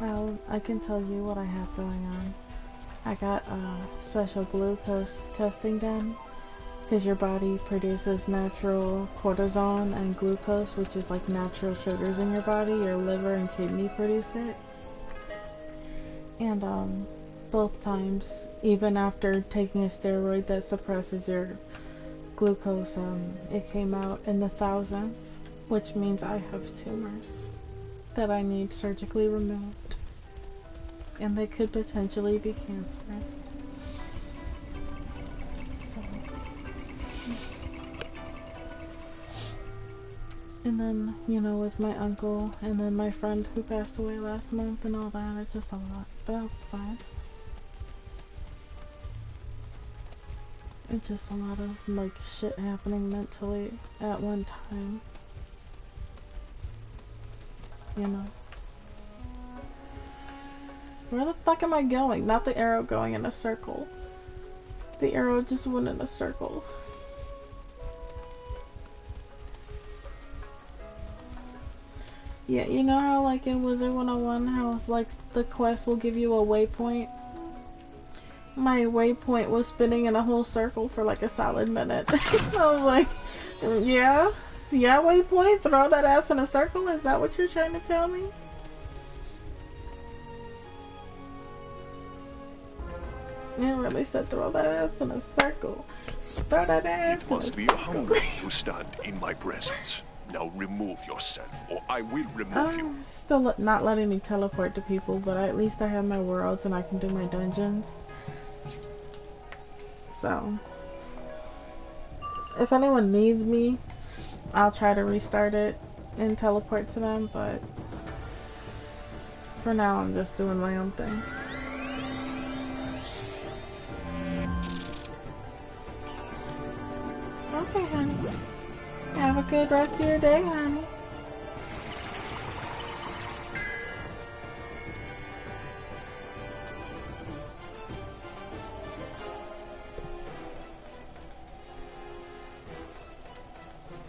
Well, I can tell you what I have going on. I got special glucose testing done because your body produces natural cortisone and glucose, which is like natural sugars in your body. Your liver and kidney produce it. And both times, even after taking a steroid that suppresses your glucose, it came out in the thousands, which means I have tumors that I need surgically removed. And they could potentially be cancerous. So. And then, you know, with my uncle and then my friend who passed away last month and all that, it's just a lot. But I'll be fine. It's just a lot of, like, shit happening mentally at one time. You know? Where the fuck am I going? Not the arrow going in a circle. The arrow just went in a circle. Yeah, you know how like in Wizard 101, how it's like the quest will give you a waypoint? My waypoint was spinning in a whole circle for like a solid minute. I was like, yeah, waypoint, throw that ass in a circle? Is that what you're trying to tell me? It really said throw that ass in a circle. Throw that ass in a circle. It must be humbling to stand in my presence. Now remove yourself, or I will remove you. Still not letting me teleport to people, but at least I have my worlds and I can do my dungeons. So, if anyone needs me, I'll try to restart it and teleport to them, but for now I'm just doing my own thing. Okay, honey. Have a good rest of your day, honey.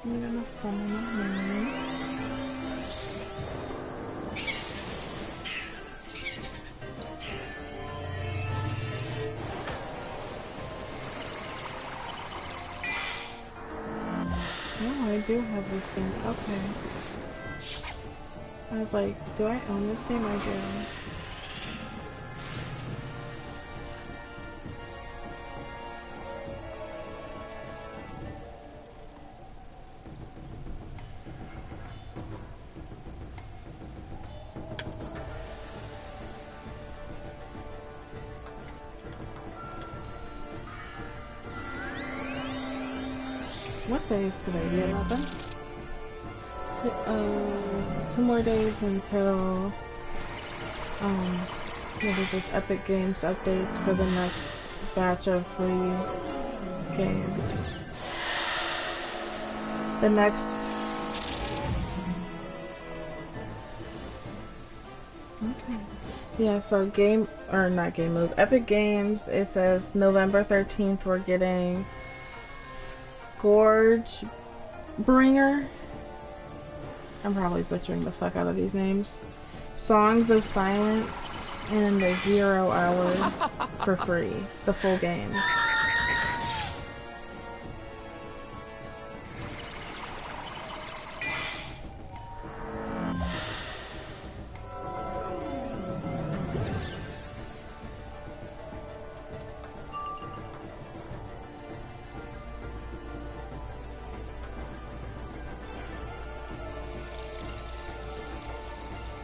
I'm gonna summon him. I do have this game. Okay. I was like, do I own this game? I do. What day is today? The 11th? 2 more days until what is this? Epic Games updates for the next batch of free games. The next yeah, so Epic Games, it says November 13th we're getting Scourge Bringer. I'm probably butchering the fuck out of these names. Songs of Silence and the 0 hours for free. The full game.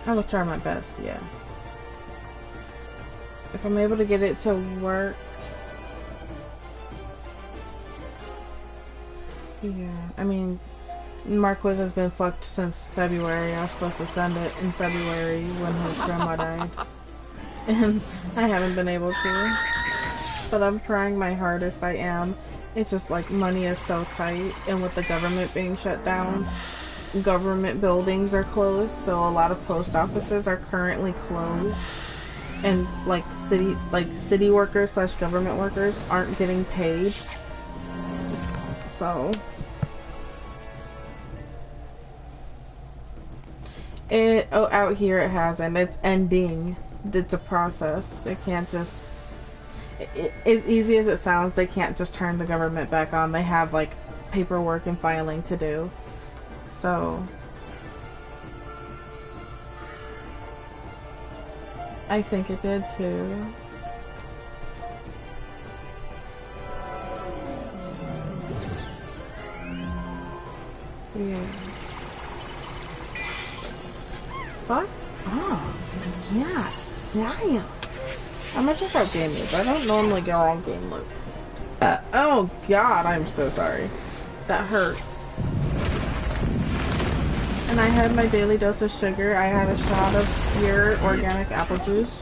I will try my best, yeah. If I'm able to get it to work. Yeah, I mean, Marquez has been fucked since February. I was supposed to send it in February when his grandma died. And I haven't been able to. But I'm trying my hardest, I am. It's just like money is so tight, and with the government being shut down, government buildings are closed, so a lot of post offices are currently closed, and like city workers / government workers aren't getting paid. So Oh, out here it hasn't. It's ending. It's a process. It can't just... as easy as it sounds, they can't just turn the government back on. They have, like, paperwork and filing to do. So... I think it did, too. Yeah. Fuck oh yeah, damn. I'm gonna check out Game Loop. I don't normally go on Game Loop. Oh god, I'm so sorry. That hurt. And I had my daily dose of sugar. I had a shot of pure organic apple juice.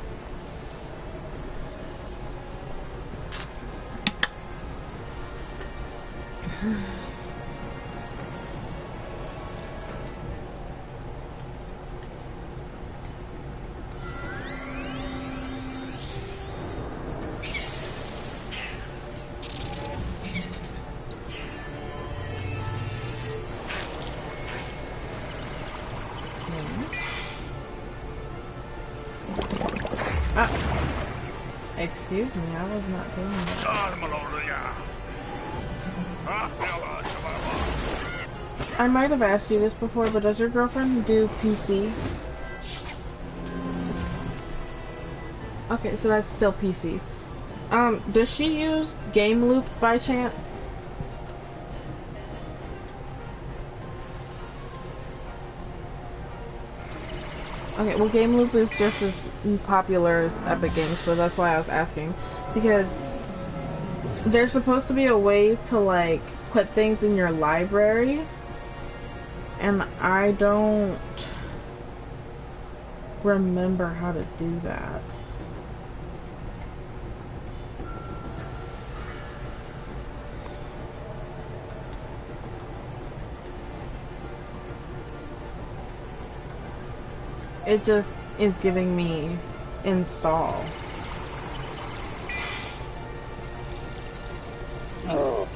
Excuse me, I was not doing that. I might have asked you this before, but does your girlfriend do PC? Okay, so that's still PC. Does she use Game Loop by chance? Okay, well, Game Loop is just as popular as Epic Games, so that's why I was asking. Because there's supposed to be a way to, like, put things in your library, and I don't remember how to do that. It just is giving me install. Oh.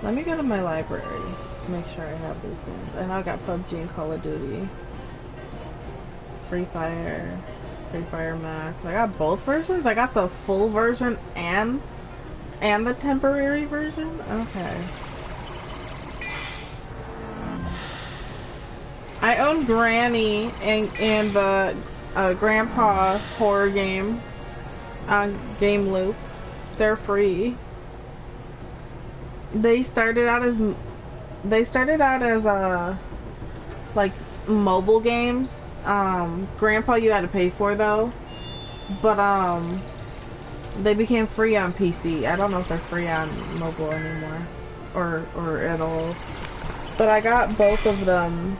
Let me go to my library to make sure I have these games. I know I got PUBG and Call of Duty. Free Fire Max. I got both versions? I got the full version and the temporary version? Okay. I own Granny and the Grandpa horror game on Game Loop. They're free. They started out as like mobile games. Grandpa you had to pay for though, but they became free on PC. I don't know if they're free on mobile anymore or at all, but I got both of them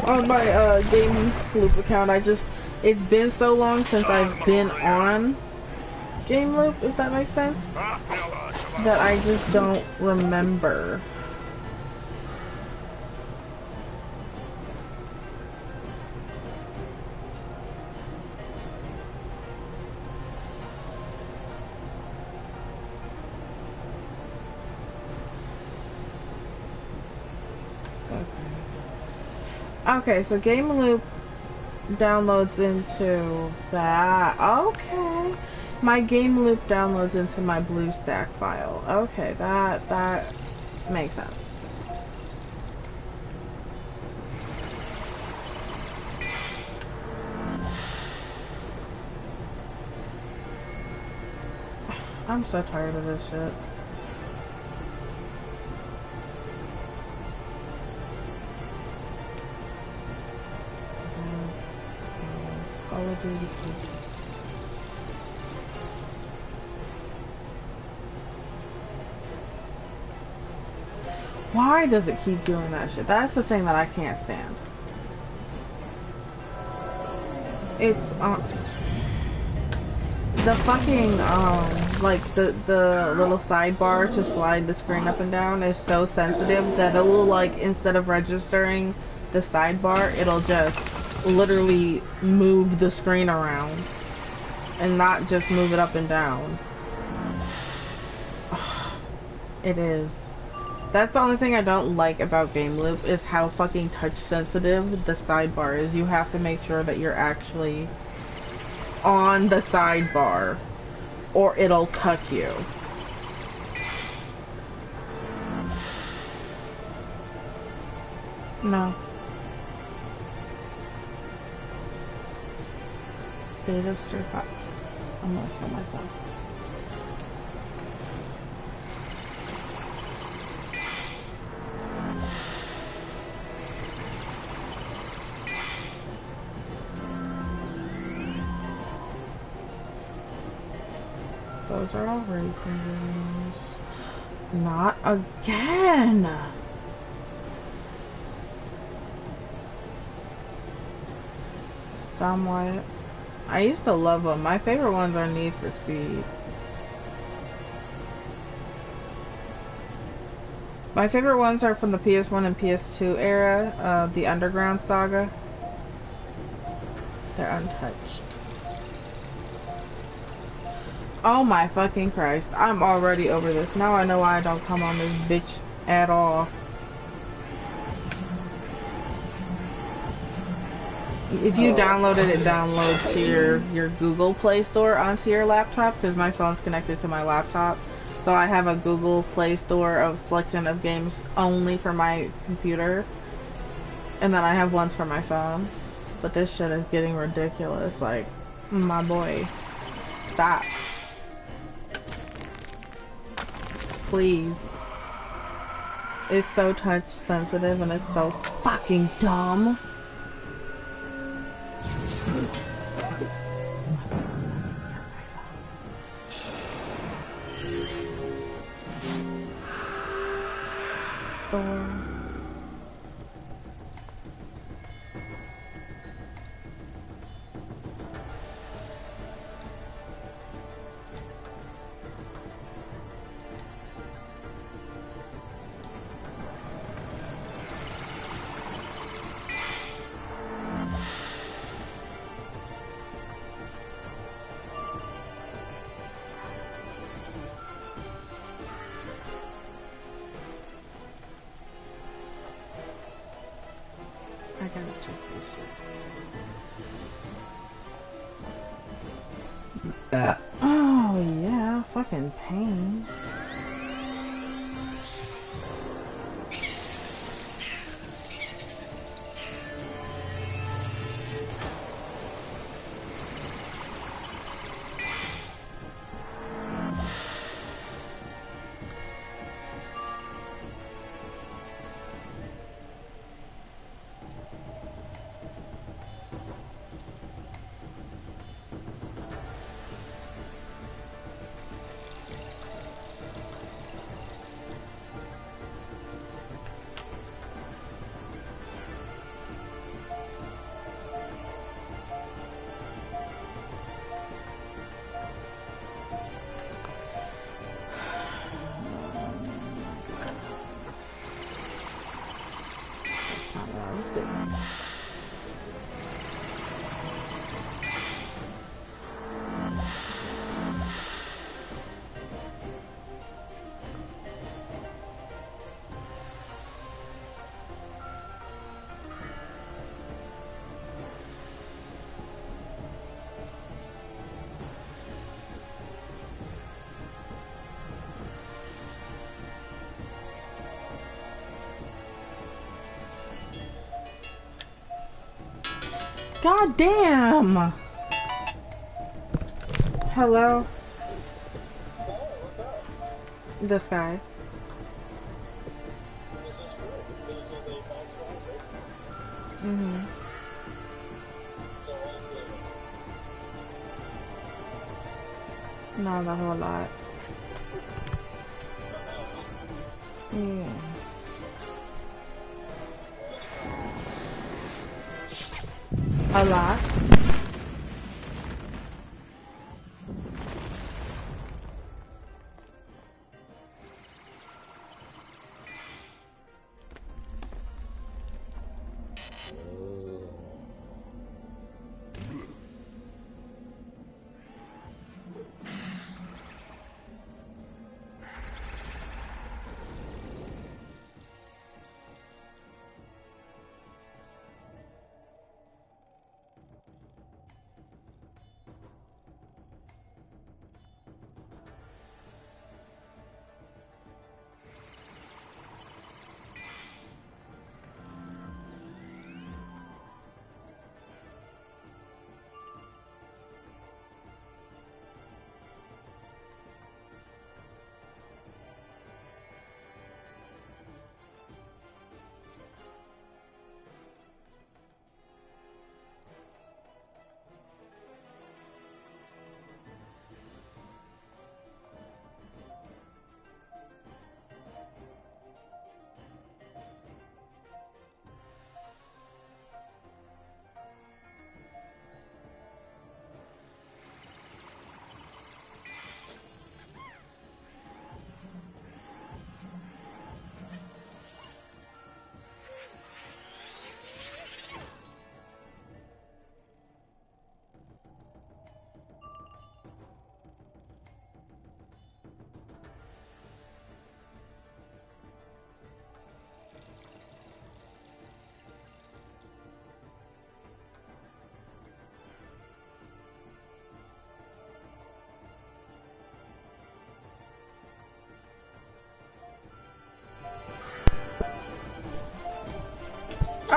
on my Game Loop account. It's been so long since I've been on Game Loop, if that makes sense, that I just don't remember. Okay, so Game Loop downloads into that. Okay. My Game Loop downloads into my BlueStack file. Okay, that makes sense. I'm so tired of this shit. Call of Duty. Why does it keep doing that shit? That's the thing that I can't stand. It's the fucking like the little sidebar to slide the screen up and down is so sensitive that it'll, like, instead of registering the sidebar, it'll just literally move the screen around. and not just move it up and down. It is. That's the only thing I don't like about Game Loop is how fucking touch sensitive the sidebar is. You have to make sure that you're actually on the sidebar or it'll cuck you. No. State of survival. I'm gonna kill myself. Those are all racing games. Not again! Somewhat. I used to love them. My favorite ones are Need for Speed. My favorite ones are from the PS1 and PS2 era, the Underground Saga. They're untouched. Oh my fucking Christ. I'm already over this. Now I know why I don't come on this bitch at all. If you download it, it downloads to your Google Play Store onto your laptop, because my phone's connected to my laptop. So I have a Google Play Store of selection of games only for my computer. And then I have ones for my phone. But this shit is getting ridiculous. Like, my boy. Stop. Please. It's so touch sensitive and it's so fucking dumb. Thor. I gotta check this shit. Oh yeah, fucking pain. God damn! Hello? This guy. Not a whole lot. Yeah. A lot.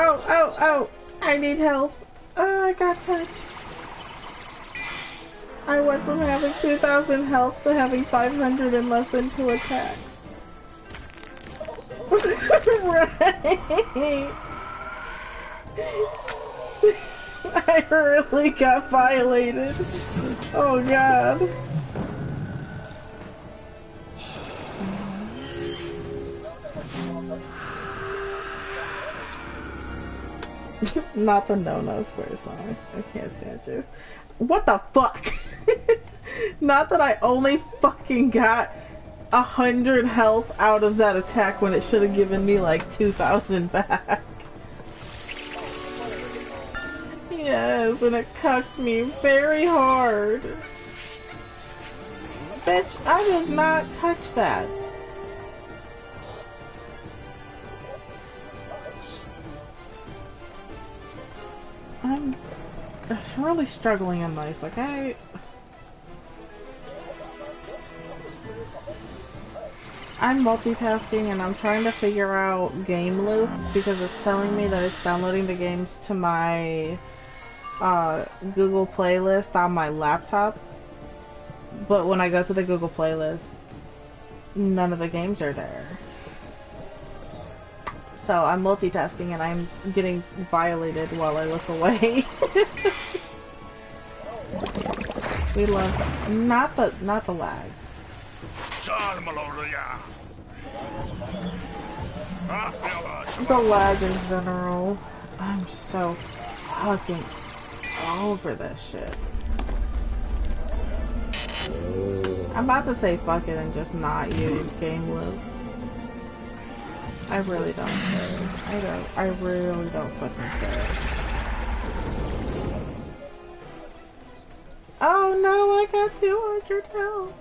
Oh, oh, oh! I need help. Oh, I got touched. I went from having 2,000 health to having 500 in less than 2 attacks. Right! I really got violated. Oh god. Not the no square song. I can't stand you. What the fuck? Not that I only fucking got 100 health out of that attack when it should have given me like 2,000 back. Yes, and it cucked me very hard. Bitch, I did not touch that. I'm really struggling in life. Like, I'm multitasking and I'm trying to figure out game loop because it's telling me that it's downloading the games to my Google playlist on my laptop. But when I go to the Google playlist, none of the games are there. So I'm multitasking and I'm getting violated while I look away. We love not the lag. The lag in general. I'm so fucking over this shit. I'm about to say fuck it and just not use game loop. I really don't care. I really don't fucking care. Oh no, I got 200 health.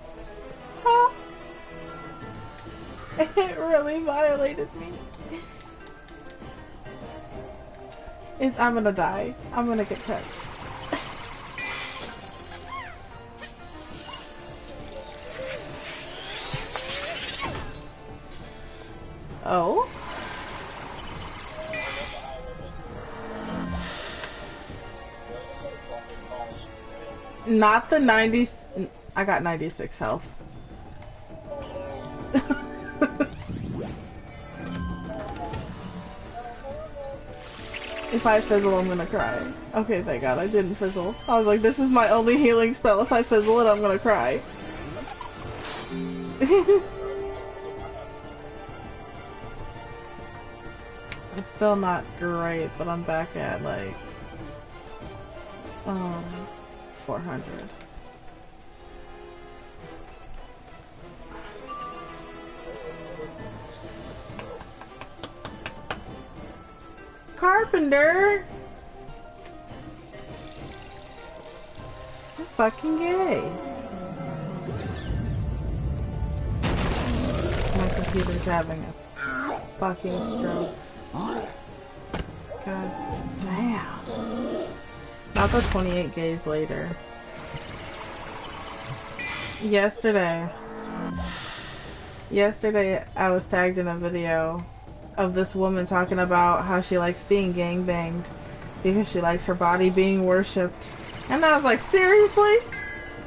Oh. It really violated me. I'm gonna die. I'm gonna get touched. Oh? Not the 90s. I got 96 health. If I fizzle, I'm gonna cry. Okay, thank God I didn't fizzle. I was like, this is my only healing spell. If I fizzle it, I'm gonna cry. It's still not great, but I'm back at like 400. Carpenter! I'm fucking gay. My computer's having a fucking stroke. God damn. Not the 28 gays later. Yesterday I was tagged in a video of this woman talking about how she likes being gangbanged because she likes her body being worshipped. And I was like, seriously?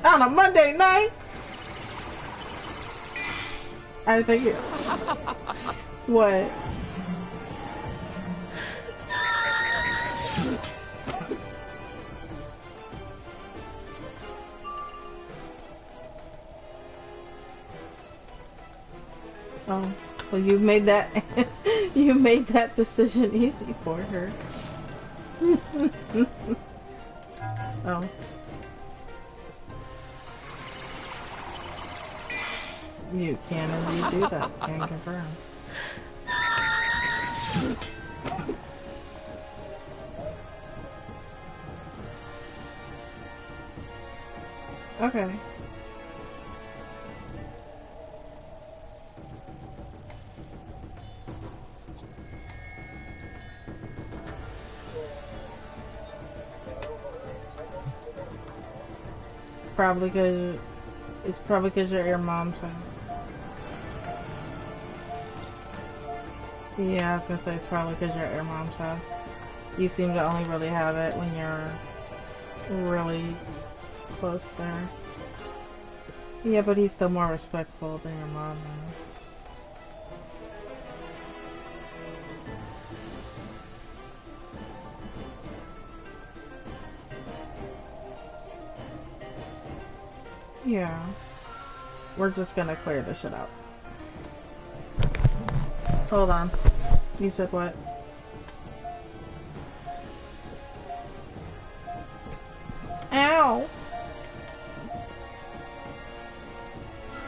On a Monday night? I think it... What? Oh, well, you made that you made that decision easy for her. Oh. You can indeed do that, can confirm. Okay. Probably because it's probably because you're your mom's house. Yeah, I was gonna say it's probably because you're at your mom's house. You seem to only really have it when you're really close to her. Yeah, but he's still more respectful than your mom is. Yeah. We're just gonna clear this shit out. Hold on. You said what? Ow!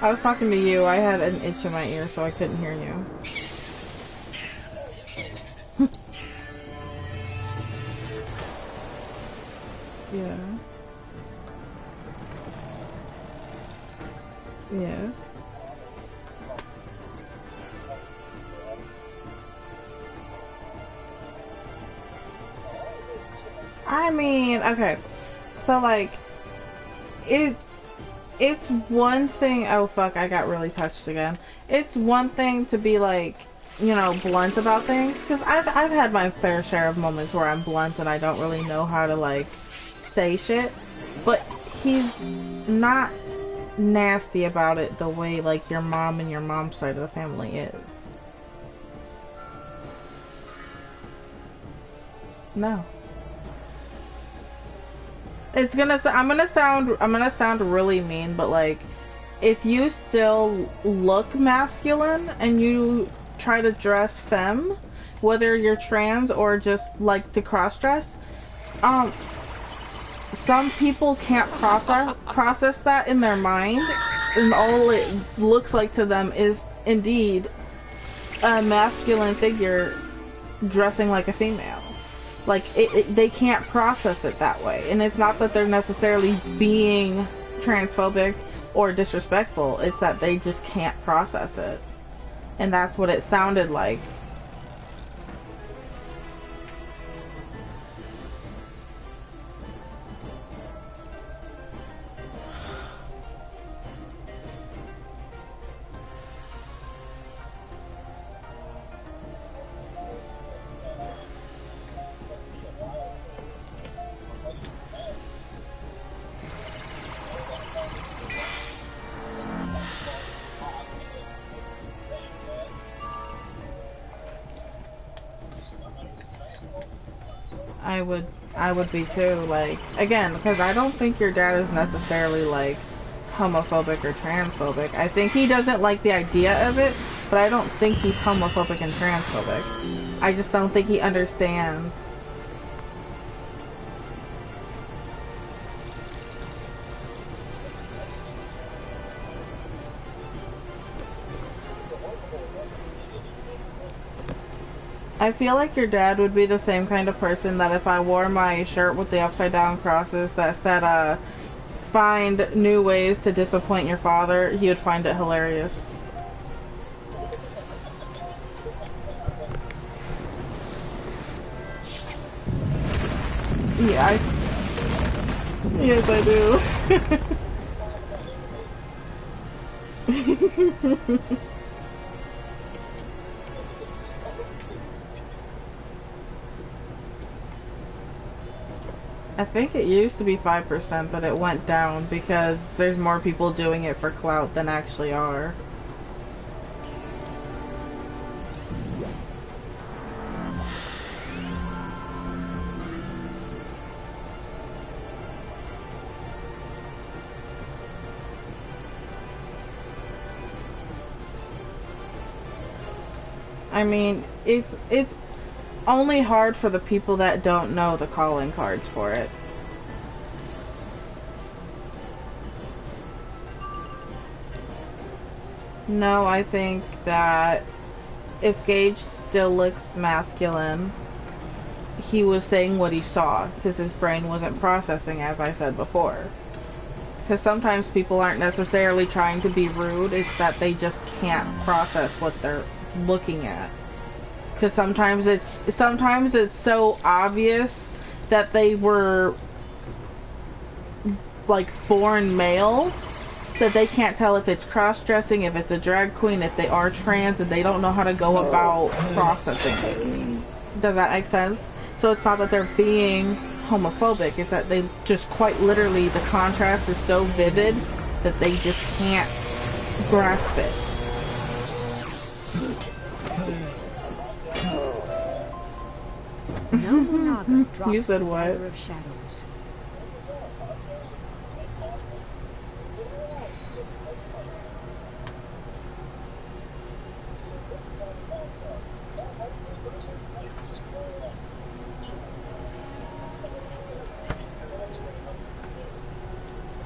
I was talking to you. I had an itch in my ear, so I couldn't hear you. Yeah. Yes. I mean, okay. So like, it's one thing. Oh fuck, I got really touched again. It's one thing to be like, you know, blunt about things, because I've had my fair share of moments where I'm blunt and I don't really know how to like say shit. But he's not nasty about it the way like your mom and your mom's side of the family is. No. It's gonna. I'm gonna sound really mean, but like, if you still look masculine and you try to dress femme, whether you're trans or just like to cross dress, some people can't process that in their mind, and all it looks like to them is indeed a masculine figure dressing like a female. Like, they can't process it that way. And it's not that they're necessarily being transphobic or disrespectful. It's that they just can't process it. And that's what it sounded like. I would be too, like, again, because I don't think your dad is necessarily, like, homophobic or transphobic. I think he doesn't like the idea of it, but I don't think he's homophobic and transphobic. I just don't think he understands. I feel like your dad would be the same kind of person that if I wore my shirt with the upside down crosses that said, find new ways to disappoint your father, he would find it hilarious. Yeah, yes I do. I think it used to be 5%, but it went down because there's more people doing it for clout than actually are. I mean, it's only hard for the people that don't know the calling cards for it. No, I think that if Gage still looks masculine, he was saying what he saw because his brain wasn't processing, as I said before. Because sometimes people aren't necessarily trying to be rude, it's that they just can't process what they're looking at. Because sometimes it's so obvious that they were like born male that they can't tell if it's cross-dressing, if it's a drag queen, if they are trans, and they don't know how to go about processing it. Does that make sense? So it's not that they're being homophobic, it's that they just quite literally, the contrast is so vivid that they just can't grasp it. You said what?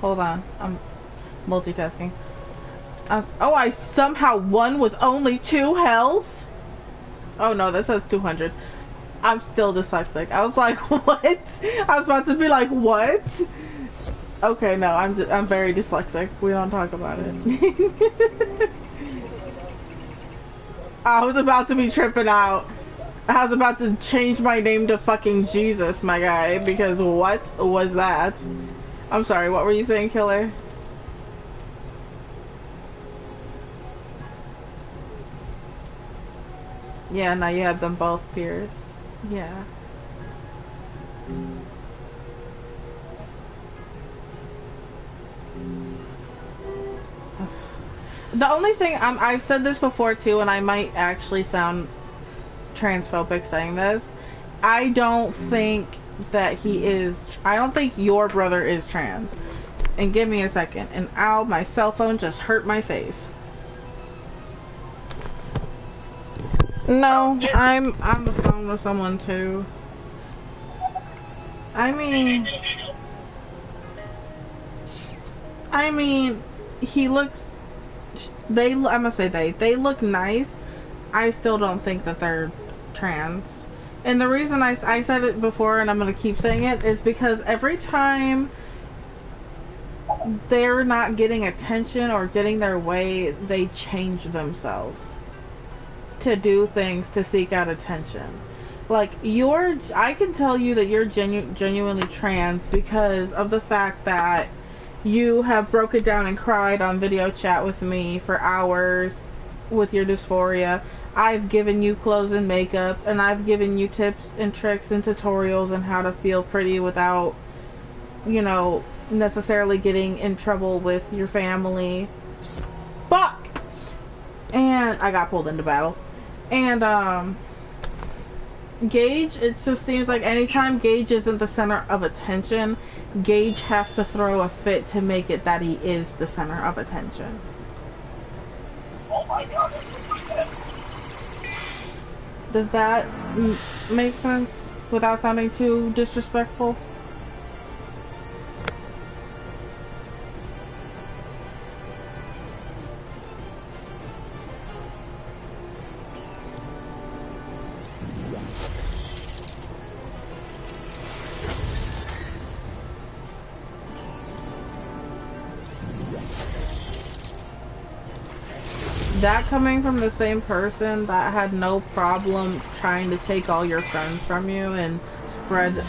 Hold on, I'm multitasking. Oh, I somehow won with only 2 health? Oh no, that says 200. I'm still dyslexic. I was like, what? I was about to be like, what? Okay, no, I'm very dyslexic. We don't talk about it. I was about to be tripping out. I was about to change my name to fucking Jesus, my guy, because what was that? I'm sorry, what were you saying, Killer? Yeah, now you have them both pierced. Yeah. The only thing, I've said this before too, and I might actually sound transphobic saying this. I don't think that he is, I don't think your brother is trans. And give me a second. And ow, my cell phone just hurt my face. No, I'm on the phone with someone too. I mean, he looks, I'm gonna say they look nice. I still don't think that they're trans. And the reason I said it before, and I'm gonna keep saying it, is because every time they're not getting attention or getting their way, they change themselves to do things to seek out attention. Like, I can tell you that you're genuinely trans because of the fact that you have broken down and cried on video chat with me for hours with your dysphoria. I've given you clothes and makeup, and I've given you tips and tricks and tutorials on how to feel pretty without, you know, necessarily getting in trouble with your family. Fuck! And I got pulled into battle. And, Gage, it just seems like anytime Gage isn't the center of attention, Gage has to throw a fit to make it that he is the center of attention. Oh my god, that makes sense. Does that make sense without sounding too disrespectful? That coming from the same person that had no problem trying to take all your friends from you and spread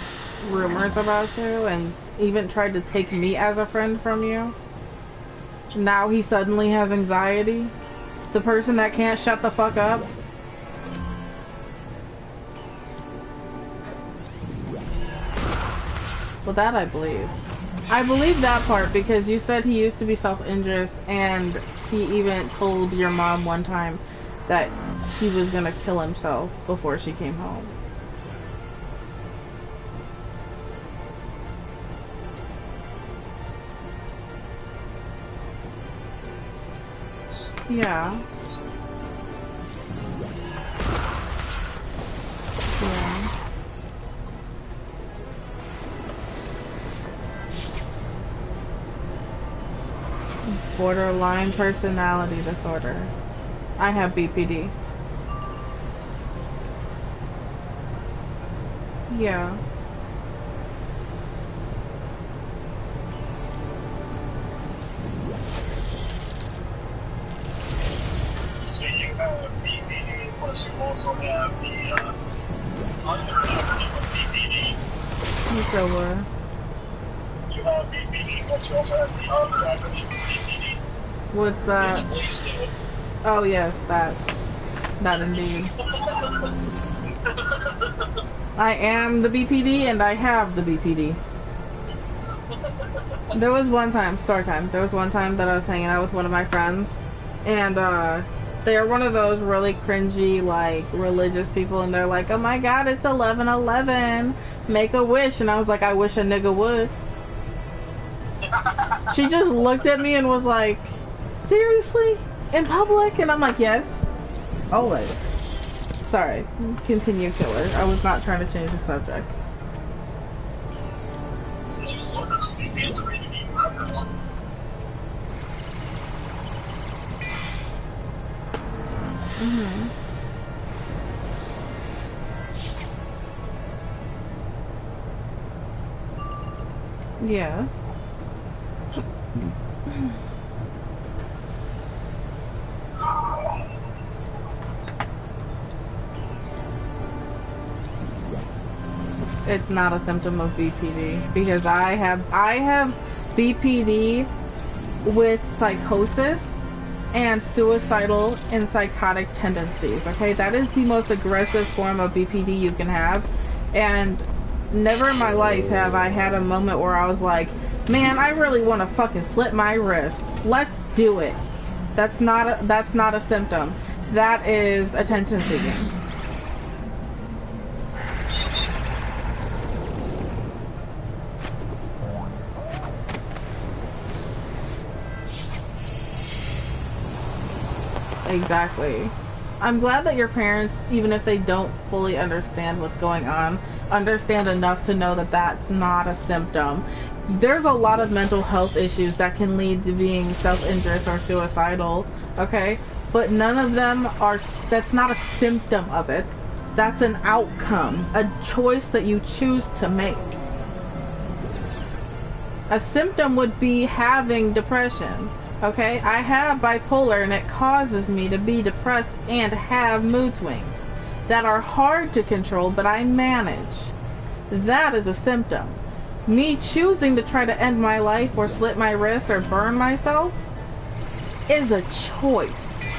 rumors about you and even tried to take me as a friend from you. Now he suddenly has anxiety. The person that can't shut the fuck up. Well, that I believe. I believe that part because you said he used to be self-injurious, and he even told your mom one time that he was gonna kill himself before she came home. Yeah. Yeah. Borderline personality disorder. I have BPD. Yeah. So you have BPD, plus you also have the under average of BPD. You said what? You have BPD, but you also have the under average of BPD. What's that? Oh yes, that indeed. I am the BPD and I have the BPD. There was one time, story time, there was one time that I was hanging out with one of my friends, and they're one of those really cringy, like, religious people, and they're like, oh my god, it's 11/11, make a wish, and I was like, I wish a nigga would. She just looked at me and was like, seriously? In public? And I'm like, yes, always. Sorry, continue, killer. I was not trying to change the subject. Mm-hmm. Yes. It's not a symptom of BPD because I have BPD with psychosis and suicidal and psychotic tendencies. Okay, that is the most aggressive form of BPD you can have, and never in my life have I had a moment where I was like, man, I really want to fucking slit my wrist. Let's do it. That's not a symptom. That is attention seeking. Exactly. I'm glad that your parents, even if they don't fully understand what's going on, understand enough to know that that's not a symptom. There's a lot of mental health issues that can lead to being self-injurious or suicidal, okay? But none of them are, that's not a symptom of it. That's an outcome, a choice that you choose to make. A symptom would be having depression. Okay, I have bipolar and it causes me to be depressed and have mood swings that are hard to control, but I manage. That is a symptom. Me choosing to try to end my life or slit my wrist or burn myself is a choice.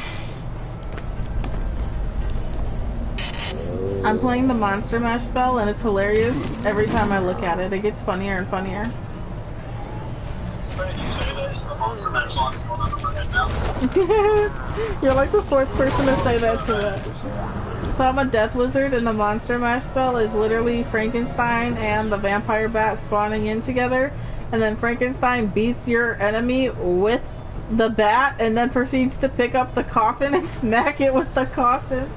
I'm playing the Monster Mash spell and it's hilarious. Every time I look at it, it gets funnier and funnier. You're like the fourth person to say that to that. So I'm a death wizard and the Monster Mash spell is literally Frankenstein and the vampire bat spawning in together, and then Frankenstein beats your enemy with the bat and then proceeds to pick up the coffin and smack it with the coffin.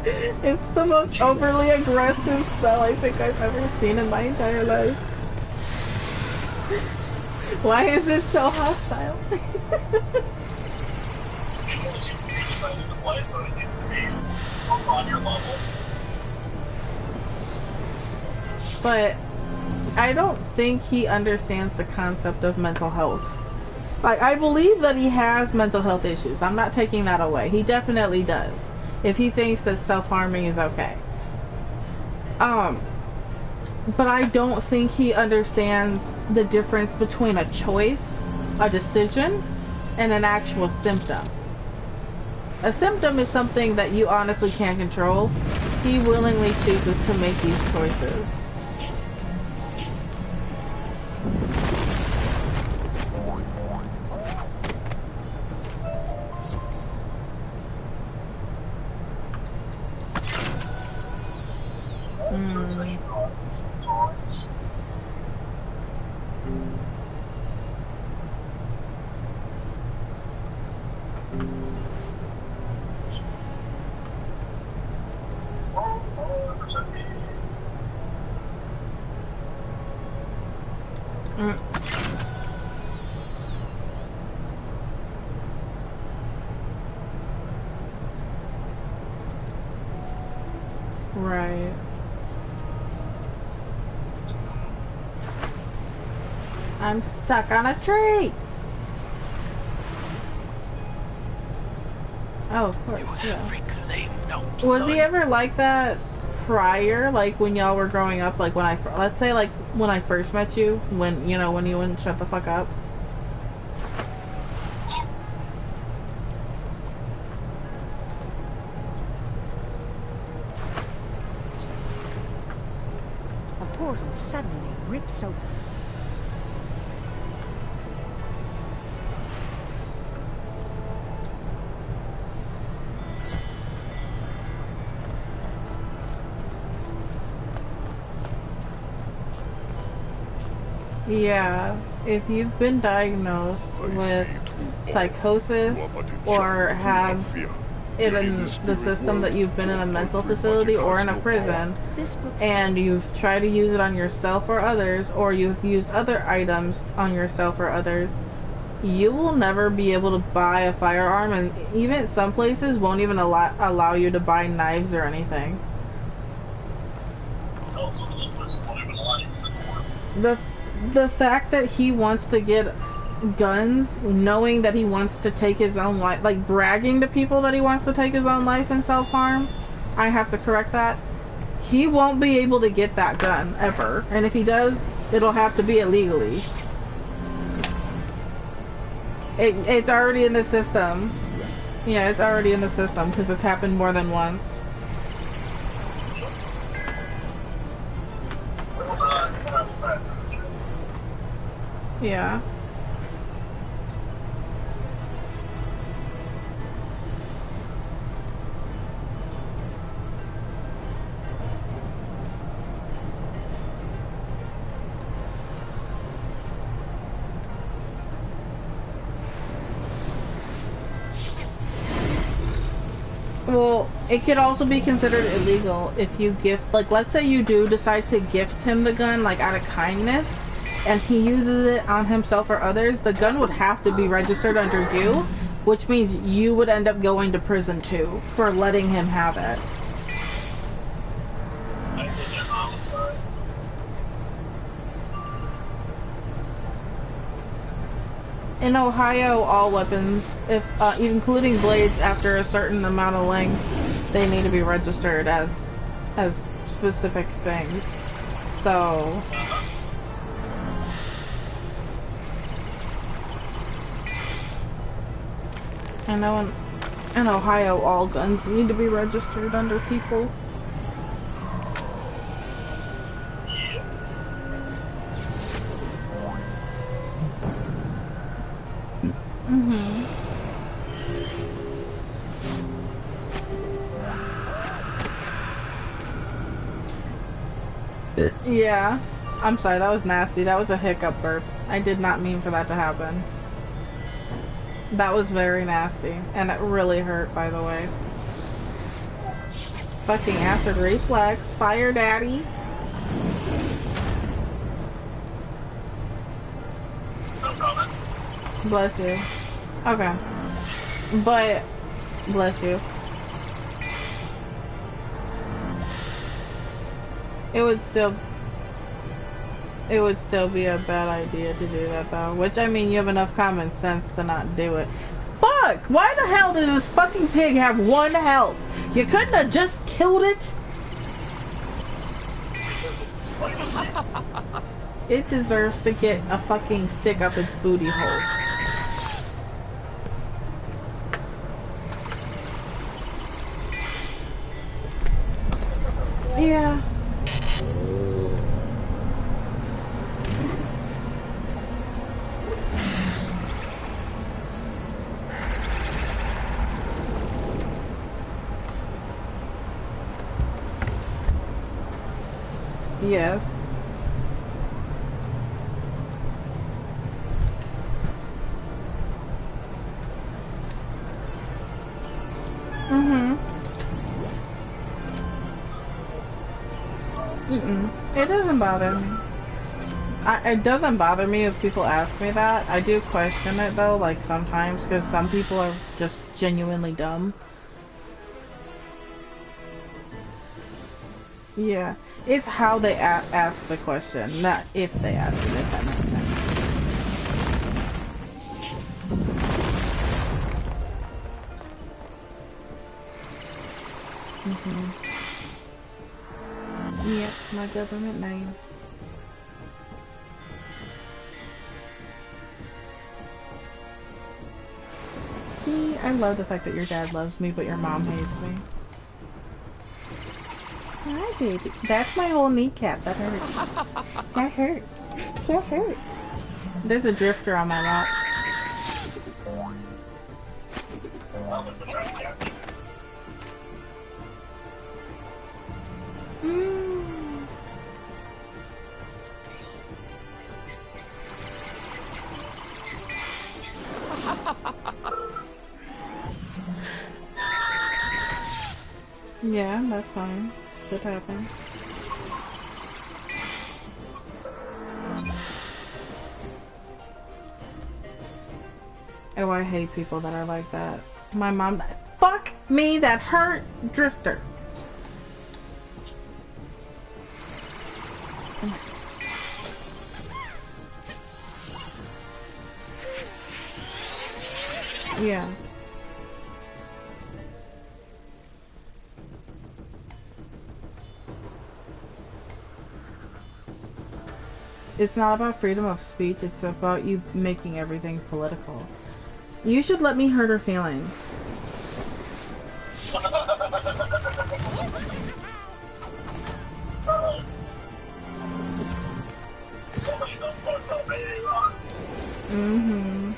It's the most overly aggressive spell I think I've ever seen in my entire life. Why is it so hostile? But I don't think he understands the concept of mental health. Like, I believe that he has mental health issues. I'm not taking that away. He definitely does. If he thinks that self-harming is okay. But I don't think he understands the difference between a choice, a decision, and an actual symptom. A symptom is something that you honestly can't control. He willingly chooses to make these choices. Right. I'm stuck on a tree. Oh, of course. Yeah. Was he ever like that prior? Like when y'all were growing up? Like when let's say like when I first met you, when you know when you wouldn't shut the fuck up. suddenly rips open. Yeah, if you've been diagnosed with psychosis or have it in the system that you've been in a mental facility or in a prison, and you've tried to use it on yourself or others, or you've used other items on yourself or others, you will never be able to buy a firearm, and even some places won't even allow you to buy knives or anything. The fact that he wants to get guns, knowing that he wants to take his own life, like bragging to people that he wants to take his own life and self-harm, I have to correct that. He won't be able to get that gun, ever. And if he does, it'll have to be illegally. It's already in the system. Yeah, it's already in the system, because it's happened more than once. Yeah. Well, it could also be considered illegal if you gift, like, let's say you do decide to gift him the gun, like, out of kindness, and he uses it on himself or others, the gun would have to be registered under you, which means you would end up going to prison too for letting him have it. In Ohio, all weapons, if including blades after a certain amount of length, they need to be registered as specific things. So I know in Ohio, all guns need to be registered under people. Yeah. I'm sorry, that was nasty. That was a hiccup burp. I did not mean for that to happen. That was very nasty. And it really hurt, by the way. Fucking acid reflex. Fire daddy. Bless you. Okay. But, bless you. It would still be a bad idea to do that though. Which, I mean, you have enough common sense to not do it. Fuck! Why the hell does this fucking pig have 1 health? You couldn't have just killed it? It deserves to get a fucking stick up its booty hole. Yeah. Yes. It doesn't bother me. It doesn't bother me if people ask me that. I do question it though, like sometimes, because some people are just genuinely dumb. Yeah, it's how they ask the question, not if they ask it, if that makes sense. Yep, my government name. See, I love the fact that your dad loves me, but your mom hates me. Hi, baby. That's my whole kneecap. That hurts. That hurts. That hurts. There's a drifter on my lap. Yeah, that's fine. Should happen. Oh, I hate people that are like that. My mom, fuck me, that hurt drifter. Yeah. It's not about freedom of speech, it's about you making everything political. You should let me hurt her feelings. Mm-hmm.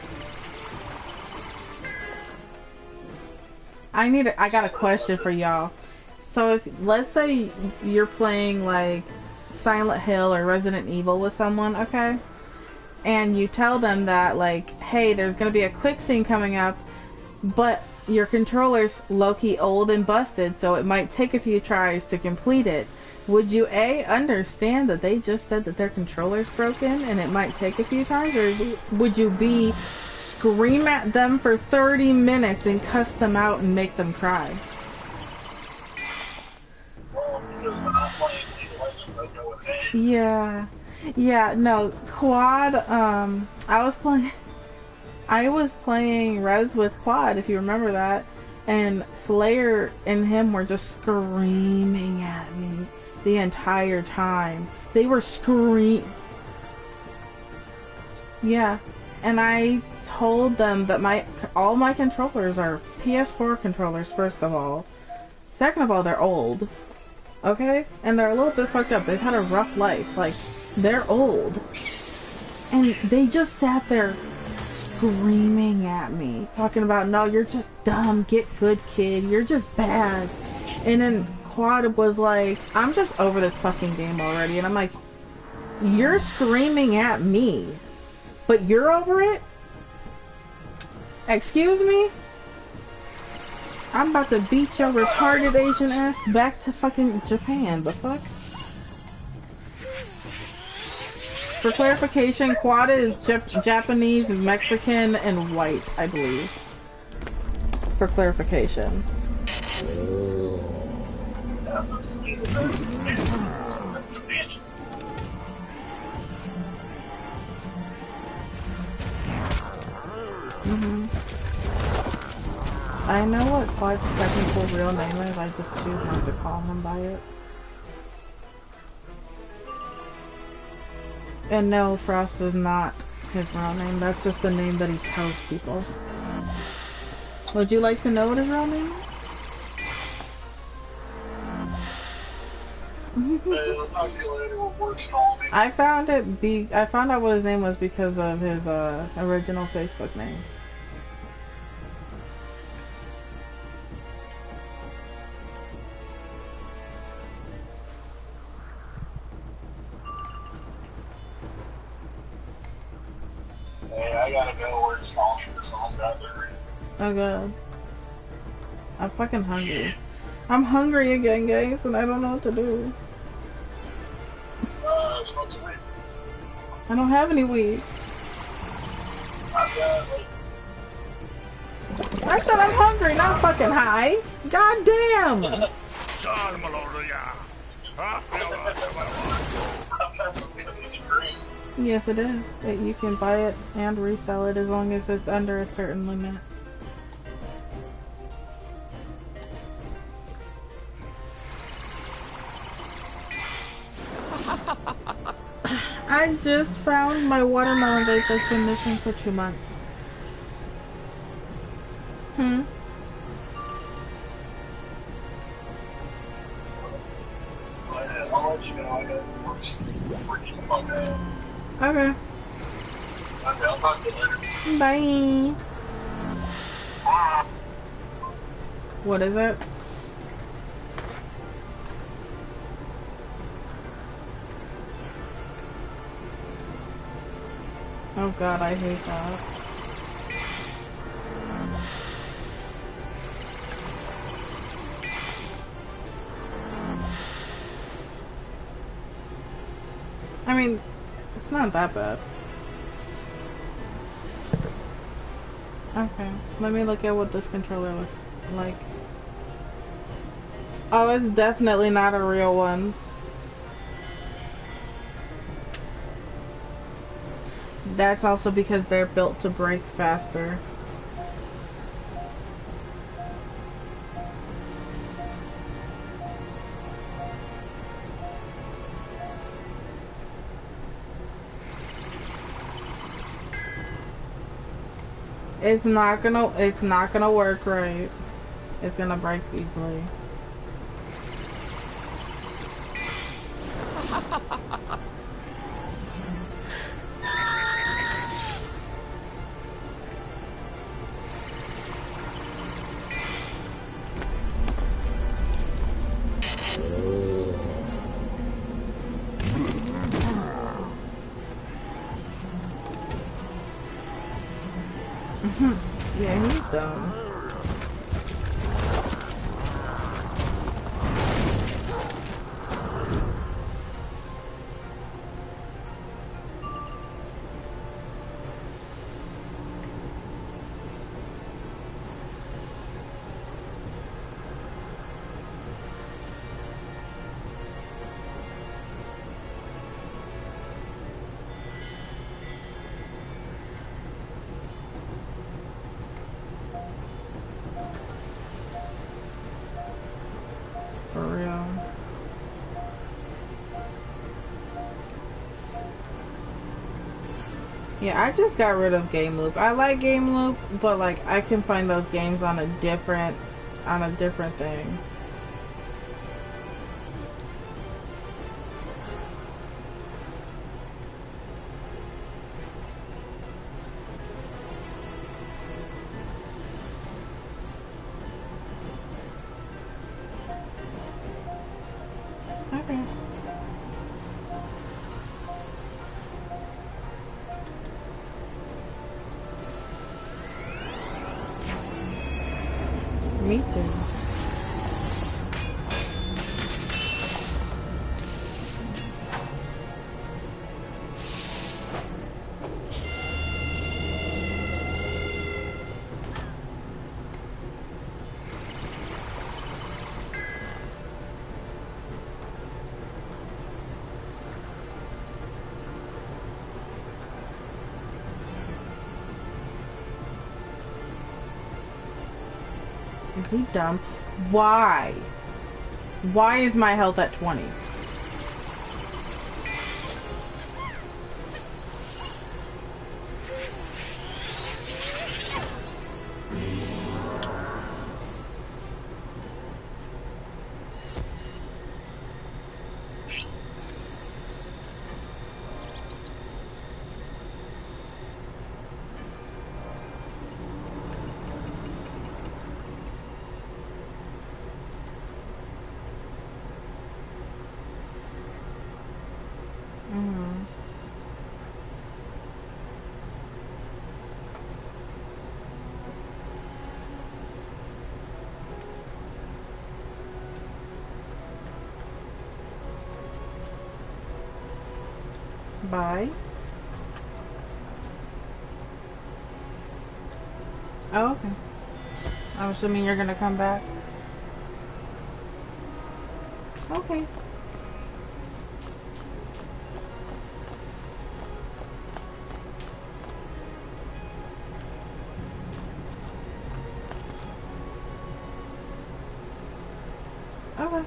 I got a question for y'all. So if, let's say you're playing like Silent Hill or Resident Evil with someone, okay? And you tell them that, like, hey, there's gonna be a quick scene coming up, but your controller's low-key old and busted, so it might take a few tries to complete it. Would you A, understand that they just said that their controller's broken and it might take a few times, or would you B, scream at them for 30 minutes and cuss them out and make them cry? Yeah. Yeah, no, Quad, I was playing Res with Quad, if you remember that, and Slayer and him were just screaming at me the entire time. They were Yeah, and I told them that all my controllers are PS4 controllers, first of all. Second of all, they're old. Okay? And they're a little bit fucked up. They've had a rough life. Like, they're old. And they just sat there screaming at me. Talking about, no, you're just dumb. Get good, kid. You're just bad. And then Quad was like, I'm just over this fucking game already. And I'm like, you're screaming at me. But you're over it? Excuse me? I'm about to beat your retarded Asian ass back to fucking Japan. The fuck? For clarification, Quad is Japanese, Mexican, and white, I believe. For clarification. I know what Quad's technical real name is, I just choose not to call him by it. And no, Frost is not his real name, that's just the name that he tells people. Would you like to know what his real name is? I found out what his name was because of his original Facebook name. Hey, I gotta go where it's calling for some batteries. Oh god. I'm fucking hungry. I'm hungry again, guys, and I don't know what to do. Supposed to wait. I don't have any weed. I said I'm hungry, not fucking high. God damn! Yes, it is. You can buy it and resell it as long as it's under a certain limit. I just found my watermelon vape that's been missing for 2 months. much freaking fuck out. Okay. Okay, I'll talk to you later. Bye. What is it? Oh god, I hate that. I mean, it's not that bad. Okay, let me look at what this controller looks like. Oh, it's definitely not a real one. That's also because they're built to break faster. It's not gonna work right. It's gonna break easily. Yeah, he's dumb. For real. Yeah, I just got rid of Game Loop. I like Game Loop, but like I can find those games on a different thing. Okay. Me too. Is he dumb? Why? Why is my health at 20? Bye. Oh, okay. I'm assuming you're gonna come back. Okay. Okay.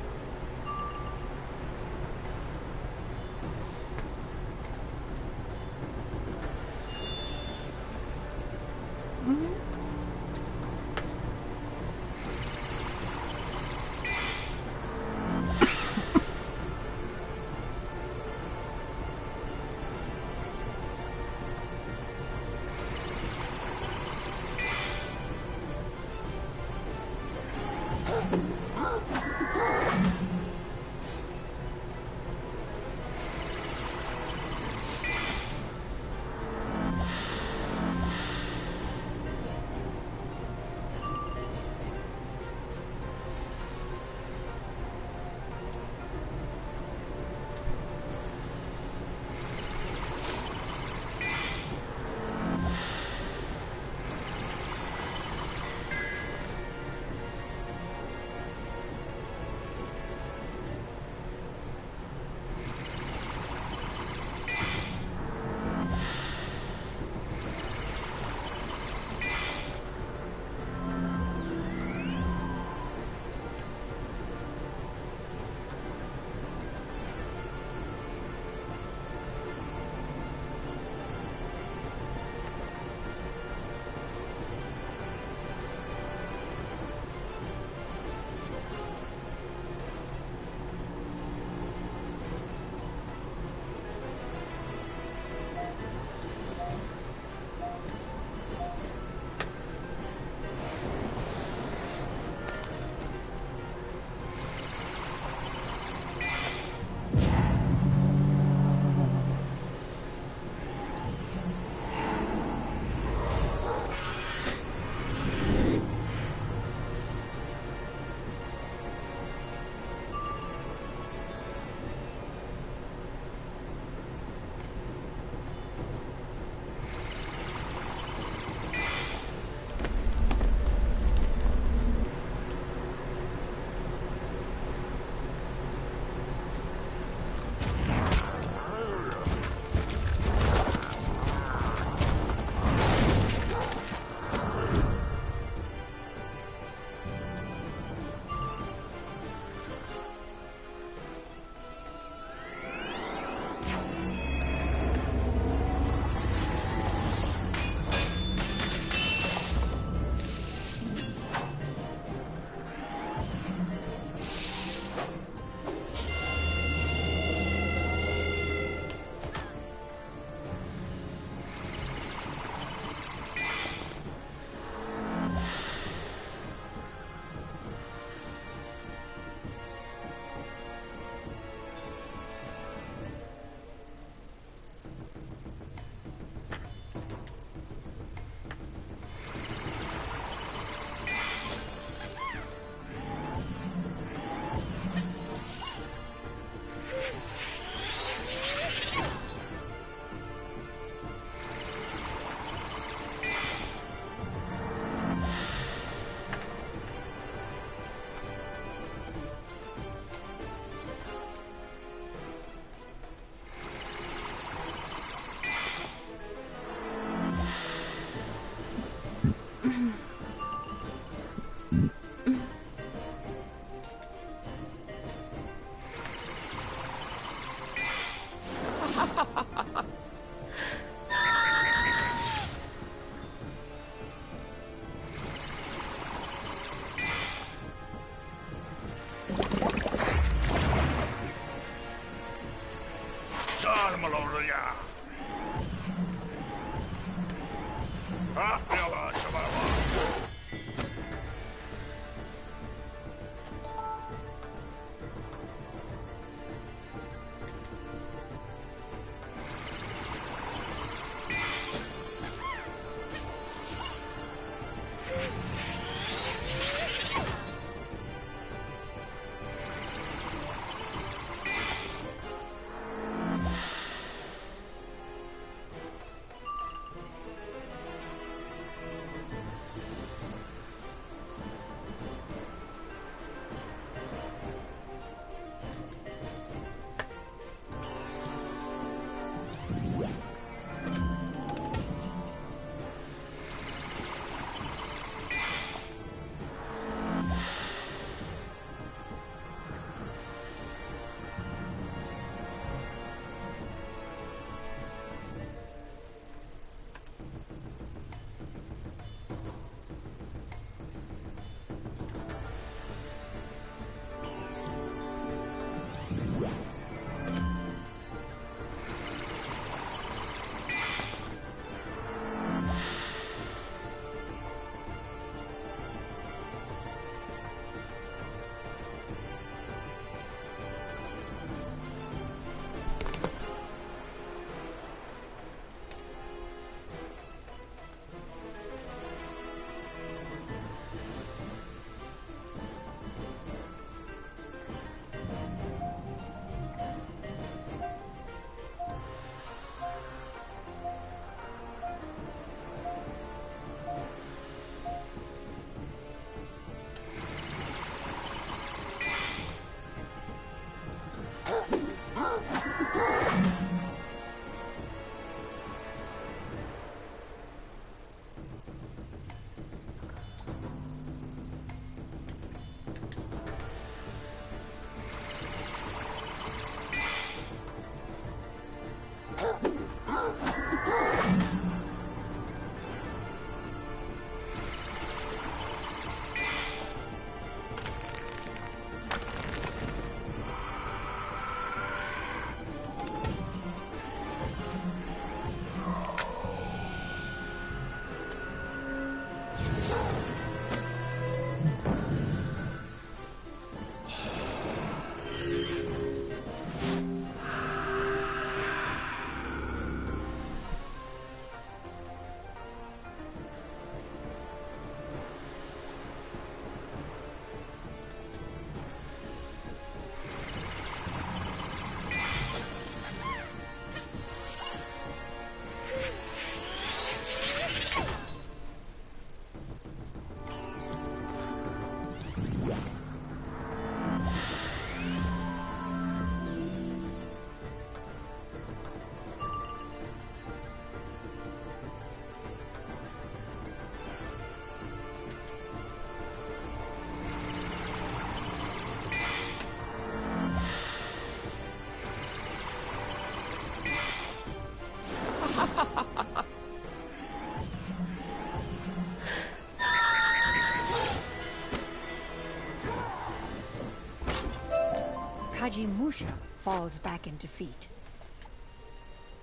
Hajimusha falls back in defeat.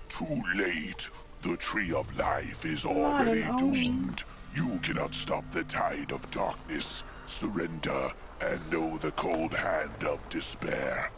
Too late. The Tree of Life is Not already an doomed. You cannot stop the tide of darkness. Surrender and know the cold hand of despair.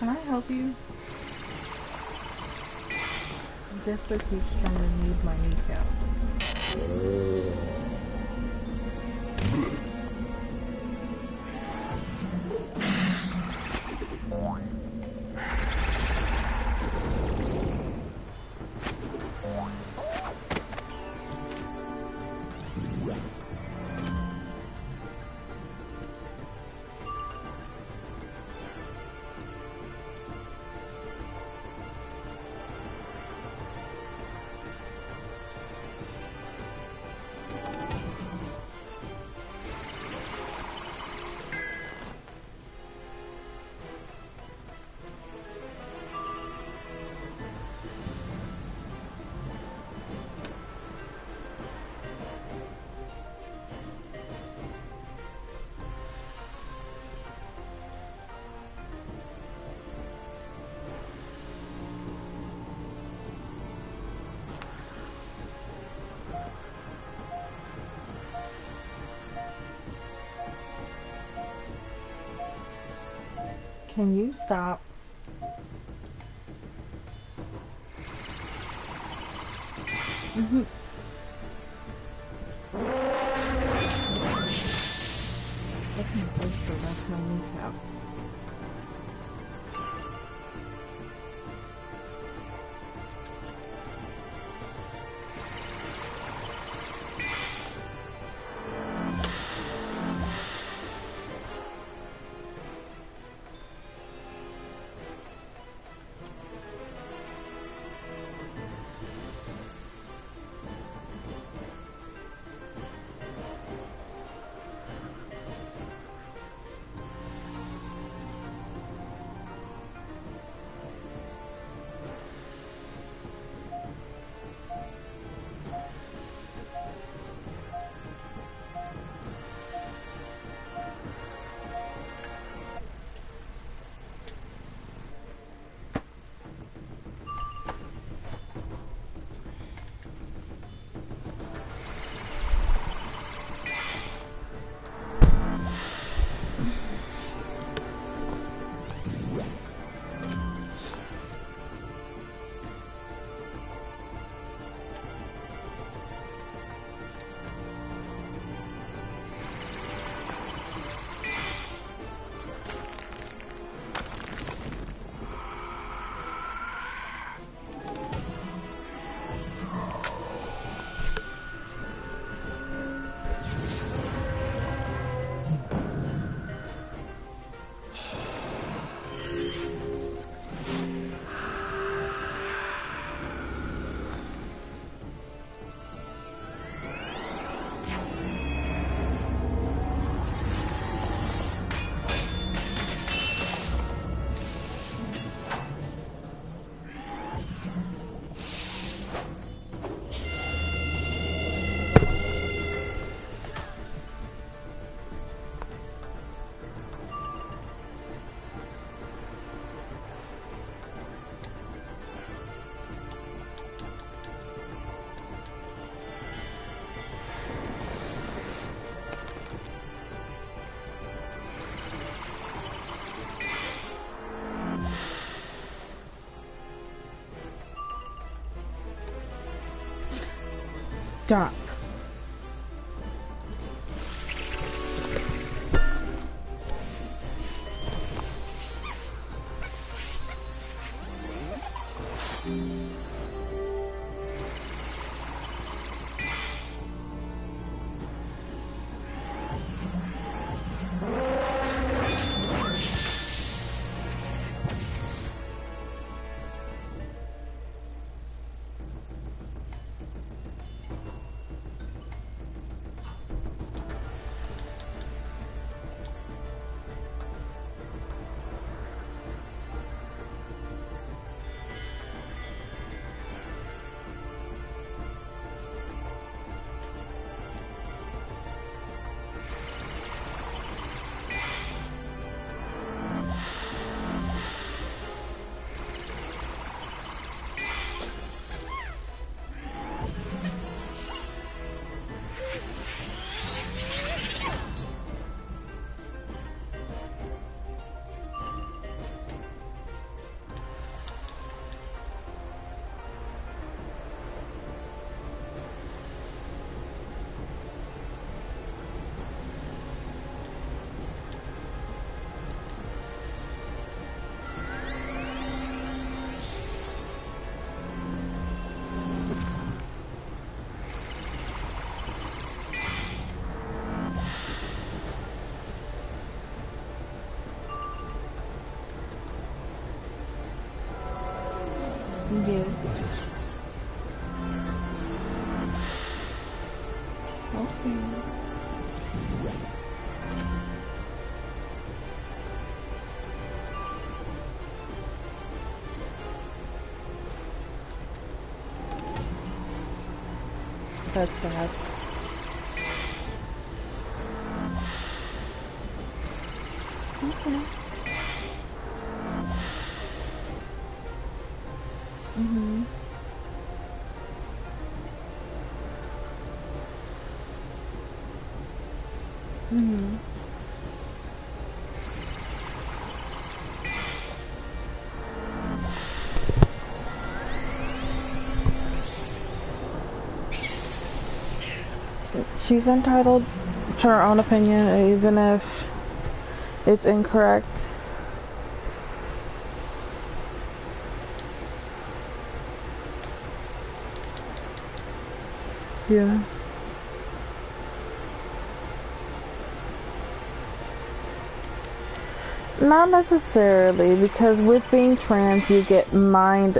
Can I help you? Jester keeps trying to need my kneecap. Can you stop? That's my poster, that's my kneecap. Stop. Yes. Okay. That's sad. Okay. Mhm. Mhm. She's entitled to her own opinion, even if it's incorrect. Yeah. Not necessarily, because with being trans, you get mind,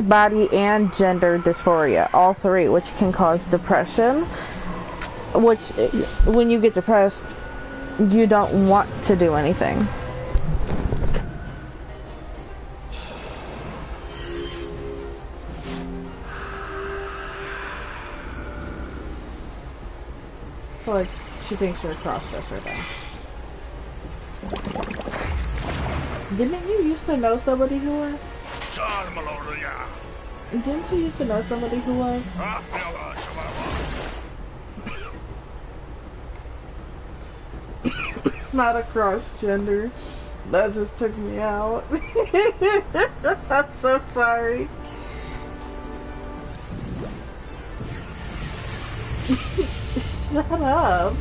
body, and gender dysphoria, all three, which can cause depression. Which, when you get depressed, you don't want to do anything. So, like, she thinks you're a crossdresser then. Didn't you used to know somebody who was? Didn't you used to know somebody who was? Not a cross-gender. That just took me out. I'm so sorry. Shut up.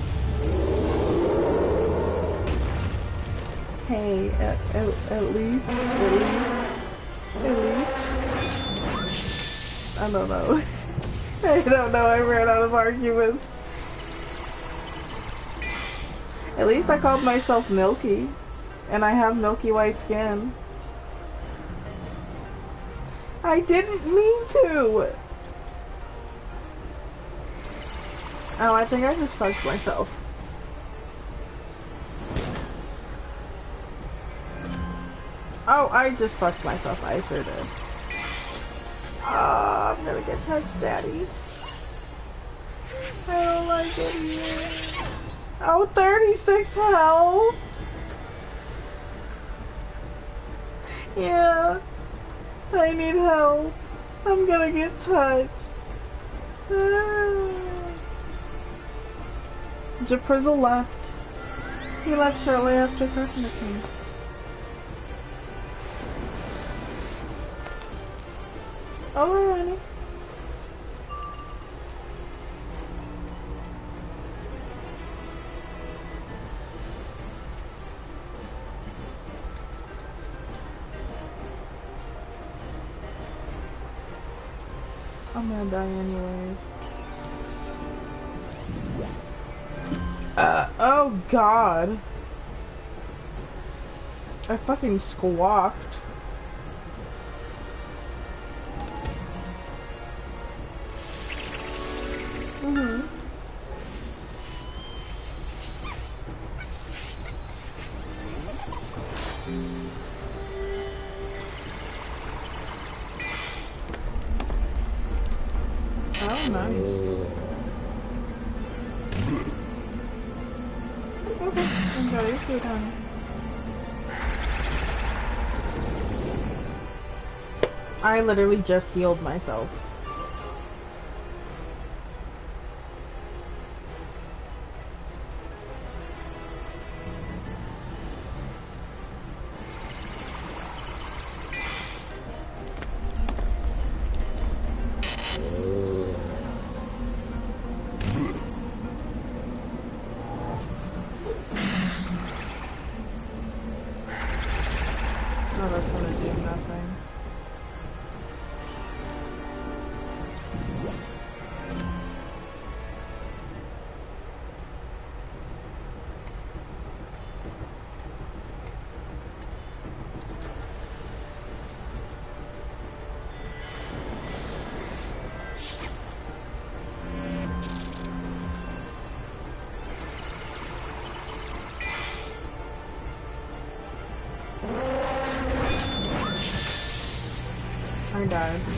Hey, at least. I don't know. I don't know, I ran out of arguments. At least I called myself Milky. And I have milky white skin. I didn't mean to! Oh, I think I just fucked myself. Oh, I just fucked myself. I sure did. Oh, I'm gonna get touched, Daddy. I don't like it here. Oh, 36 health. Yeah. I need help. I'm gonna get touched. Japrizzle left. He left shortly after Christmas. Oh, honey. I'm gonna die anyway. Oh god. I fucking squawked. Oh, nice. Okay, enjoy your food, honey. I literally just healed myself. died.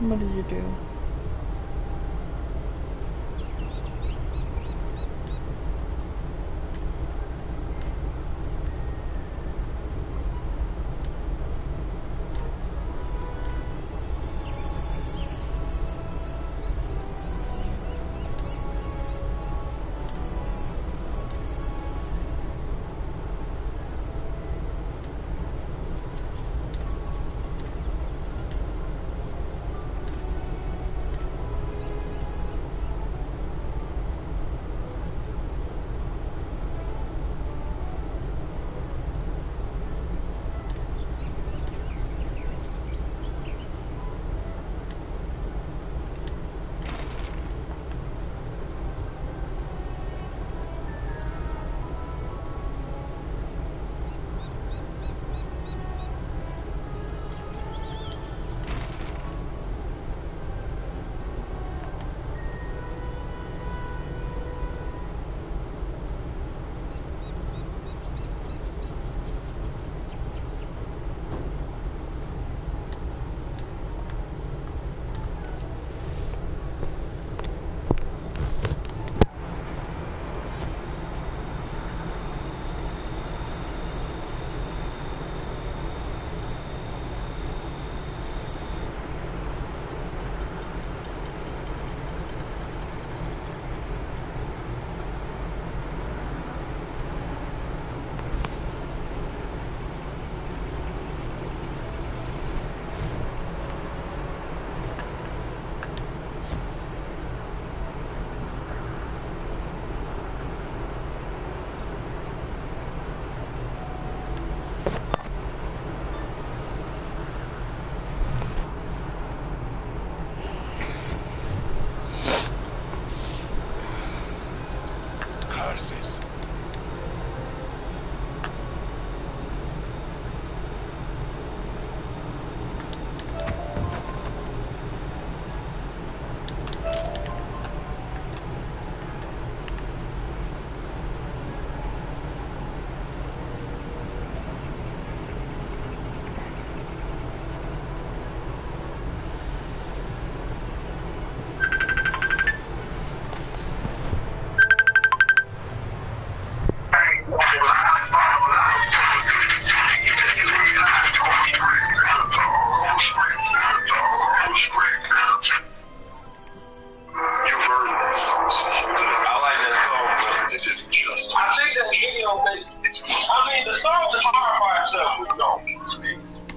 What did you do?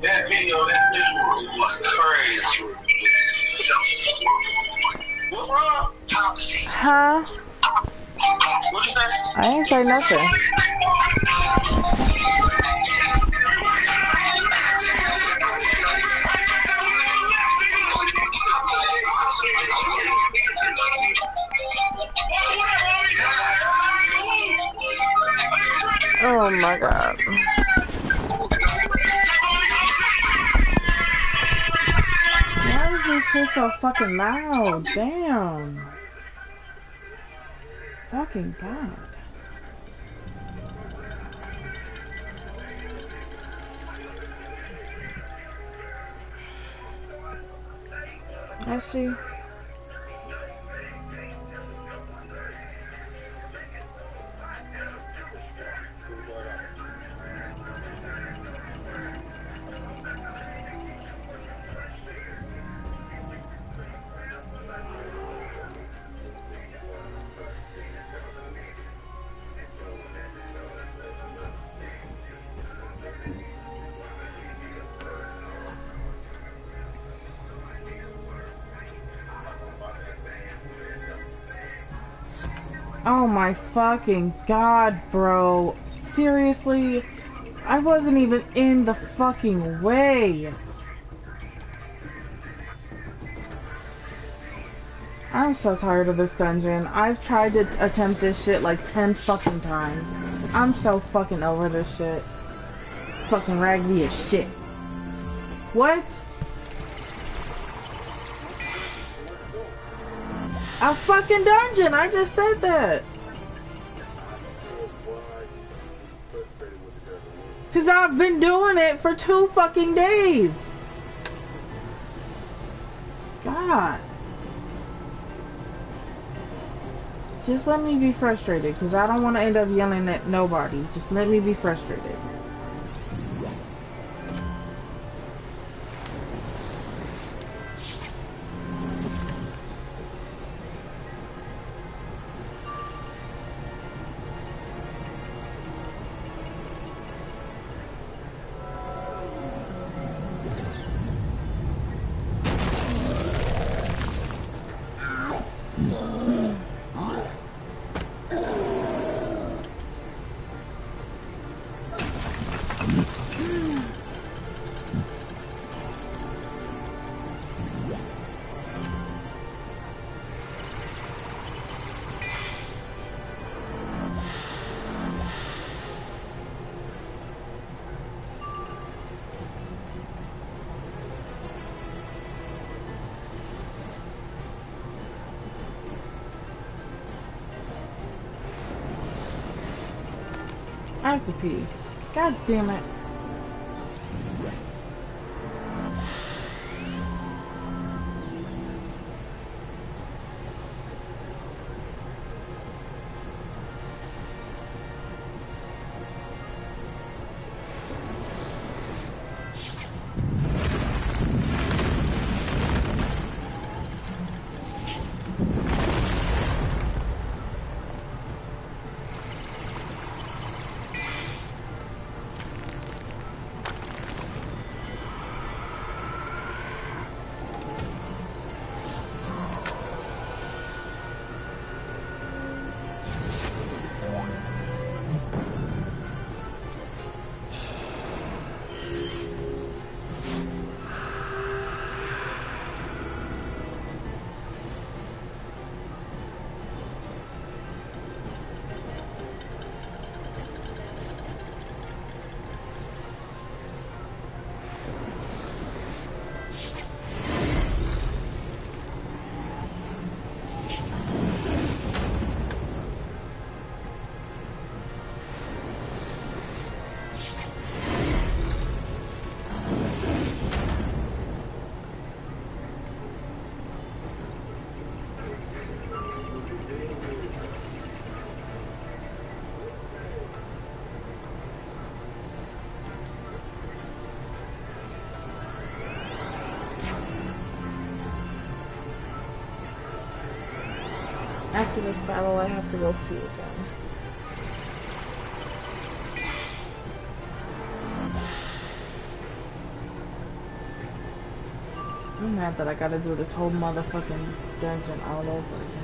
That video, that visual was crazy. What's wrong? Huh? What'd you say? I ain't say nothing. Oh my god. Why is this shit so fucking loud? Damn. Fucking god. I see. Oh my fucking god, bro. Seriously? I wasn't even in the fucking way. I'm so tired of this dungeon. I've tried to attempt this shit like 10 fucking times. I'm so fucking over this shit. Fucking raggedy as shit. What? A fucking dungeon! I just said that! Cause I've been doing it for 2 fucking days! God. Just let me be frustrated, because I don't want to end up yelling at nobody. Just let me be frustrated. I have to pee. God damn it. After this battle, I have to go pee again. I'm mad that I gotta do this whole motherfucking dungeon all over again.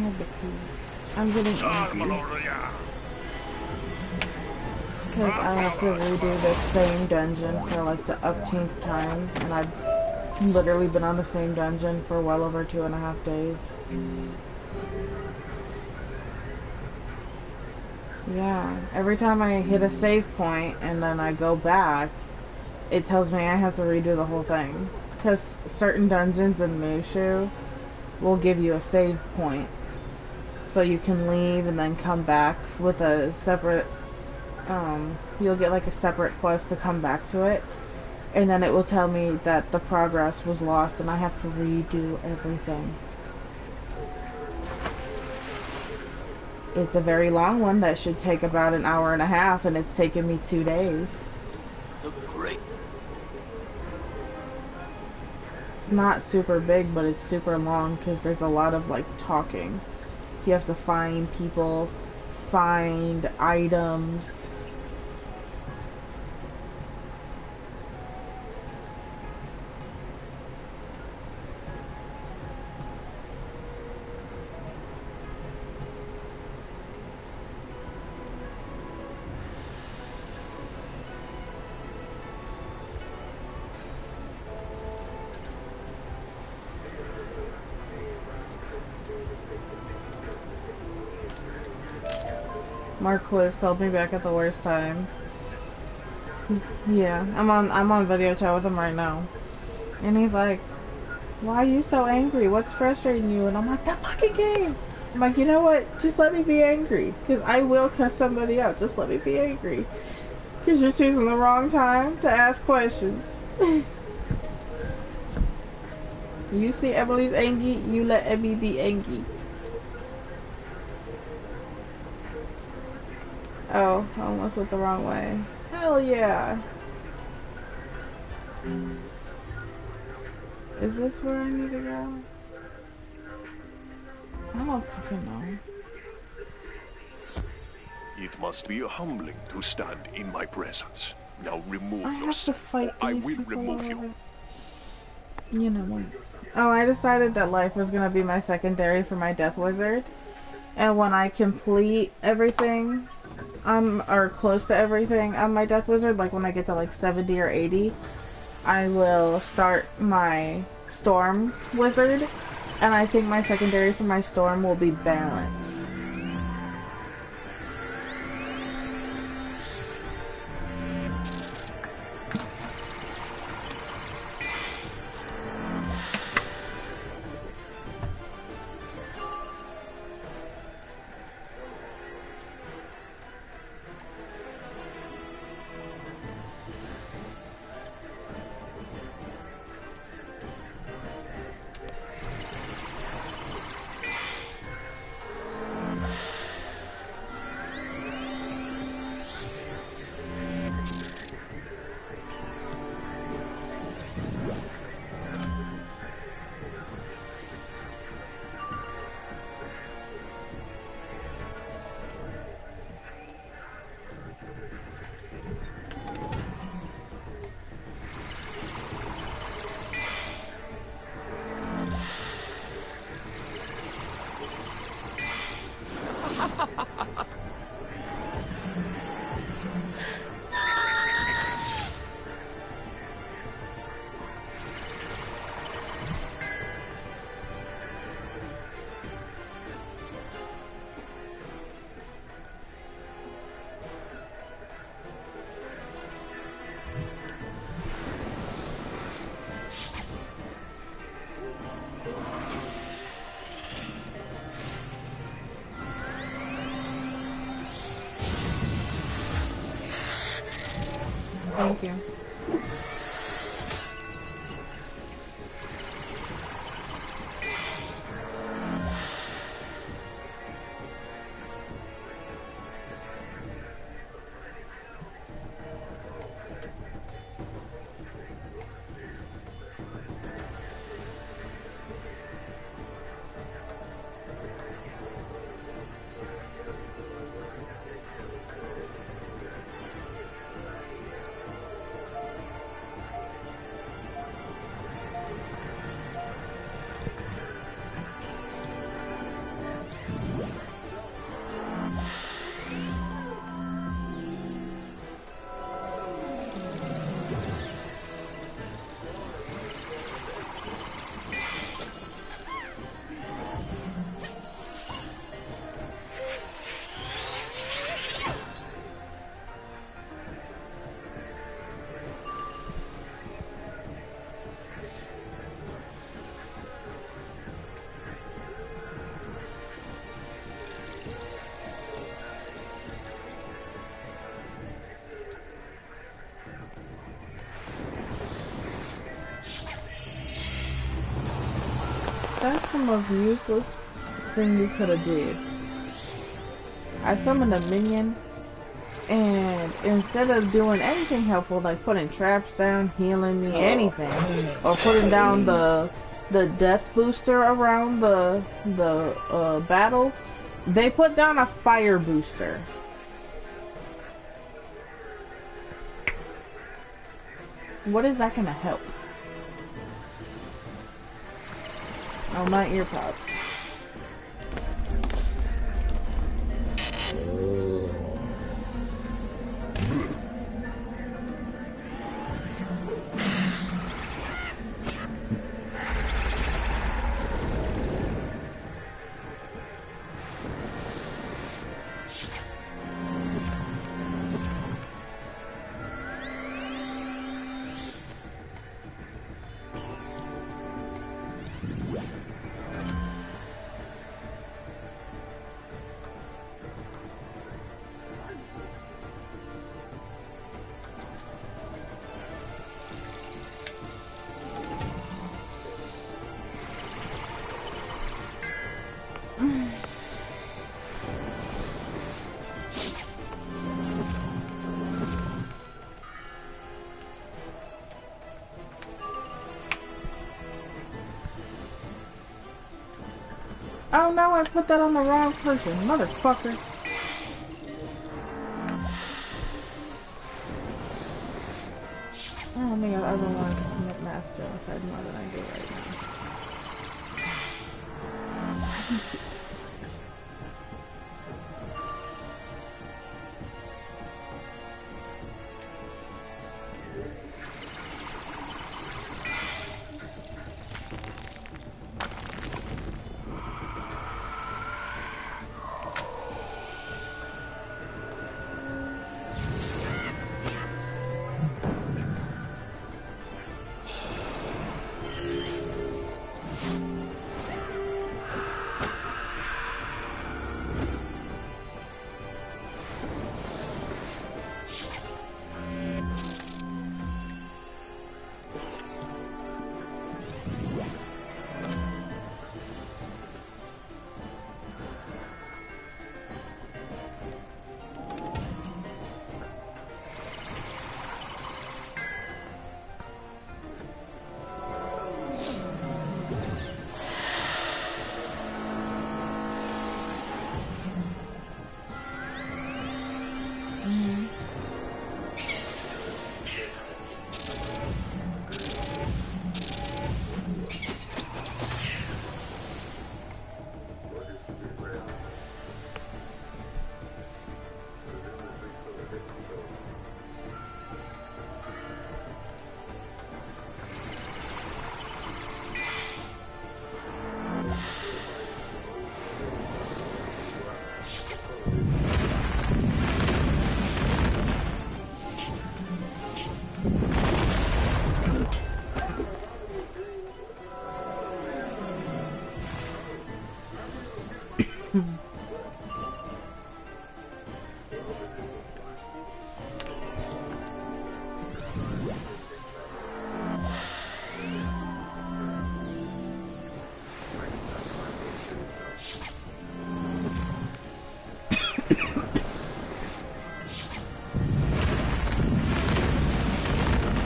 have to pee. I'm getting angry. Because I have to redo the same dungeon for like the upteenth time, and I've literally been on the same dungeon for well over 2.5 days. Yeah, every time I hit a save point and then I go back, it tells me I have to redo the whole thing. Because certain dungeons in Mushu will give you a save point. So you can leave and then come back with a separate, you'll get like a separate quest to come back to it. And then it will tell me that the progress was lost and I have to redo everything. It's a very long one that should take about an hour and a half, and it's taken me 2 days. Great. It's not super big, but it's super long because there's a lot of like talking. You have to find people, find items. Marquez called me back at the worst time. Yeah, I'm on video chat with him right now. And he's like, why are you so angry? What's frustrating you? And I'm like, that fucking game! I'm like, you know what? Just let me be angry. Because I will cuss somebody out. Just let me be angry. Because you're choosing the wrong time to ask questions. You see Emily's angry, you let Emmy be angry. Oh, I almost went the wrong way. Hell yeah. Is this where I need to go? I don't fucking know. It must be humbling to stand in my presence. Now remove I have to yourself. fight I these will people remove over. you. You know what? Oh, I decided that life was gonna be my secondary for my Death Wizard. And when I complete everything, or close to everything on my Death Wizard, like when I get to like 70 or 80, I will start my Storm Wizard, and I think my secondary for my Storm will be Balance. Thank you. That's the most useless thing you could have did. I summoned a minion, and instead of doing anything helpful, like putting traps down, healing me, anything, or putting down the death booster around the battle, they put down a fire booster. What is that gonna help? Oh, my ear popped. Oh no, I put that on the wrong person, motherfucker. Oh man, I don't want to commit master inside more than I do right now.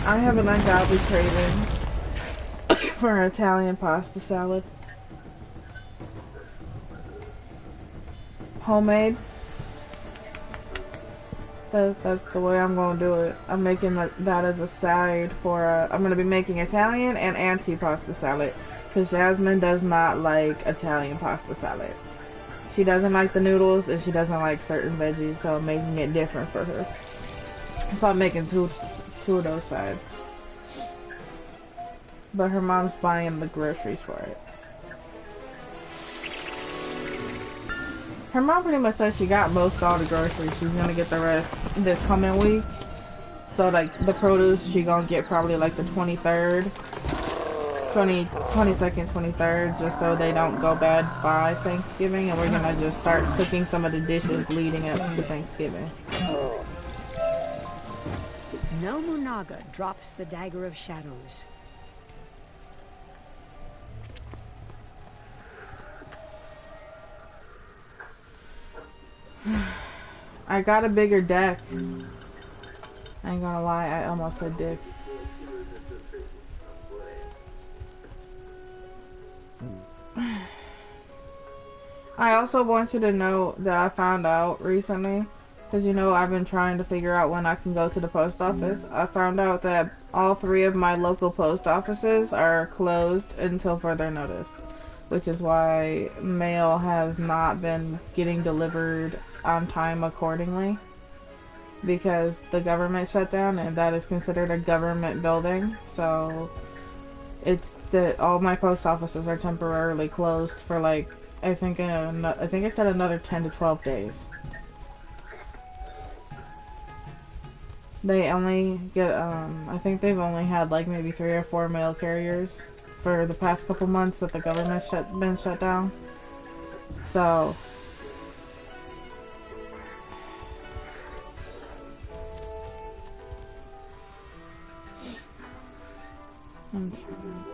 I have an ungodly craving for an Italian pasta salad. Homemade. That's the way I'm gonna do it. I'm making that as a side for, I'm gonna be making Italian and anti-pasta salad. Because Jasmine does not like Italian pasta salad. She doesn't like the noodles and she doesn't like certain veggies, so I'm making it different for her. So I'm making two of those sides. But her mom's buying the groceries for it. Her mom pretty much said she got most all the groceries. She's gonna get the rest this coming week. So like the produce, she gonna get probably like the 23rd. 22nd, 23rd, just so they don't go bad by Thanksgiving, and we're gonna just start cooking some of the dishes leading up to Thanksgiving. Nobunaga drops the Dagger of Shadows. I got a bigger deck. I ain't gonna lie, I almost said dick. I also want you to know that I found out recently, because you know I've been trying to figure out when I can go to the post office. I found out that all 3 of my local post offices are closed until further notice, which is why mail has not been getting delivered on time accordingly, because the government shut down and that is considered a government building. So it's that all my post offices are temporarily closed for like I think it said another 10 to 12 days. They only get I think they've only had like maybe 3 or 4 mail carriers for the past couple months that the government's been shut down. So I'm trying.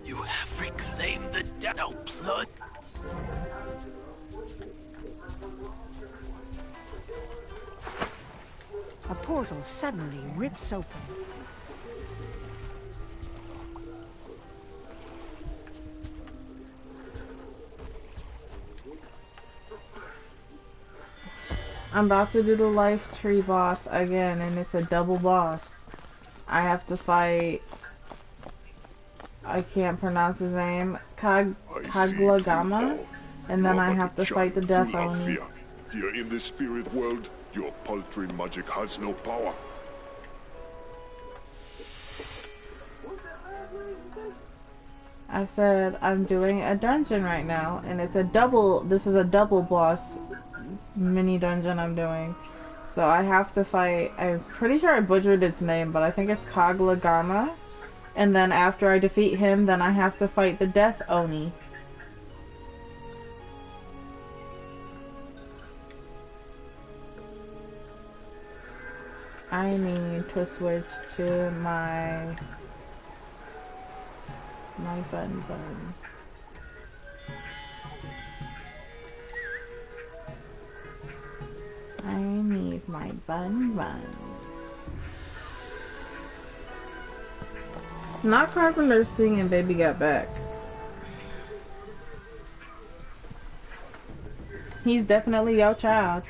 You have reclaimed the Dano blood. A portal suddenly rips open. I'm about to do the life tree boss again, and it's a double boss. I have to fight, I can't pronounce his name, Kaglagama, and then I have to fight the Death Oni. Here in the spirit world, your paltry magic has no power. I said I'm doing a dungeon right now, and it's a double, this is a double boss mini dungeon I'm doing. So I have to fight, I'm pretty sure I butchered its name, but I think it's Kaglagama. And then after I defeat him, then I have to fight the Death Oni. I need to switch to my button. I need my bun. Not Carpenter's singing Baby Got Back. He's definitely your child.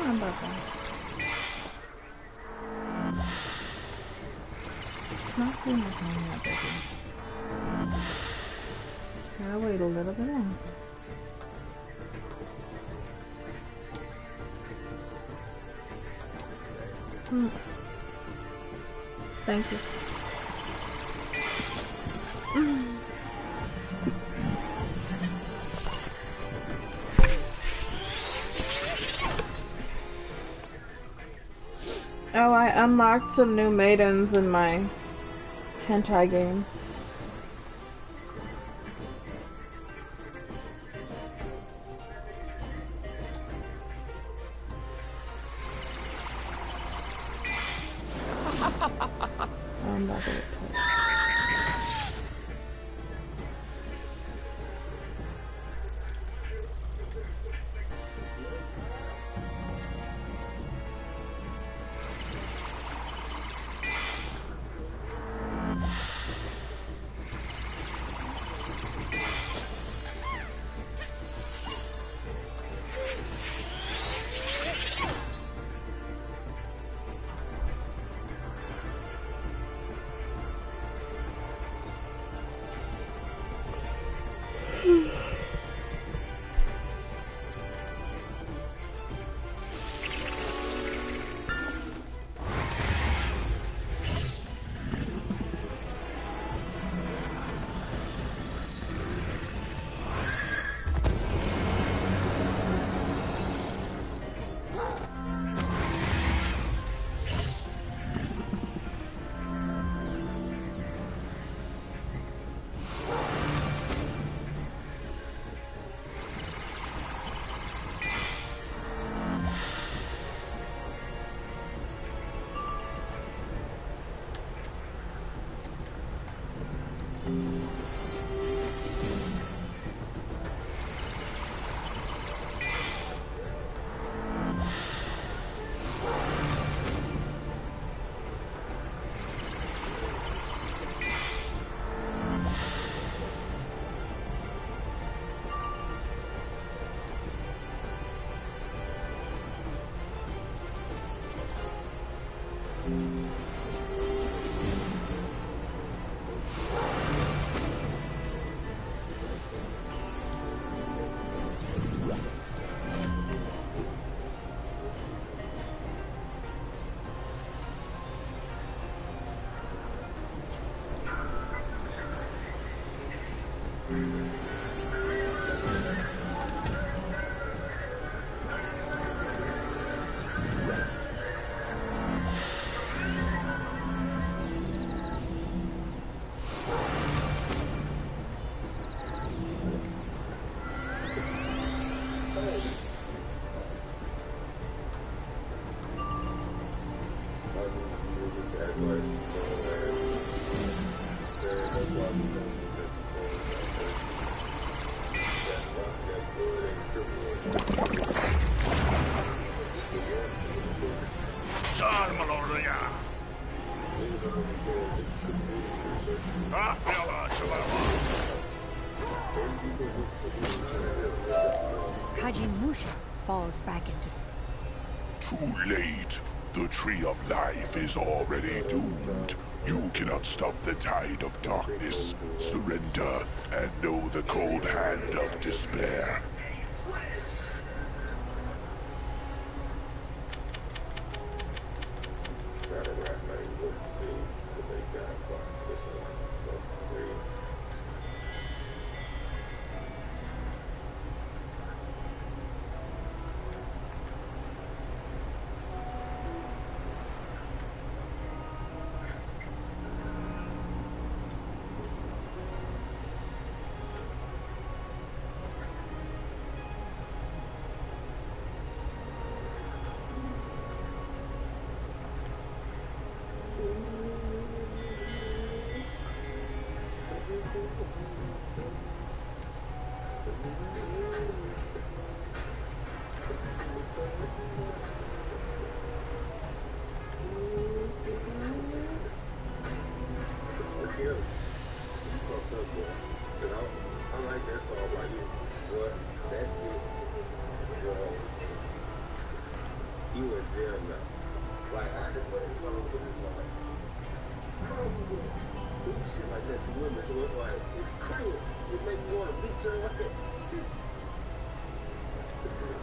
I'm about that. It's not too much money out there. Gotta wait a little bit longer. Thank you. Oh, I unlocked some new maidens in my hentai game. I'm about to get touched. Kajimusha falls back into... Too late. The tree of life is already doomed. You cannot stop the tide of darkness. Surrender and know the cold hand of despair. you in jail now. Like, I just put it on with this like, how do you do shit like that to women? So it's like, it's cruel. It makes me want to beat your ass.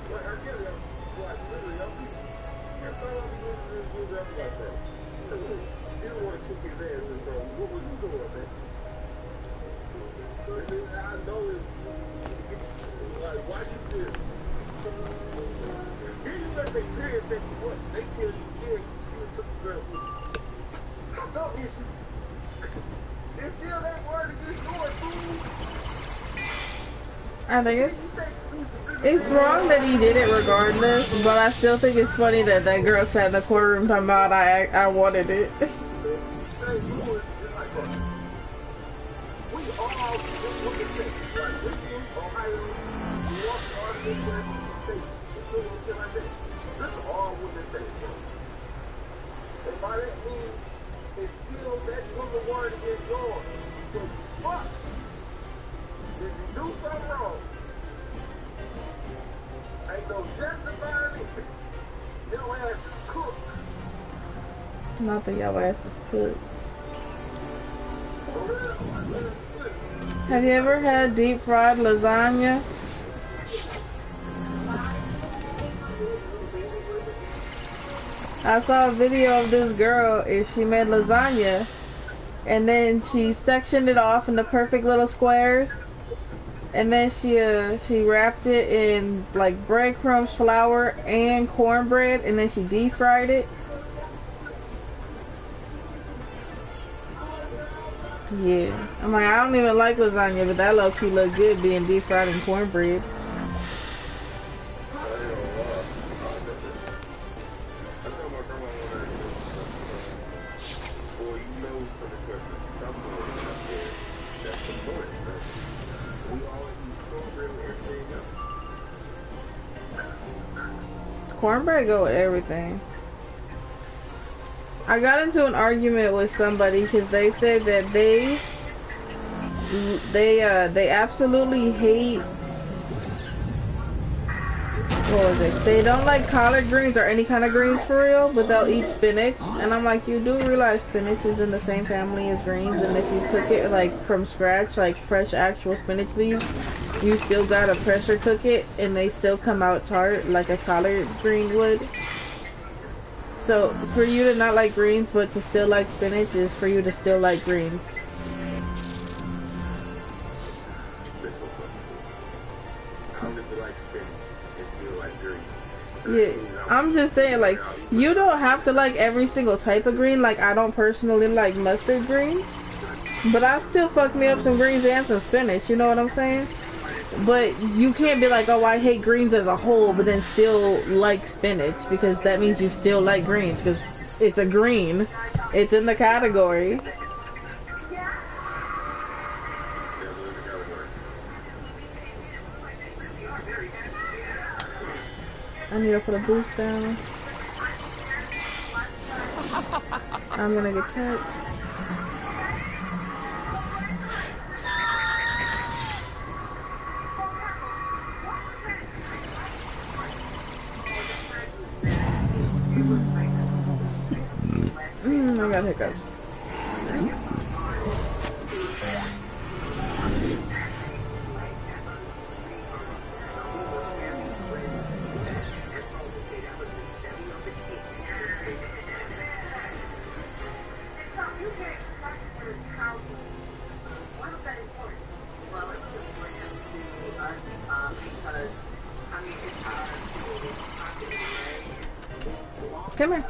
Like, I get it. Like, literally, I'm people. That's all I'm doing is do that like that. Still want to kick his ass and go, what was you doing, man? I know it's like, why you just then you let their parents set you up. They tell you, yeah, you still took the girl with you. How dumb is you? It's still that word against yours, fool. I think it's wrong that he did it regardless, but I still think it's funny that that girl sat in the courtroom talking about I wanted it. And by that means, it's still that woman word against yours. So fuck. If you do something wrong, ain't no justifying it. Your ass is cooked. Not that your ass is cooked. Have you ever had deep fried lasagna? I saw a video of this girl and she made lasagna and then she sectioned it off into perfect little squares and then she wrapped it in like breadcrumbs, flour, and cornbread and then she deep fried it. Yeah, I'm like, I don't even like lasagna, but that low-key look good being deep fried in cornbread. Cornbread go with everything. I got into an argument with somebody because they said that they absolutely hate, what was it? They don't like collard greens or any kind of greens for real, but they'll eat spinach. And I'm like, you do realize spinach is in the same family as greens, and if you cook it like from scratch, like fresh actual spinach leaves, you still gotta pressure cook it and they still come out tart like a collard green would. So for you to not like greens but to still like spinach is for you to still like greens. Yeah, I'm just saying, like, you don't have to like every single type of green. Like, I don't personally like mustard greens, but I still fuck me up some greens and some spinach, you know what I'm saying? But you can't be like, oh, I hate greens as a whole, but then still like spinach, because that means you still like greens, because it's a green. It's in the category. I need to put a boost down. I'm gonna get touched. I got hiccups. Come here.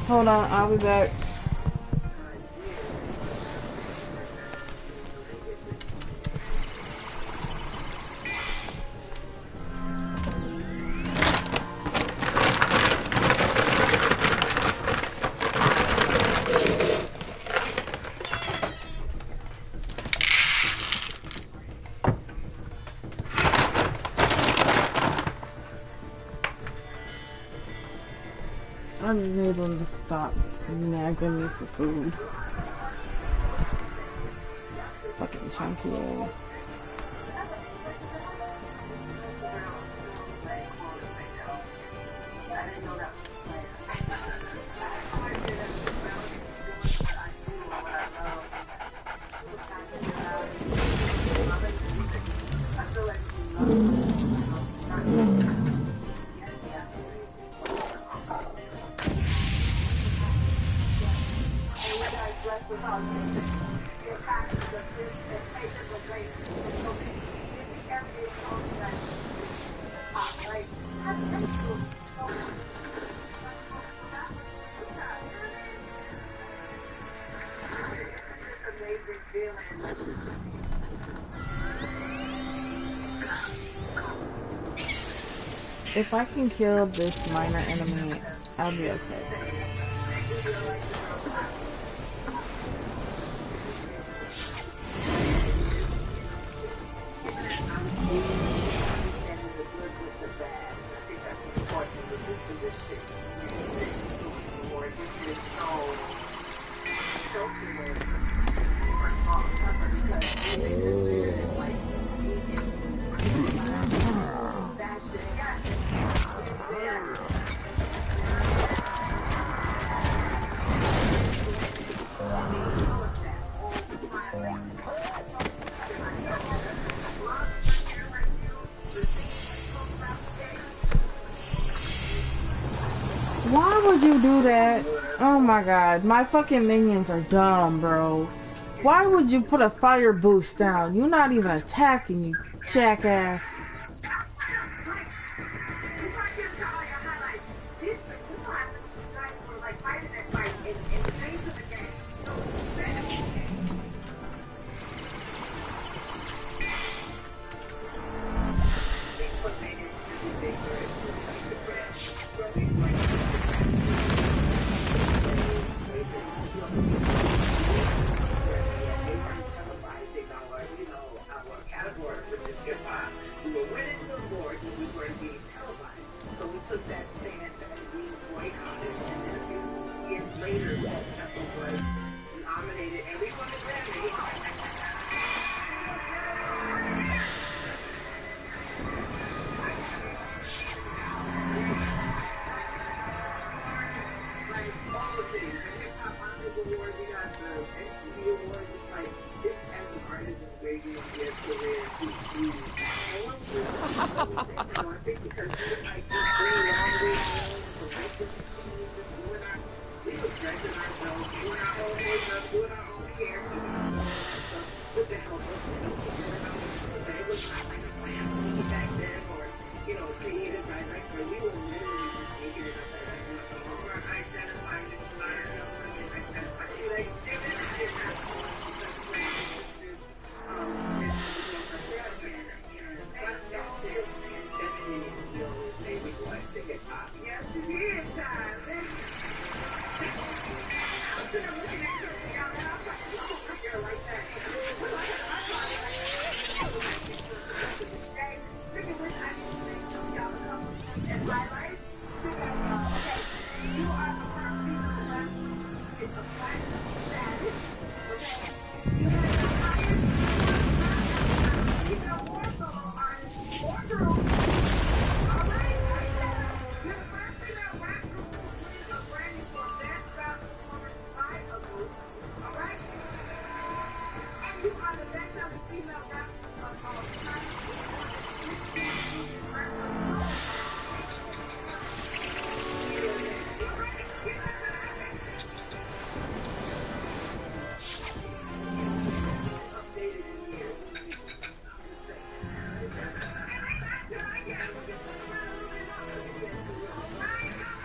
Hold on, I'll be back. I just need them to stop nagging me for food. Fucking chunky ass. If I can kill this minor enemy, I'll be okay. Why would you do that? Oh my god, my fucking minions are dumb, bro. Why would you put a fire boost down? You're not even attacking, you jackass.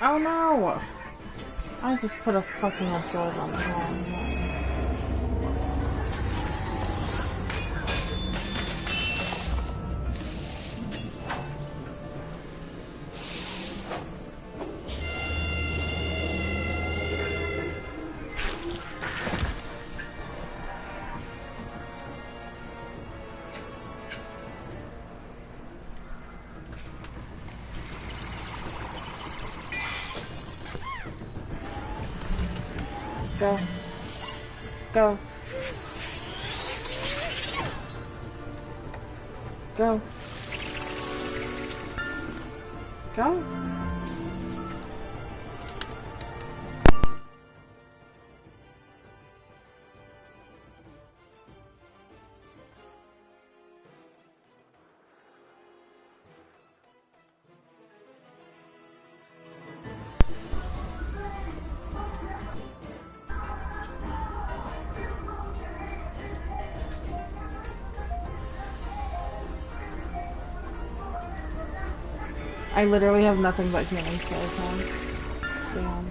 Oh no! I just put a fucking assault on the wall. Go. Go. Go. Go. I literally have nothing but healing spells now. Damn.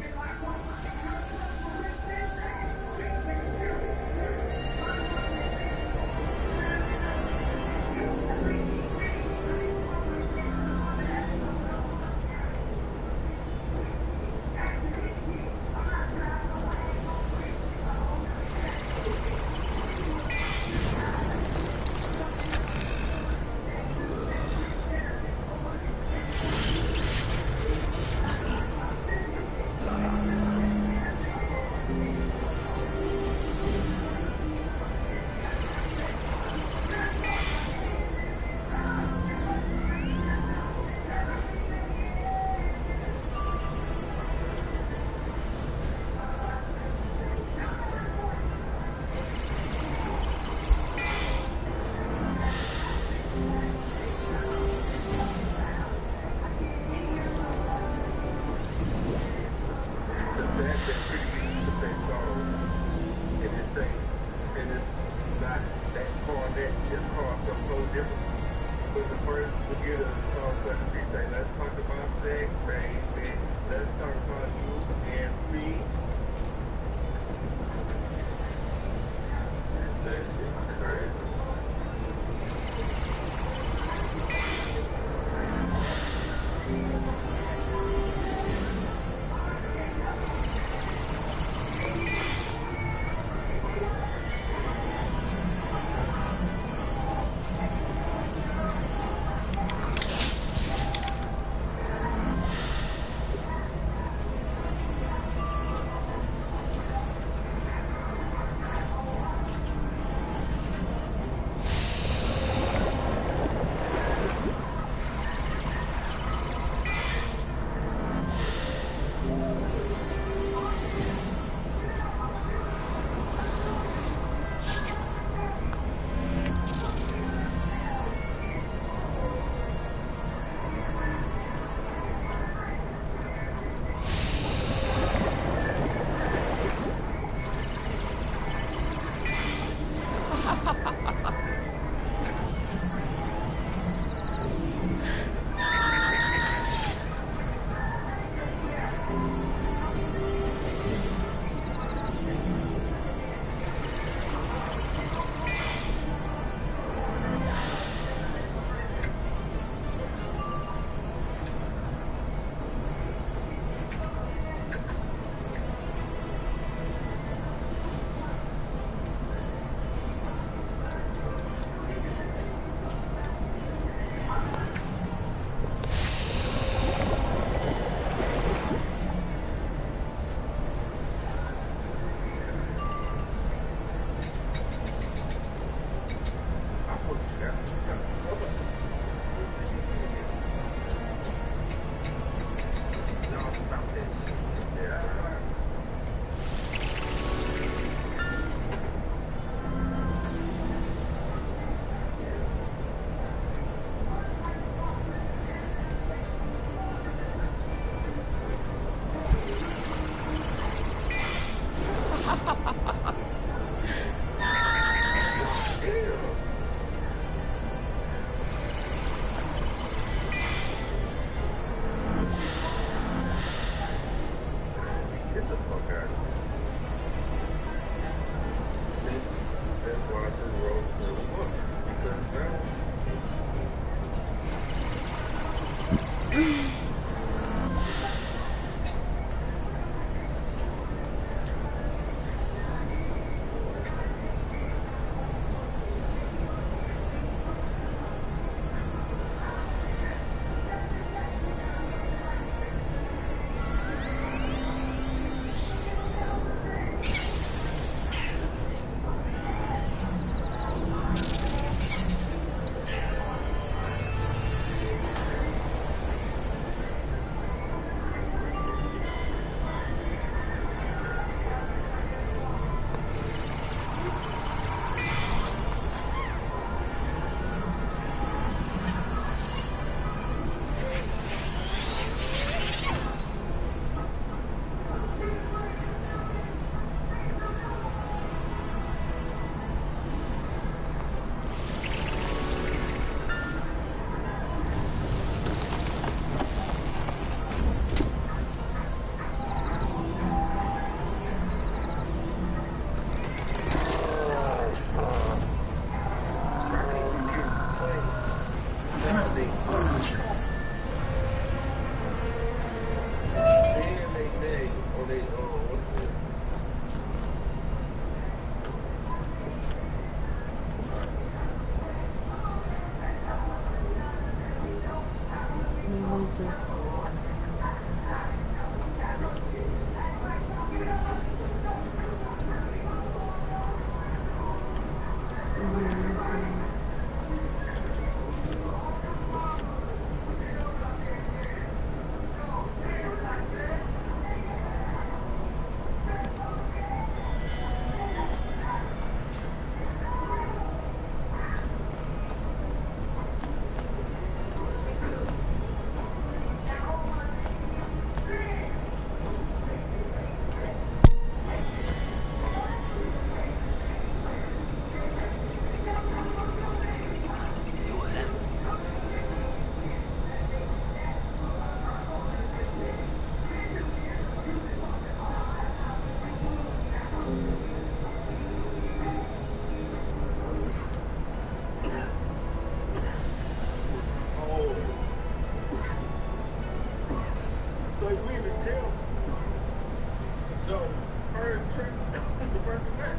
take the person back.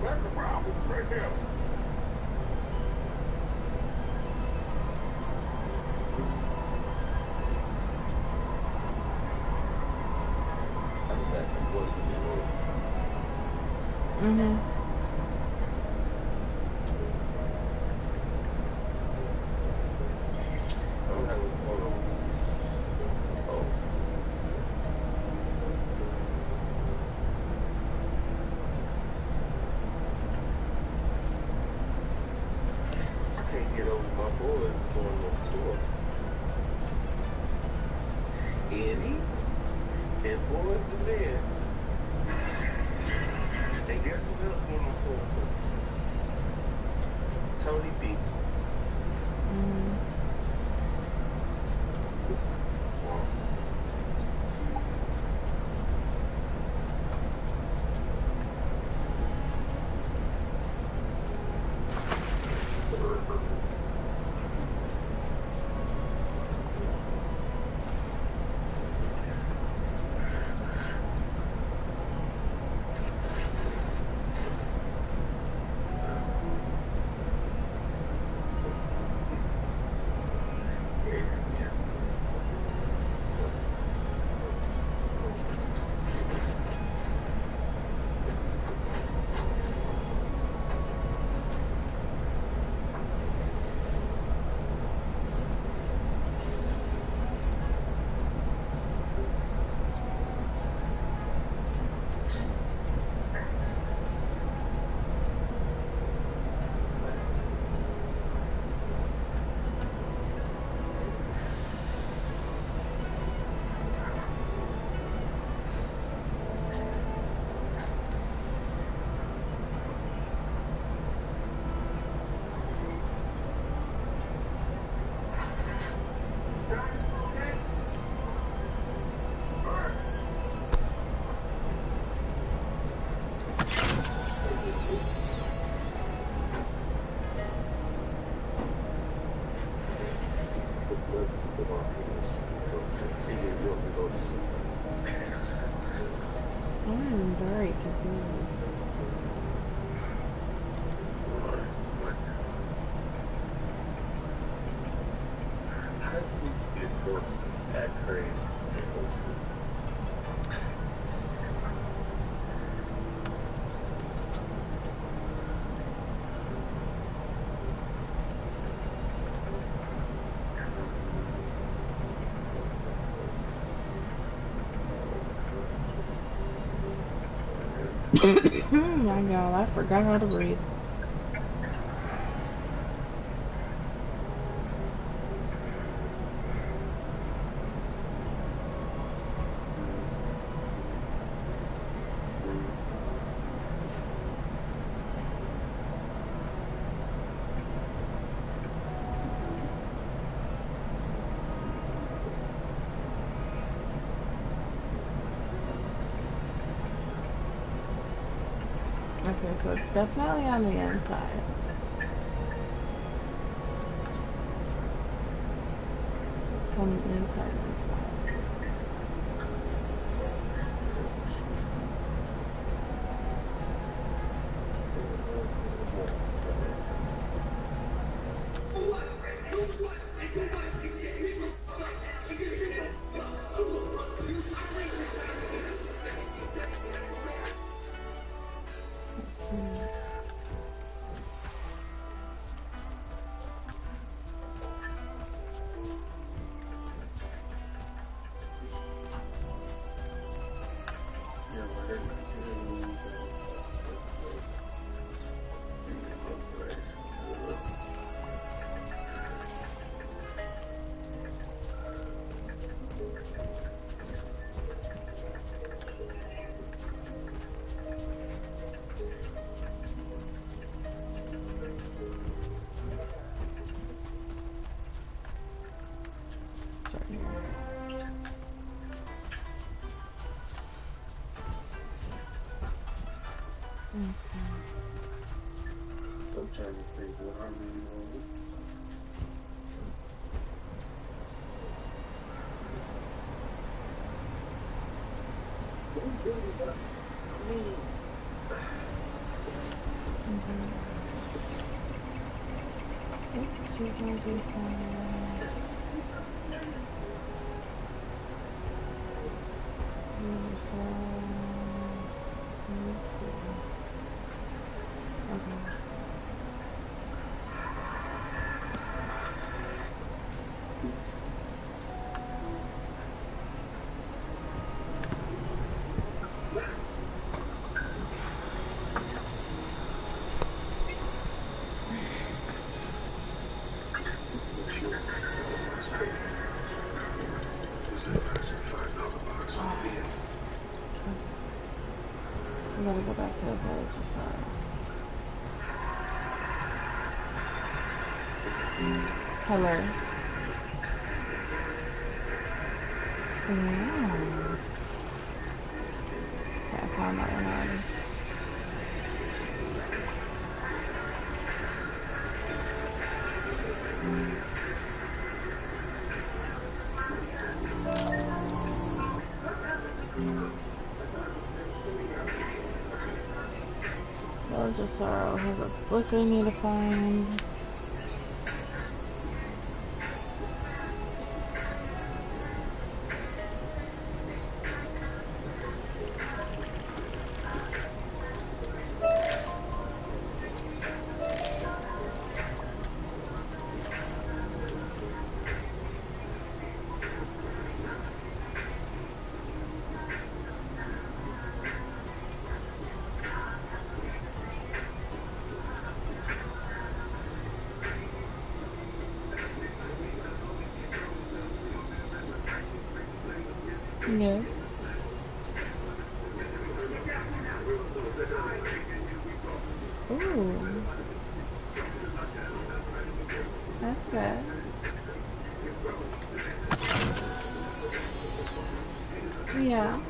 That's the problem right now. Mm-hmm. I can't get over my boys going on tour. Eddie and boys the man. And guess who else going on tour? Tony B. Mm-hmm. I'm very confused. How do you get booked at crazy? Oh my god, I forgot how to breathe. Okay, so it's definitely on the inside. From the inside. I'm trying to think what I really want. I gotta go back to the village, sorry. Hello. Wow. Okay, I found that one already. Village of Sorrow has a book I need to find. Yeah. Ooh. That's bad. Yeah.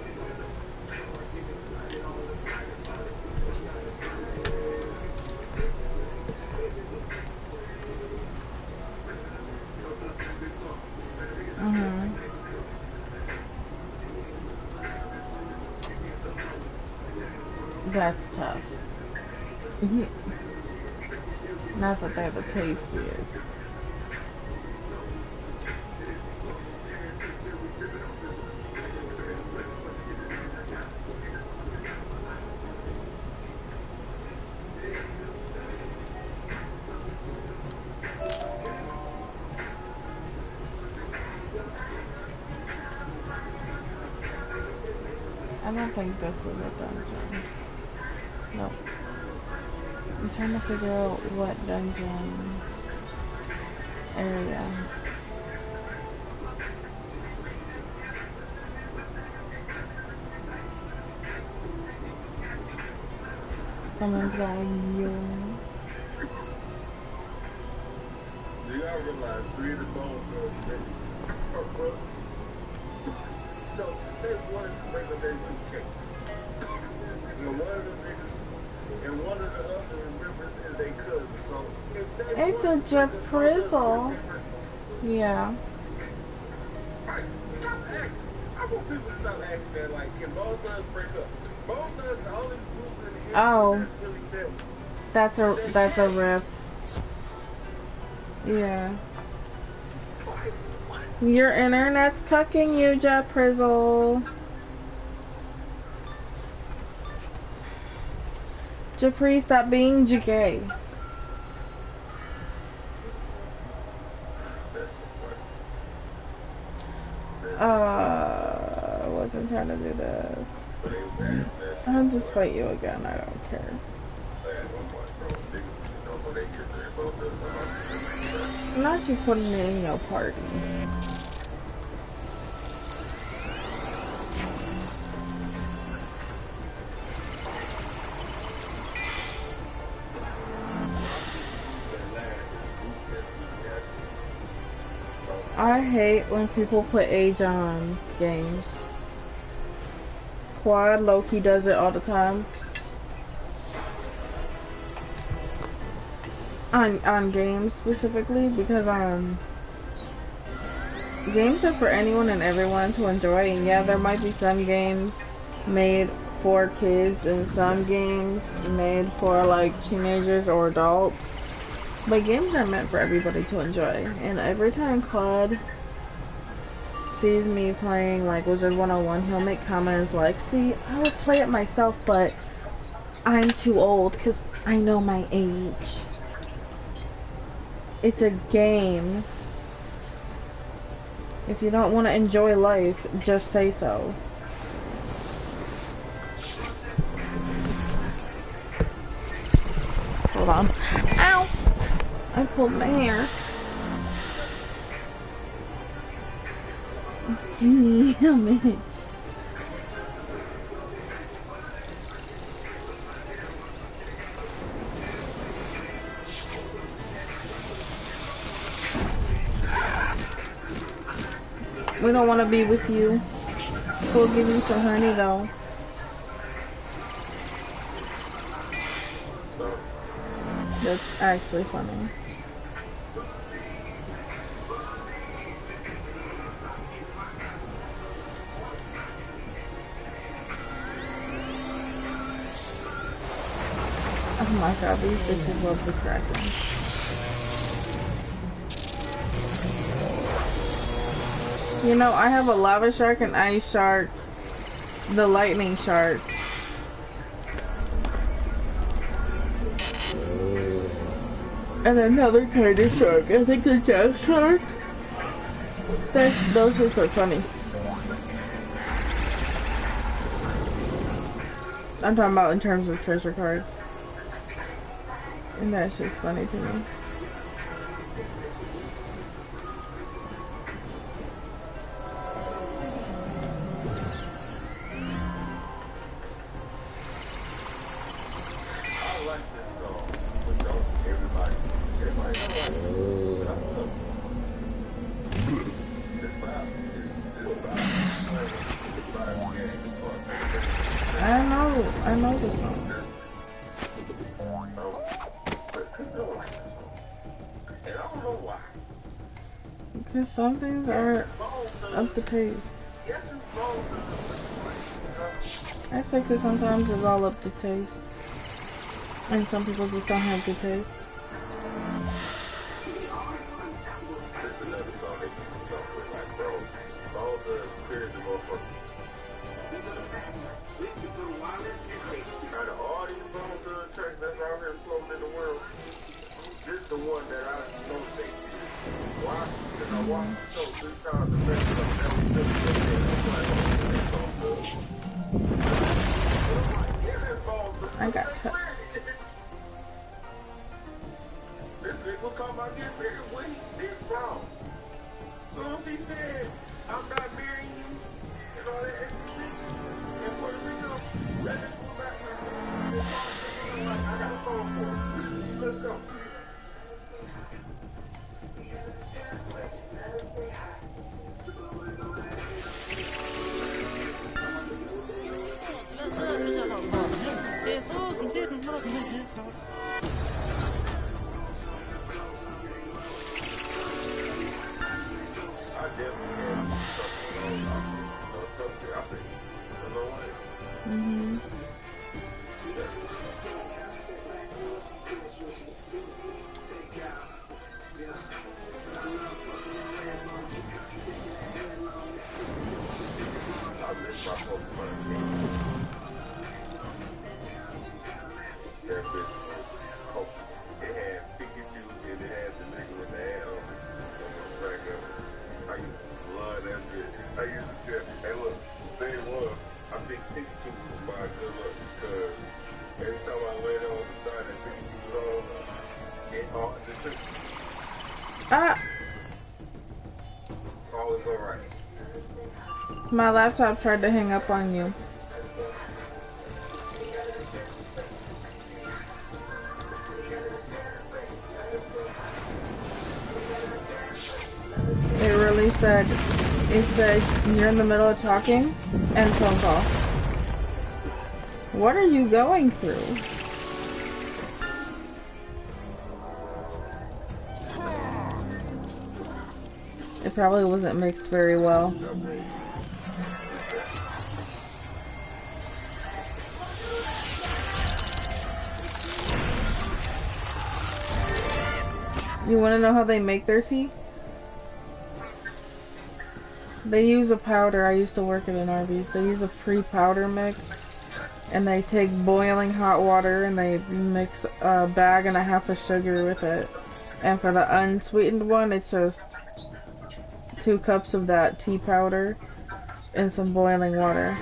That's tough. Not that they're the tastiest. I don't think this is a dungeon. Nope. I'm trying to figure out what dungeon area. Someone's got a urine. Do y'all realize 3 of the bones are broken? So there's one is regular, there's 2 cakes. And one of the niggas and one of the other members is they cousin. So if they It's a Japrizzle. Yeah. Right. Stop asking. I want people to stop asking that, like, can both of us break up? Both of us, the only group in the Oh. that's really them. That's a rip. Yeah. Your internet's cucking you, Japrizzle. Japri, stop being gay. I wasn't trying to do this. I'll just fight you again, I don't care. Not you putting it in your party. I hate when people put age on games. Quad Loki does it all the time. On games specifically, because games are for anyone and everyone to enjoy, and yeah, there might be some games made for kids and some games made for like teenagers or adults. But games are meant for everybody to enjoy. And every time Claude sees me playing like Wizard 101, he'll make comments like, see, I would play it myself, but I'm too old because I know my age. It's a game. If you don't want to enjoy life, just say so. Hold on. Ow! I pulled my hair. Damn it. We don't want to be with you. We'll give you some honey though. That's actually funny. Oh my god, these bitches love the Kraken. You know, I have a lava shark, an ice shark, the lightning shark. And another kind of shark. I think the jet shark. Those are so funny. I'm talking about in terms of treasure cards. And that's just funny to me. I know this song. Because some things are up to taste. I say because sometimes it's all up to taste. And some people just don't have good taste. I got touched. Look how my dear baby, where he did from. So as he said, I'm not marrying you, and all that extra shit, and Puerto Rico, let us go back there. I got a phone for us. Let's go. My laptop tried to hang up on you. It really said, you're in the middle of talking and phone call. What are you going through? It probably wasn't mixed very well. You want to know how they make their tea? They use a powder. I used to work at an Arby's. They use a pre-powder mix. And they take boiling hot water and they mix a bag and a half of sugar with it. And for the unsweetened one, it's just 2 cups of that tea powder and some boiling water.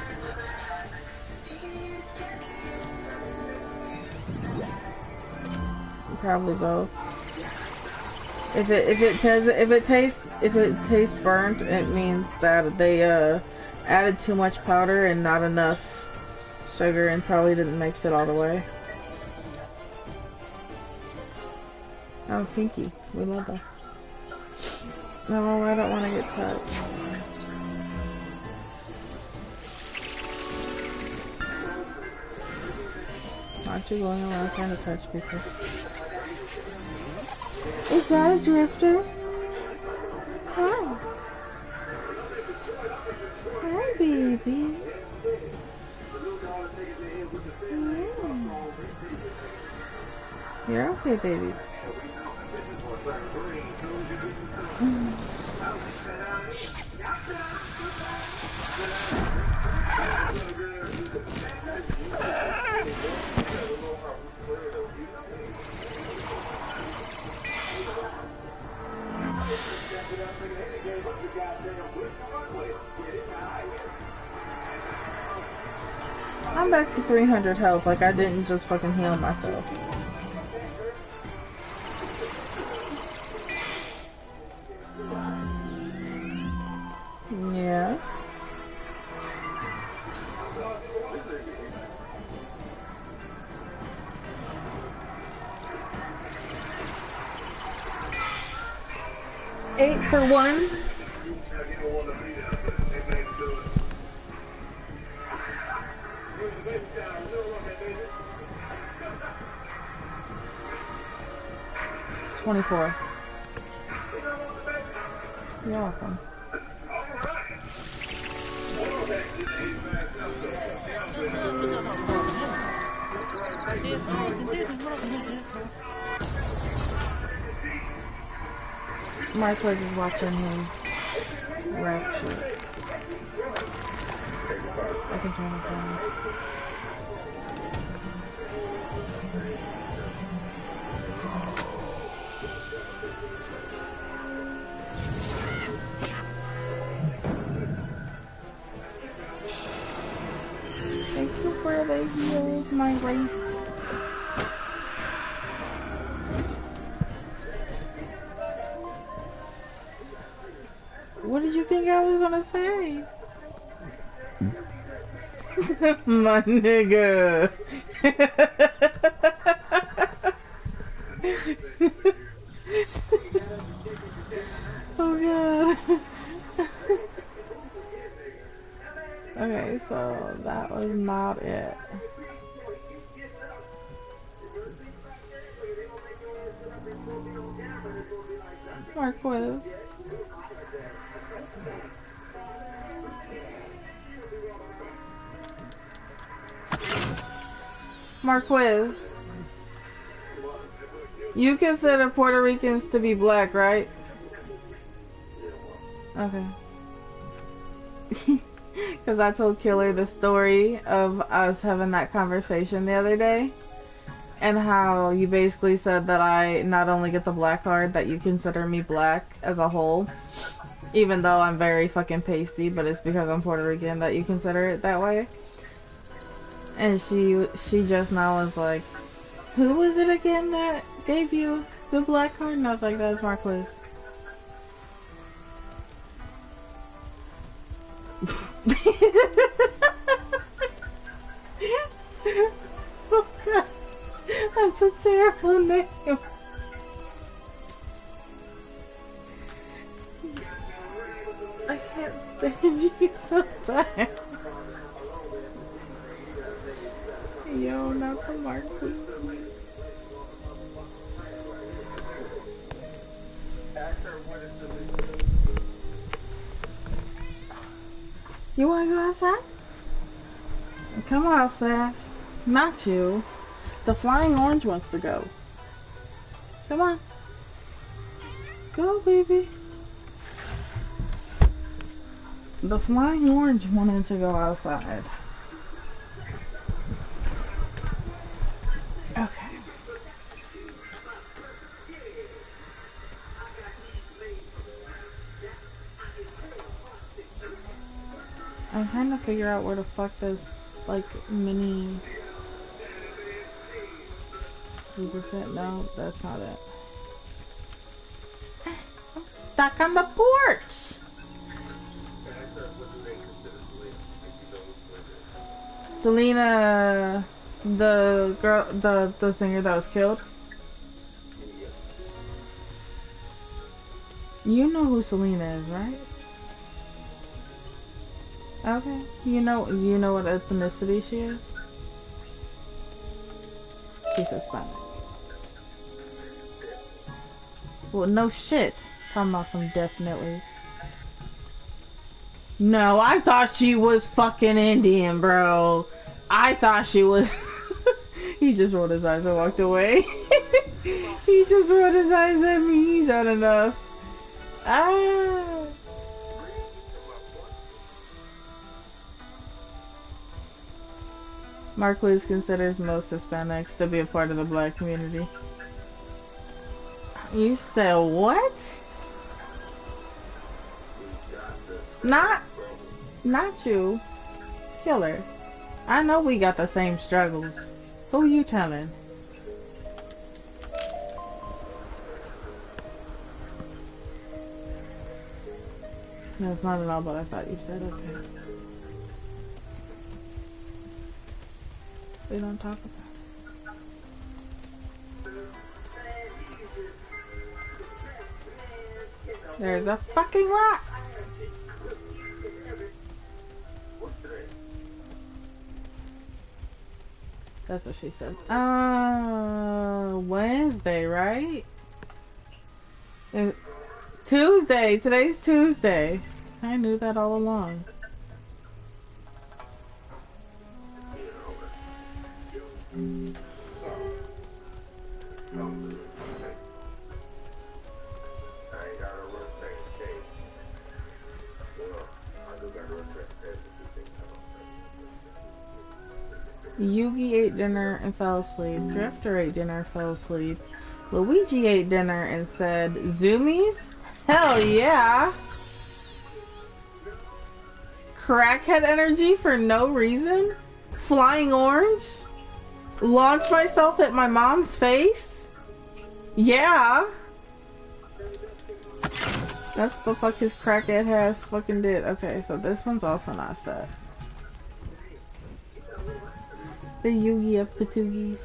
Probably both. If it tastes burnt, it means that they added too much powder and not enough sugar and probably didn't mix it all the way. Oh, kinky. We love that. No, I don't want to get touched. Aren't you going around trying to touch people? Is that a drifter? Hi. Hi, baby. You're okay, baby. I'm back to 300 health, like I didn't just fucking heal myself. Yes. Eight for one. $24. You're welcome. Marquez is watching his rap shit. I can turn it down. Thank you for the heals, my race. What did you think I was gonna say? My nigga. Oh god. Okay, so that was not it. Marquez. Marquez. You consider Puerto Ricans to be black, right? Okay. Because I told Killer the story of us having that conversation the other day. And how you basically said that I not only get the black card, that you consider me black as a whole. Even though I'm very fucking pasty, but it's because I'm Puerto Rican that you consider it that way. And she just now was like, who was it again that gave you the black card? And I was like, that was Marquez. Oh god, that's a terrible name. I can't stand you sometimes. Yo, not the Marquez. You wanna go outside? Come on, Sass. Not you. The flying orange wants to go. Come on. go, baby. The flying orange wanted to go outside. Okay. I'm trying to figure out where the fuck this, like, mini... Is this it? No, that's not it. I'm stuck on the porch! Selena, the girl, the singer that was killed. You know who Selena is, right? Okay. You know what ethnicity she is? She's Hispanic. Well, no shit. Talking about some definitely. No, I thought she was fucking Indian, bro. I thought she was... He just rolled his eyes and walked away. He just rolled his eyes at me. He's had enough. Ah. Marquez considers most Hispanics to be a part of the black community. You said what? Not you. Killer. I know we got the same struggles. Who you telling? That's not at all what I thought you said. Okay. We don't talk about it. There's a fucking rock. That's what she said. Wednesday, right? Tuesday. Today's Tuesday. I knew that all along. Yugi ate dinner and fell asleep. Drifter ate dinner and fell asleep. Luigi ate dinner and said, Zoomies? Hell yeah! Crackhead energy for no reason? Flying orange? Launch myself at my mom's face? Yeah! That's the fuck his crackhead ass fucking did. Okay, so this one's also not set. The Yugi of Patoogies.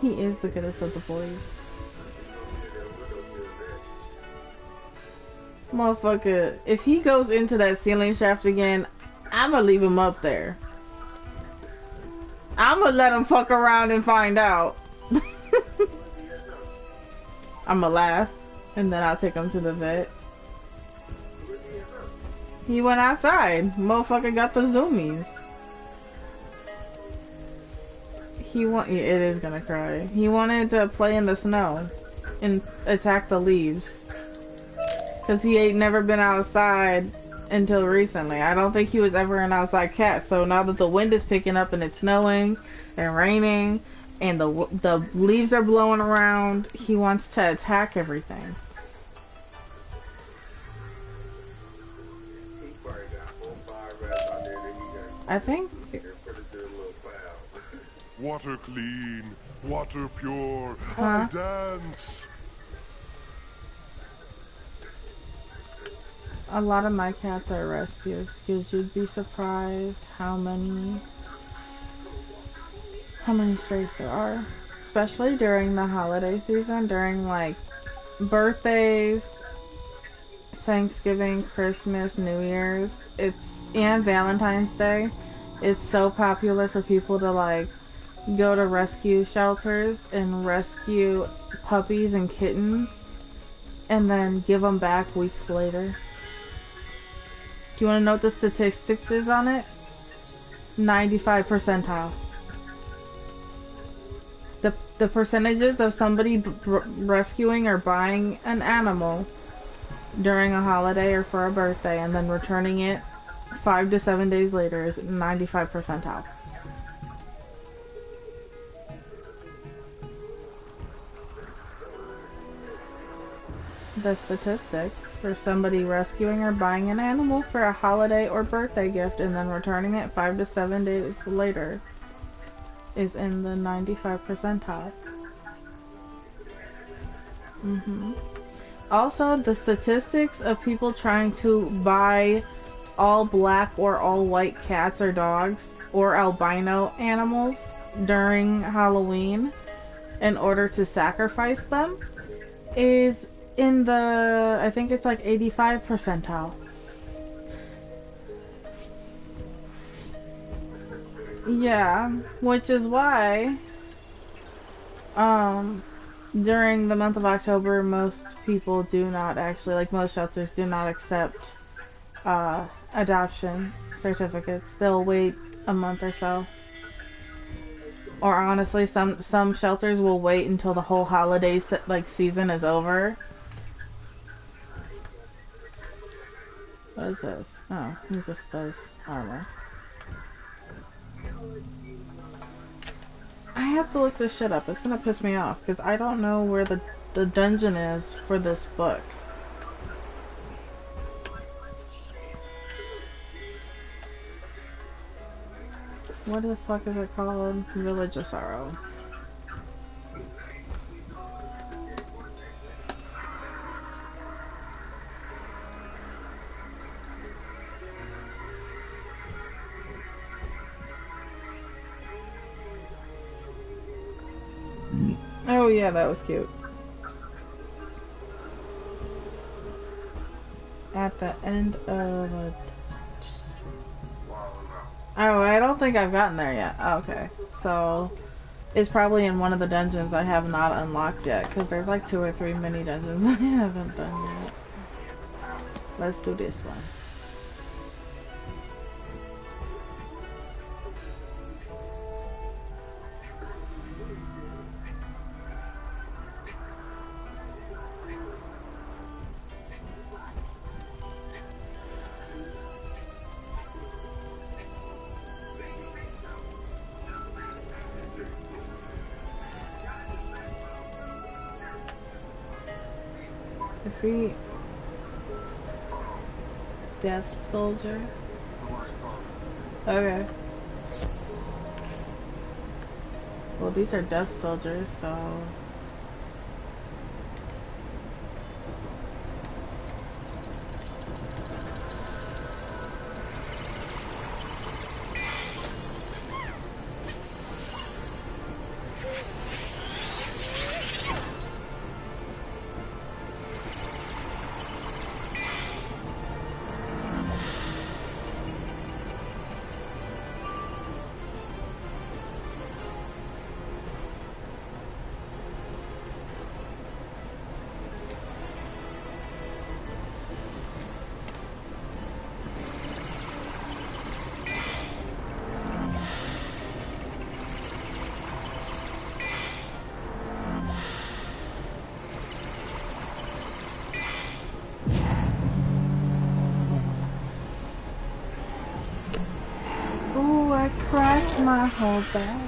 He is the goodest of the boys. Motherfucker, if he goes into that ceiling shaft again, I'ma leave him up there. I'ma let him fuck around and find out. I'ma laugh, and then I'll take him to the vet. He went outside. Motherfucker got the zoomies. It is gonna cry. He wanted to play in the snow and attack the leaves. Cause he ain't never been outside until recently. I don't think he was ever an outside cat. So now that the wind is picking up and it's snowing and raining and the leaves are blowing around, he wants to attack everything. I think water clean, water pure, I dance. A lot of my cats are rescues because you'd be surprised how many strays there are, especially during the holiday season, during like birthdays, Thanksgiving, Christmas, New Year's, and Valentine's Day. It's so popular for people to like go to rescue shelters and rescue puppies and kittens and then give them back weeks later. Do you want to know what the statistics is on it? 95 percentile. the percentages of somebody rescuing or buying an animal during a holiday or for a birthday and then returning it 5 to 7 days later is 95 percentile. The statistics for somebody rescuing or buying an animal for a holiday or birthday gift and then returning it 5 to 7 days later is in the 95 percentile. Also, the statistics of people trying to buy all black or all white cats or dogs or albino animals during Halloween in order to sacrifice them is in the, I think it's like 85 percentile. Yeah, which is why during the month of October most people do not actually, like most shelters do not accept adoption certificates. They'll wait a month or so. Or honestly, some shelters will wait until the whole holiday season is over. What is this? Oh, he just does armor. I have to look this shit up. It's gonna piss me off because I don't know where the dungeon is for this book. What the fuck is it called? Village of Sorrow. Oh yeah, that was cute. At the end of a... Oh, I don't think I've gotten there yet. Oh, okay. So, it's probably in one of the dungeons I have not unlocked yet, because there's like 2 or 3 mini dungeons I haven't done yet. Let's do this one. Defeat Death Soldier. Okay. Well, these are Death Soldiers, so... Cracked my whole back.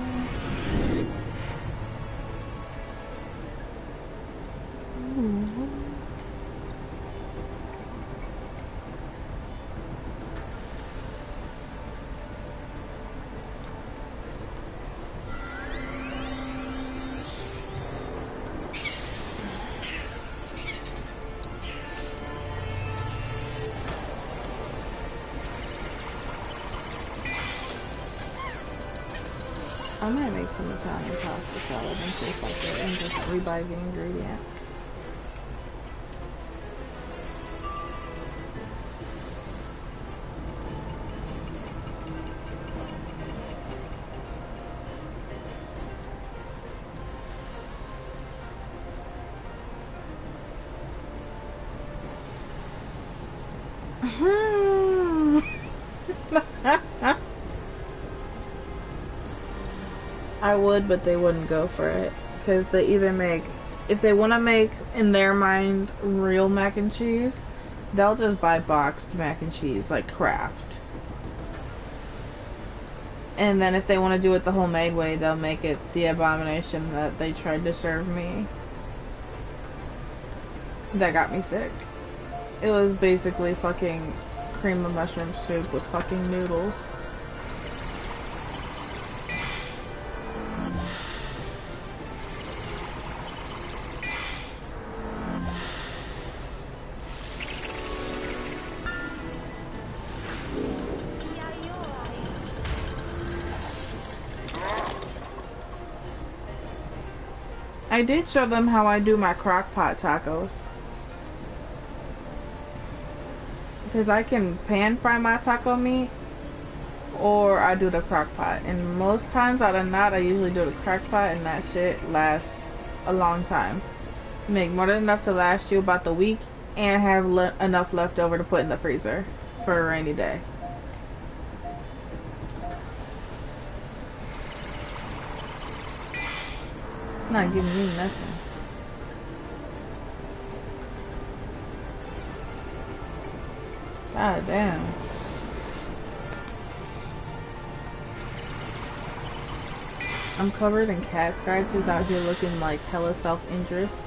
I might make some Italian pasta salad and taste like it and just rebuy the ingredients. I would, but they wouldn't go for it. Because they either make, if they want to make, in their mind, real mac and cheese, they'll just buy boxed mac and cheese, like Kraft. And then if they want to do it the homemade way, they'll make it the abomination that they tried to serve me. That got me sick. It was basically fucking cream of mushroom soup with fucking noodles. I did show them how I do my crock pot tacos. Because I can pan fry my taco meat, or I do the crock pot. And most times out of not, I usually do the crock pot, and that shit lasts a long time. You make more than enough to last you about the week, and have enough left over to put in the freezer for a rainy day. It's not giving me nothing. God damn. I'm covered in cat scratches out here looking like hella self-injurious.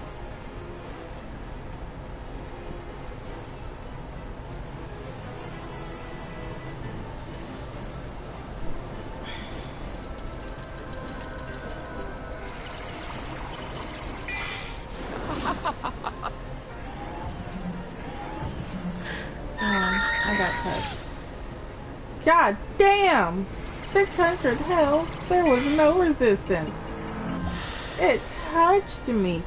I got touched. God damn! 600 health. There was no resistance. It touched me.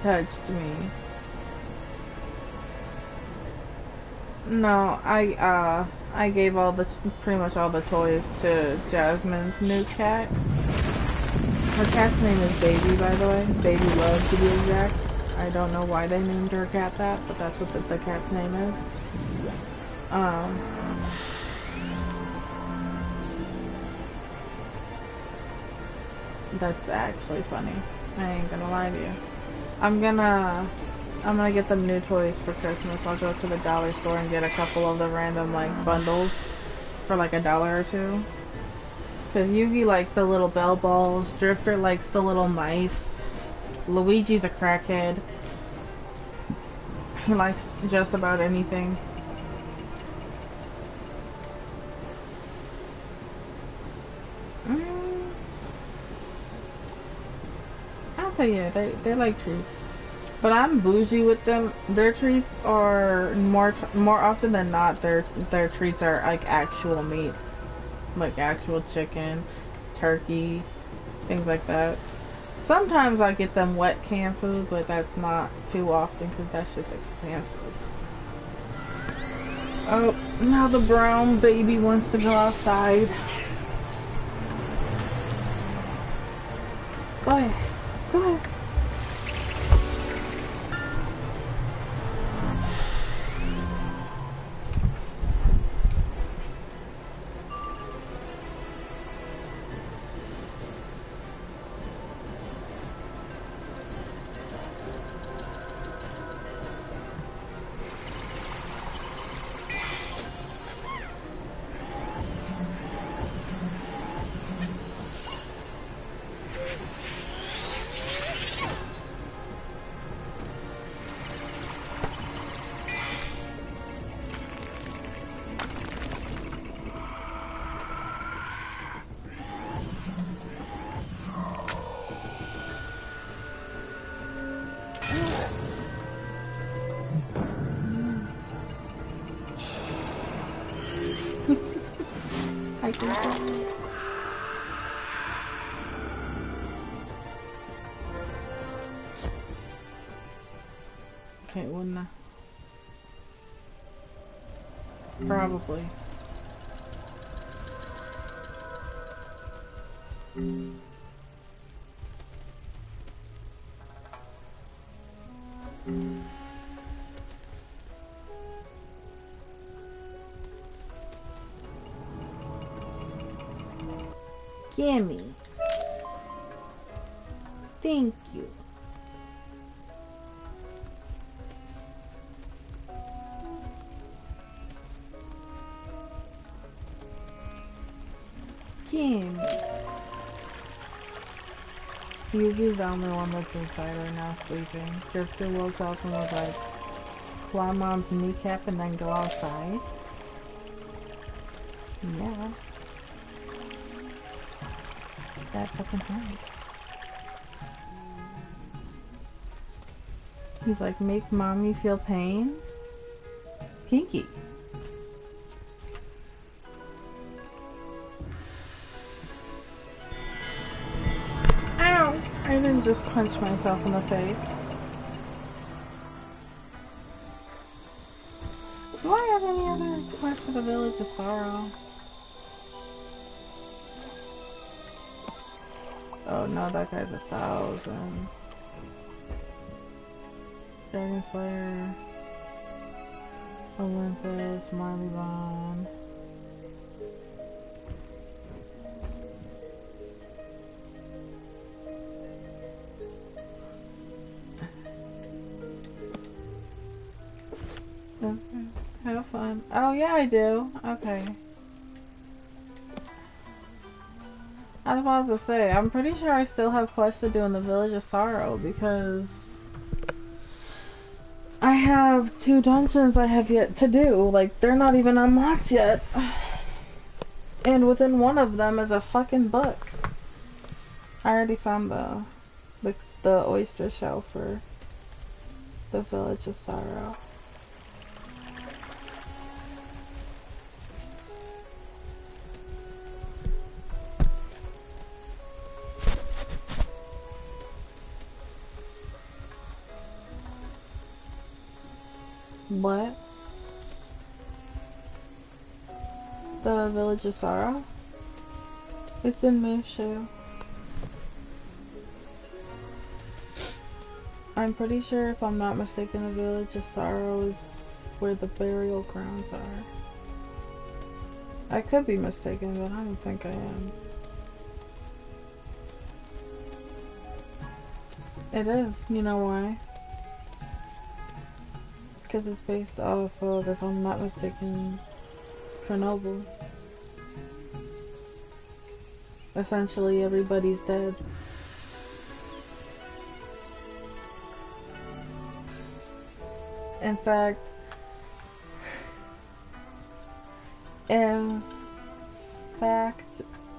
No, I gave pretty much all the toys to Jasmine's new cat. Her cat's name is Baby, by the way. Baby Love, to be exact. I don't know why they named her cat that, but that's what the cat's name is. That's actually funny. I ain't gonna lie to you. I'm gonna get them new toys for Christmas. I'll go to the dollar store and get a couple of the random like bundles for like $1 or $2. Cause Yugi likes the little bell balls, Drifter likes the little mice, Luigi's a crackhead. He likes just about anything. So yeah, they like treats, but I'm bougie with them. Their treats are more often than not, their treats are like actual meat, like actual chicken, turkey, things like that. Sometimes I get them wet canned food, but that's not too often because that shit's expensive. Oh, now the brown baby wants to go outside. Go ahead. Go ahead. I can tell. Okay, wouldn't I? Probably. Gimme. Thank you. Kim. Yugi's the only one that's inside right now sleeping. Drifter woke up and was like, claw mom's kneecap and then go outside. Yeah. That fucking hurts. He's like, make mommy feel pain? Kinky. Ow! I didn't just punch myself in the face. Do I have any other requests for the Village of Sorrow? Oh no, that guy's 1,000. Dragon Slayer, Olympus, Marley Bond. Okay, have fun. Oh yeah, I do. Okay. I was about to say, I'm pretty sure I still have quests to do in the Village of Sorrow because I have 2 dungeons I have yet to do. Like, they're not even unlocked yet. And within one of them is a fucking book. I already found the oyster shell for the Village of Sorrow. What? The Village of Sorrow? It's in Mushu. I'm pretty sure, if I'm not mistaken, the Village of Sorrow is where the burial grounds are. I could be mistaken, but I don't think I am. It is. You know why? Because it's based off of, if I'm not mistaken, Chernobyl. Essentially, everybody's dead. In fact,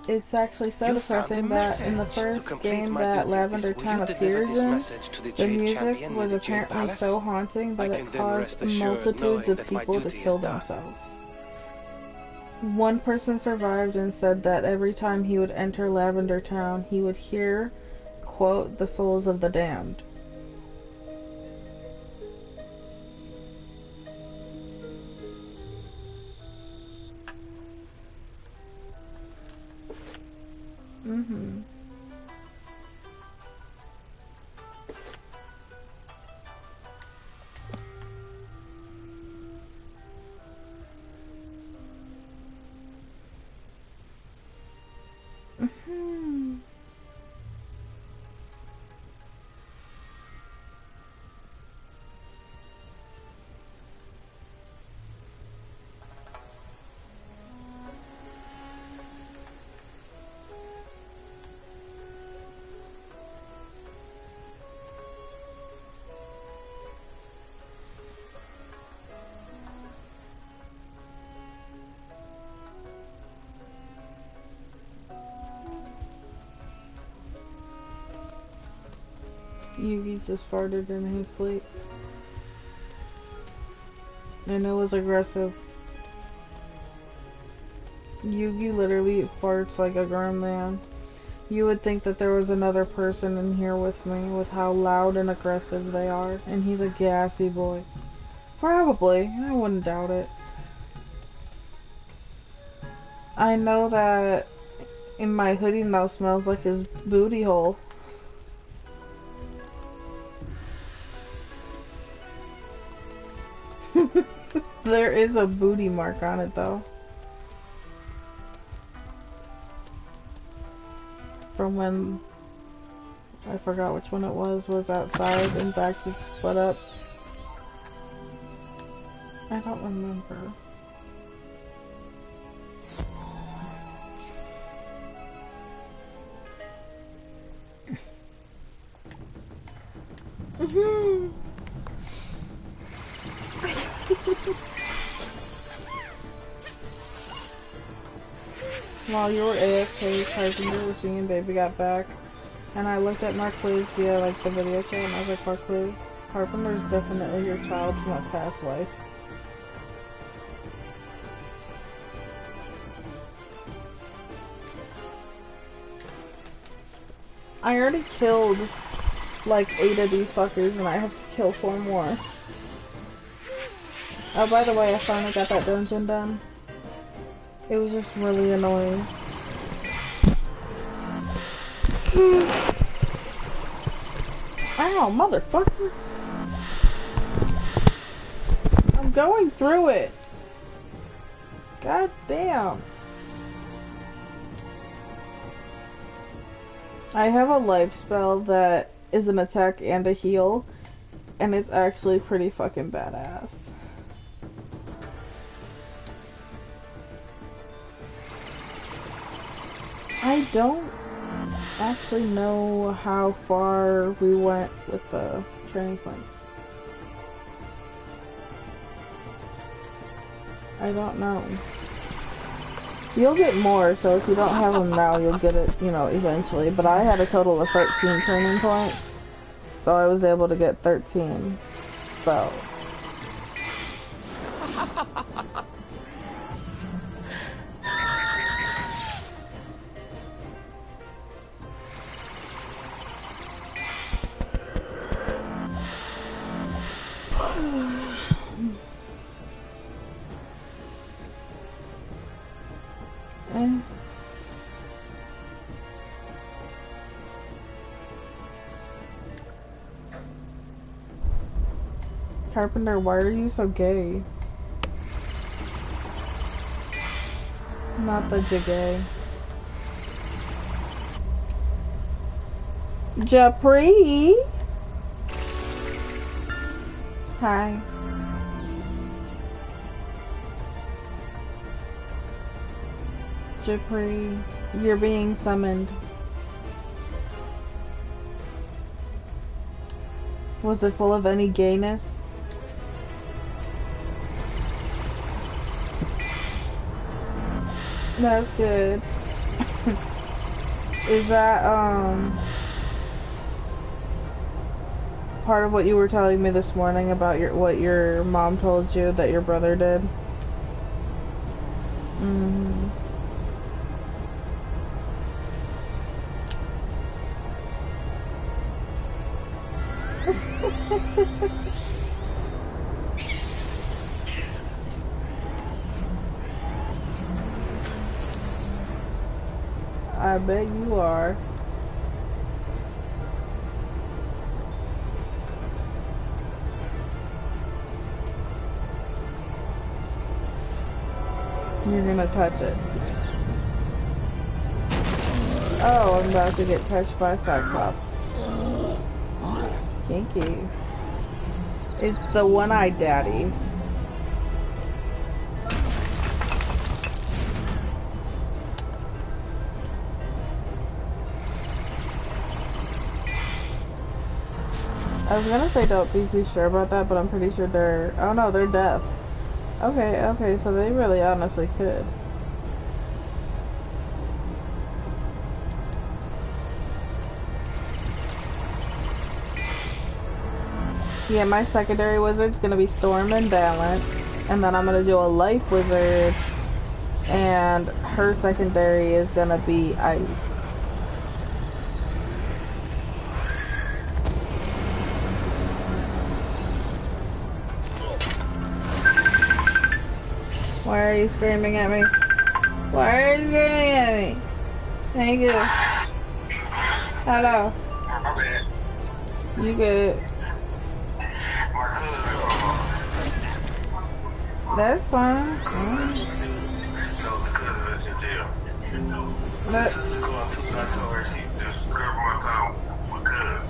it's actually so depressing that in the first game that Lavender Town appears in, the music was apparently so haunting that it caused multitudes of people to kill themselves. One person survived and said that every time he would enter Lavender Town, he would hear, quote, the souls of the damned. Mm-hmm. Mm-hmm. Yugi just farted in his sleep. And it was aggressive. Yugi literally farts like a grown man. You would think that there was another person in here with me with how loud and aggressive they are. And he's a gassy boy. Probably. I wouldn't doubt it. I know that in my hoodie now smells like his booty hole. There is a booty mark on it though. From when I forgot which one it was outside and backed his butt up. I don't remember. While you were AFK, Carpenter was seeing Baby got back, and I looked at Marquez via like the video chat, and I was like, Marquez, Carpenter's definitely your child from a past life. I already killed like 8 of these fuckers, and I have to kill 4 more. Oh, by the way, I finally got that dungeon done. It was just really annoying. Ow, motherfucker! I'm going through it! God damn! I have a life spell that is an attack and a heal, and it's actually pretty fucking badass. I don't actually know how far we went with the training points. I don't know. You'll get more, so if you don't have them now, you'll get it, you know, eventually. But I had a total of 13 training points, so I was able to get 13 spells. Carpenter, why are you so gay? Not that you're gay. Japri! Hi. Japri, you're being summoned. Was it full of any gayness? That's good. Is that, part of what you were telling me this morning about what your mom told you that your brother did? Mm-hmm. I bet you are. You're gonna touch it. Oh, I'm about to get touched by Cyclops. Kinky. It's the one-eyed daddy. I was gonna say don't be too sure about that, but I'm pretty sure they're... Oh no, they're deaf. Okay, okay, so they really honestly could. Yeah, my secondary wizard's gonna be Storm and Balance, and then I'm gonna do a life wizard, and her secondary is gonna be Ice. Why are you screaming at me? Why are you screaming at me? Thank you. Hello. You get it. That's fine. But because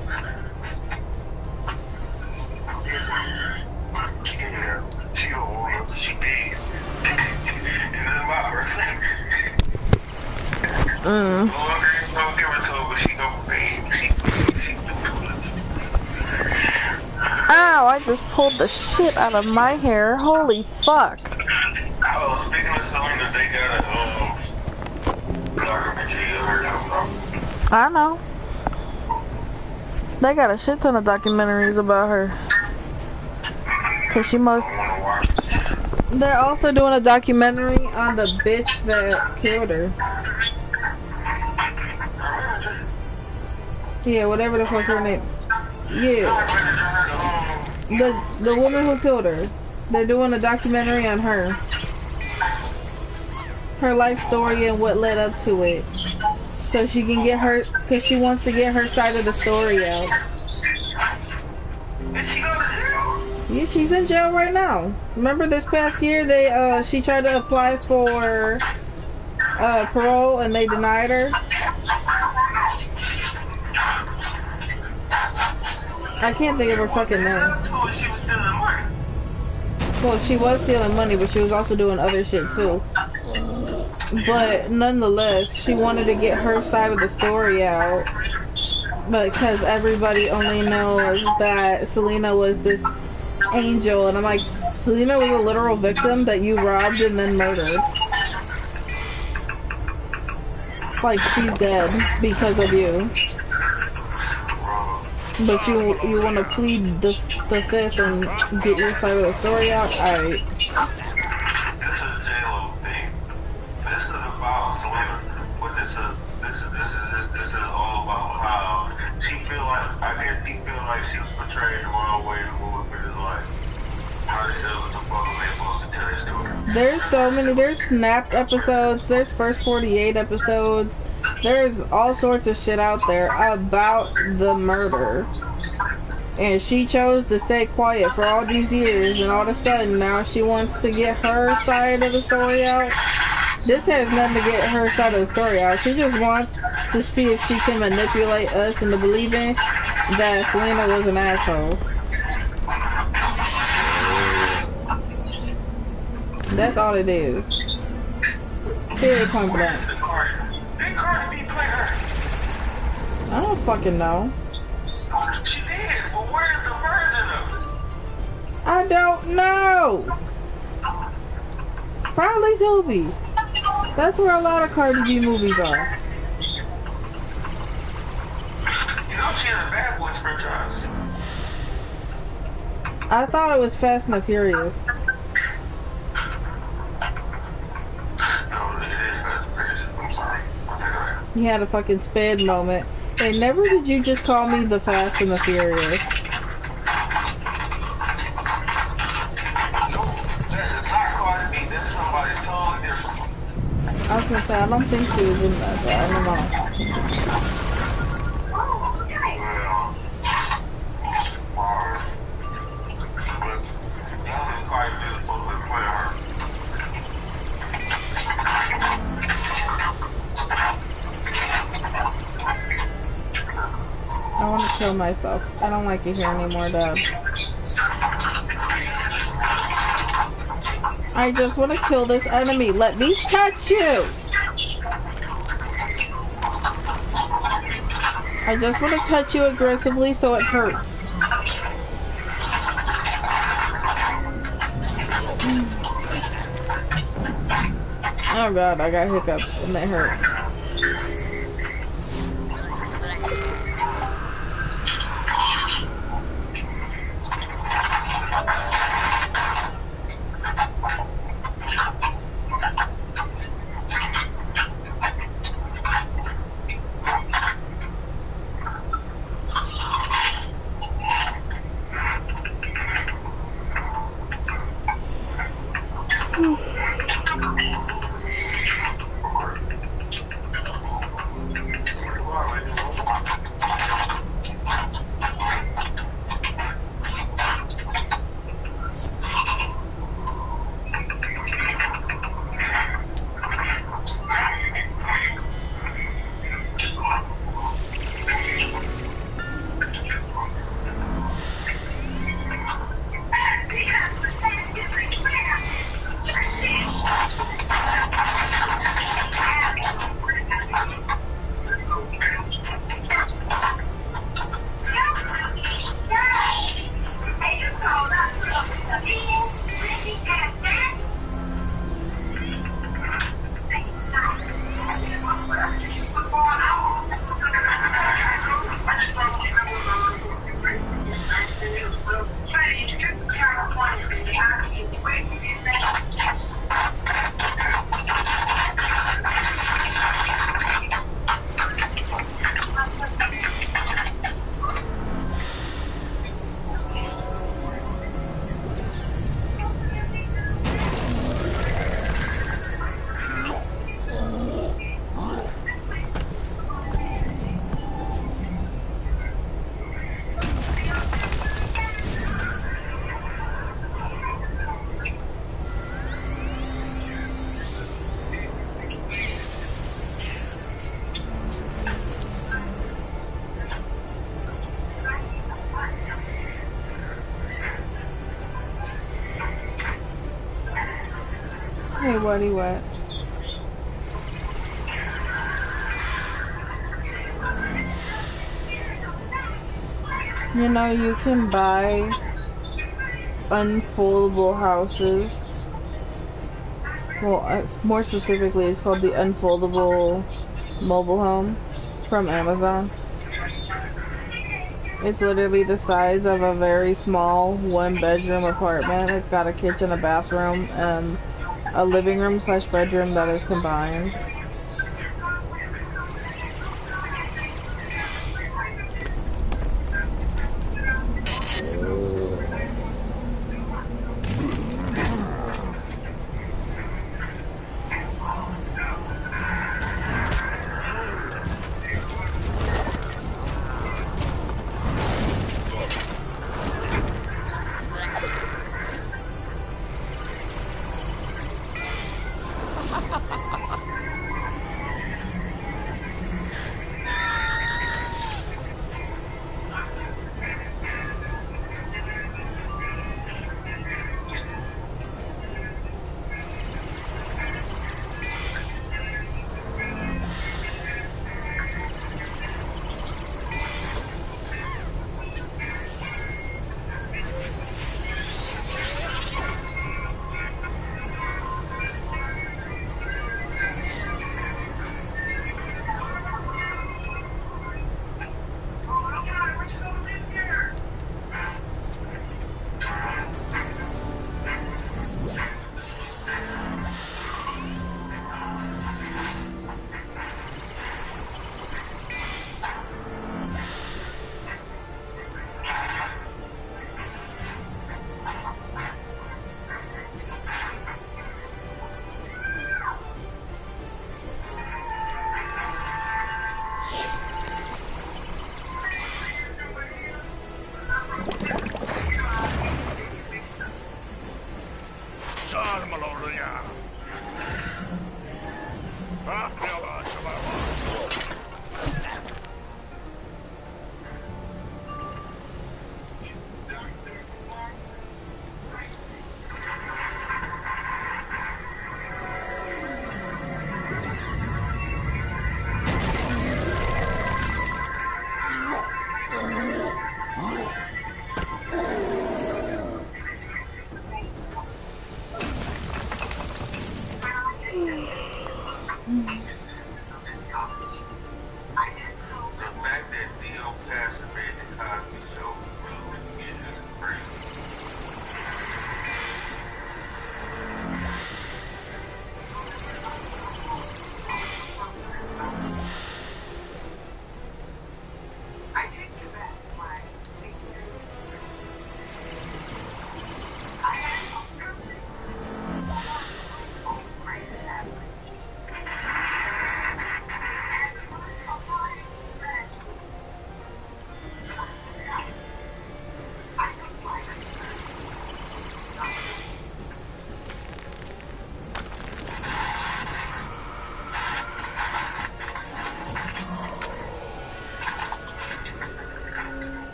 yeah, she don't want she did. And that's about her. Mm. Don't give her to her, but she don't pay. Ow, I just pulled the shit out of my hair. Holy fuck. Oh, speaking of Selena, they got a documentary of her now. I know. They got a shit ton of documentaries about her. Cause she must. They're also doing a documentary on the bitch that killed her. Yeah, whatever the fuck her name. Yeah. The woman who killed her. They're doing a documentary on her. Her life story and what led up to it. So she can get her, cause she wants to get her side of the story out. Yeah, she's in jail right now. Remember this past year she tried to apply for parole and they denied her? I can't think of her fucking name. Well, she was stealing money, but she was also doing other shit too. But nonetheless, she wanted to get her side of the story out. Because everybody only knows that Selena was this angel, and I'm like, Selena was a literal victim that you robbed and then murdered. Like, she's dead because of you. But you want to plead the fifth and get your side of the story out? Alright. This is a J-Lo thing. This is about Selena, but this is all about how she feel like, I guess she feel like she was portrayed the wrong way in the movie for his life. How the hell the fuck are they supposed to tell this story? There's so many, there's snapped episodes, there's first 48 episodes, there's all sorts of shit out there about the murder. And she chose to stay quiet for all these years, and all of a sudden now she wants to get her side of the story out. This has nothing to get her side of the story out. She just wants to see if she can manipulate us into believing that Selena was an asshole. That's all it is. Period, point blank. I don't fucking know. She did, but where's the version of it? I don't know. Probably Tubi. That's where a lot of Cardi B movies are. You know she has a Bad Boys franchise. I thought it was Fast and the Furious. You had a fucking sped moment. And never did you just call me the Fast and the Furious. No, that is not Cardi B. That's somebody totally different. I was gonna say, I don't think she was in that, but I don't know. I want to kill myself. I don't like it here anymore, Dad. I just want to kill this enemy. Let me touch you! I just want to touch you aggressively so it hurts. Oh god, I got hiccups and they hurt. Nobody wet. You know, you can buy unfoldable houses. Well, more specifically, it's called the unfoldable mobile home from Amazon. It's literally the size of a very small one-bedroom apartment. It's got a kitchen, a bathroom, and a living room slash bedroom that is combined.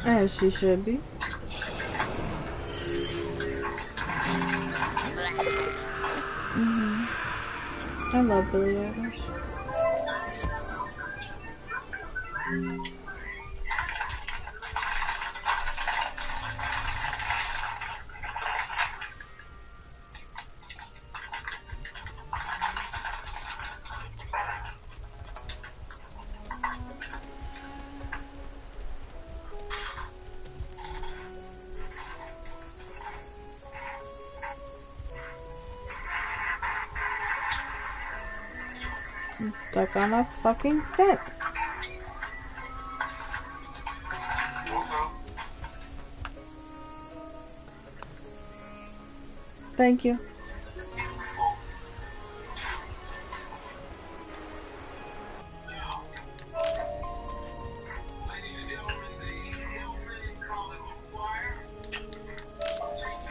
As she should be. I love Billie Eilish. I'm stuck on a fucking fence. Thank you.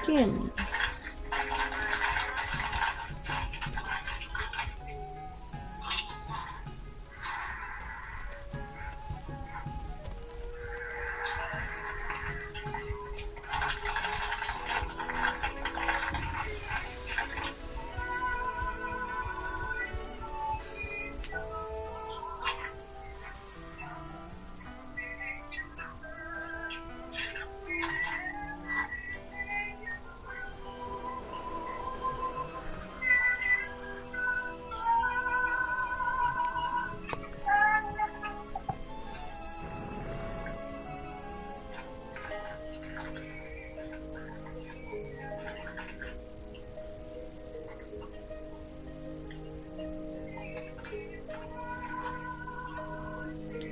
Kim.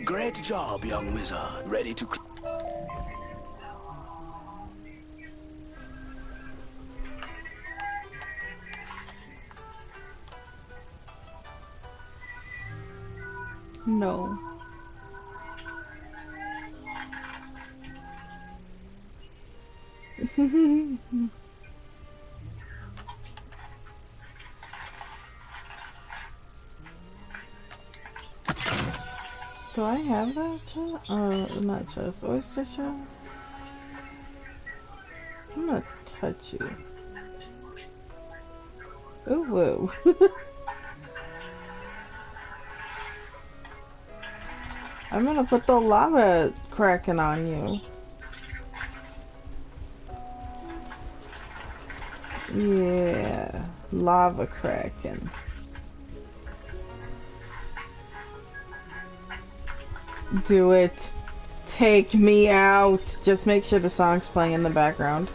Great job, young wizard. Ready to... No. Do I have that chest? Not chest. Oyster shell? I'm gonna touch you. Ooh, whoa. I'm gonna put the lava kraken on you. Yeah, lava kraken. Do it. Take me out. Just make sure the song's playing in the background.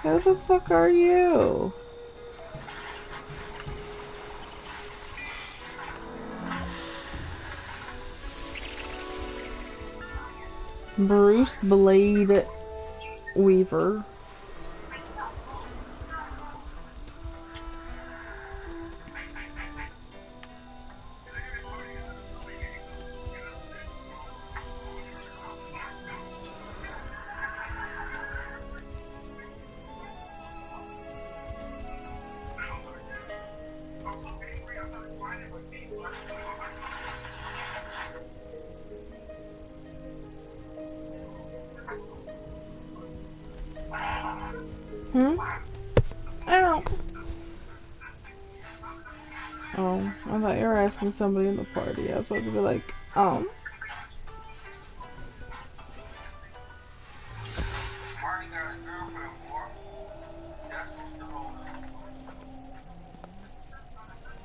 Who the fuck are you? Bruce Blade Weaver. Ow. Oh, I thought you were asking somebody in the party. I was supposed to be like,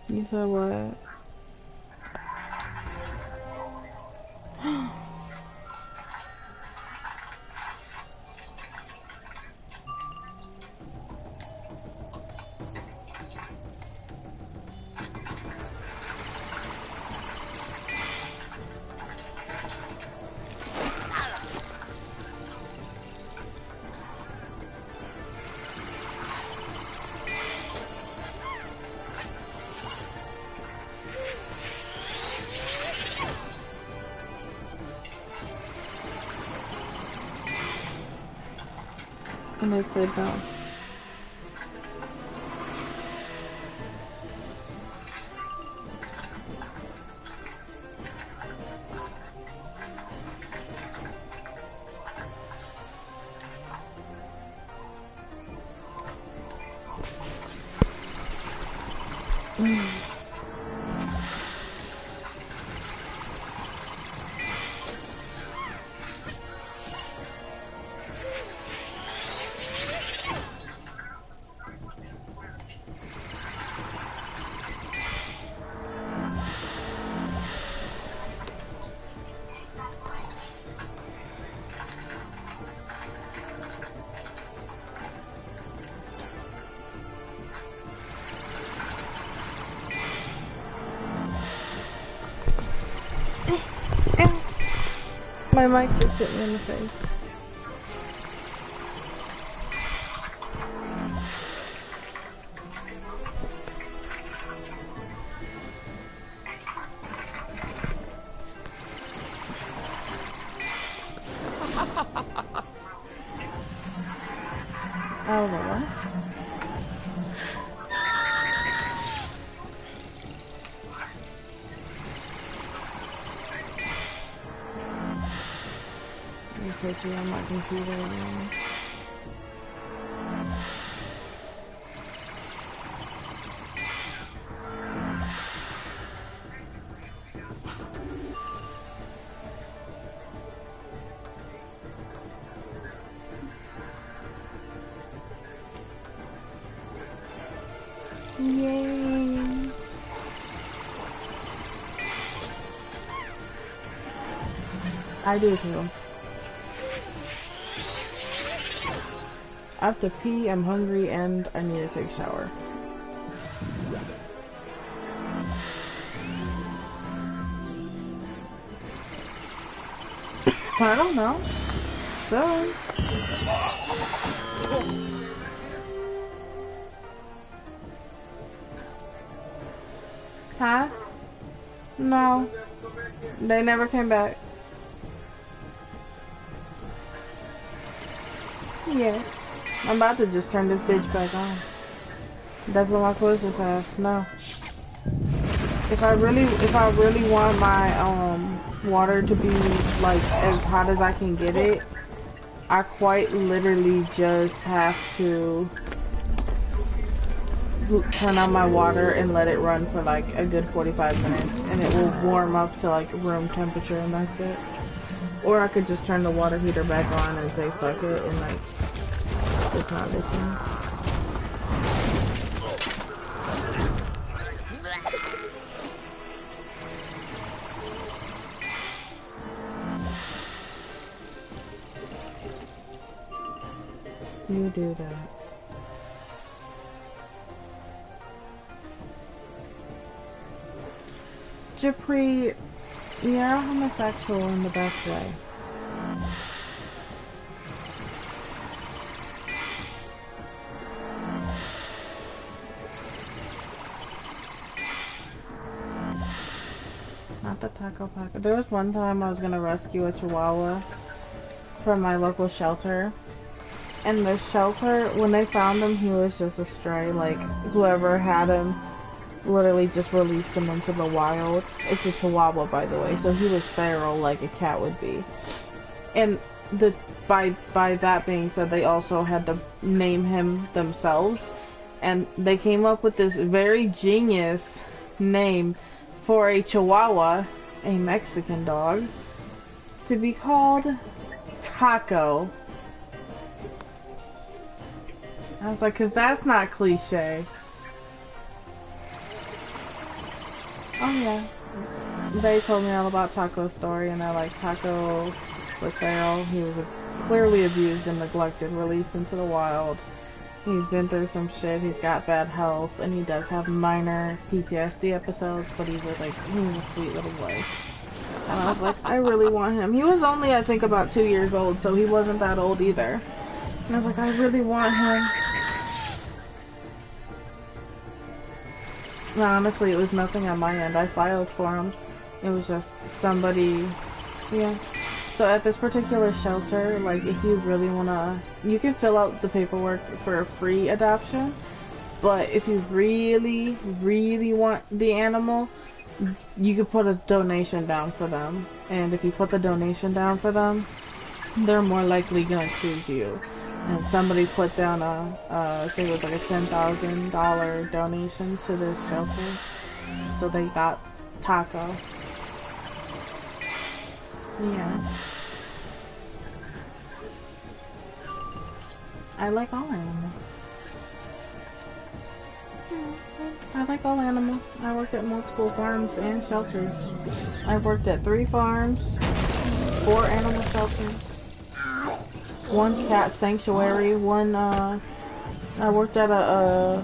You said what? And I said no. My mic just hit me in the face. I was like, what? Put you on my computer again. Yay! I do too. I have to pee, I'm hungry, and I need to take a shower. I don't know. So. Huh? No. They never came back. Yeah. I'm about to just turn this bitch back on. That's what my quiz says. No. If I really want my water to be like as hot as I can get it, I quite literally just have to turn on my water and let it run for like a good 45 minutes, and it will warm up to like room temperature, and that's it. Or I could just turn the water heater back on and say fuck it and like just not listen. You do that. Japri, you're homosexual in the best way. Not the taco pack. There was one time I was gonna rescue a chihuahua from my local shelter. And the shelter, when they found him, he was just a stray. Like, whoever had him literally just released him into the wild. It's a chihuahua, by the way, so he was feral like a cat would be. And by that being said, they also had to name him themselves. And they came up with this very genius name for a chihuahua, a Mexican dog, to be called Taco. I was like, cause that's not cliche. Oh yeah. They told me all about Taco's story, and they're like, Taco was feral. He was clearly abused and neglected, released into the wild. He's been through some shit. He's got bad health, and he does have minor PTSD episodes, but he's a sweet little boy. And I was like, I really want him. He was only, I think, about 2 years old, so he wasn't that old either. And I was like, I really want him. No, honestly, it was nothing on my end. I filed for him. It was just somebody, yeah. So at this particular shelter, like, if you really wanna, you can fill out the paperwork for a free adoption, but if you really, really want the animal, you could put a donation down for them. And if you put the donation down for them, they're more likely gonna choose you. And somebody put down I think it was like a $10,000 donation to this shelter. So they got Taco. Yeah. I like all animals. I like all animals. I worked at multiple farms and shelters. I worked at 3 farms, 4 animal shelters, 1 cat sanctuary, I worked at a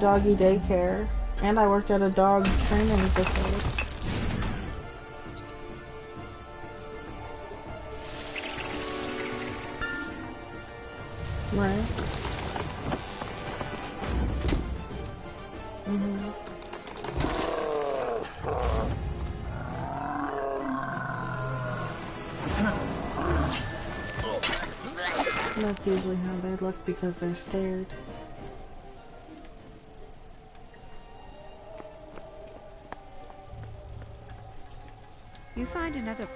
doggy daycare, and I worked at a dog training facility. Right. That's usually how they look because they're scared. You find another...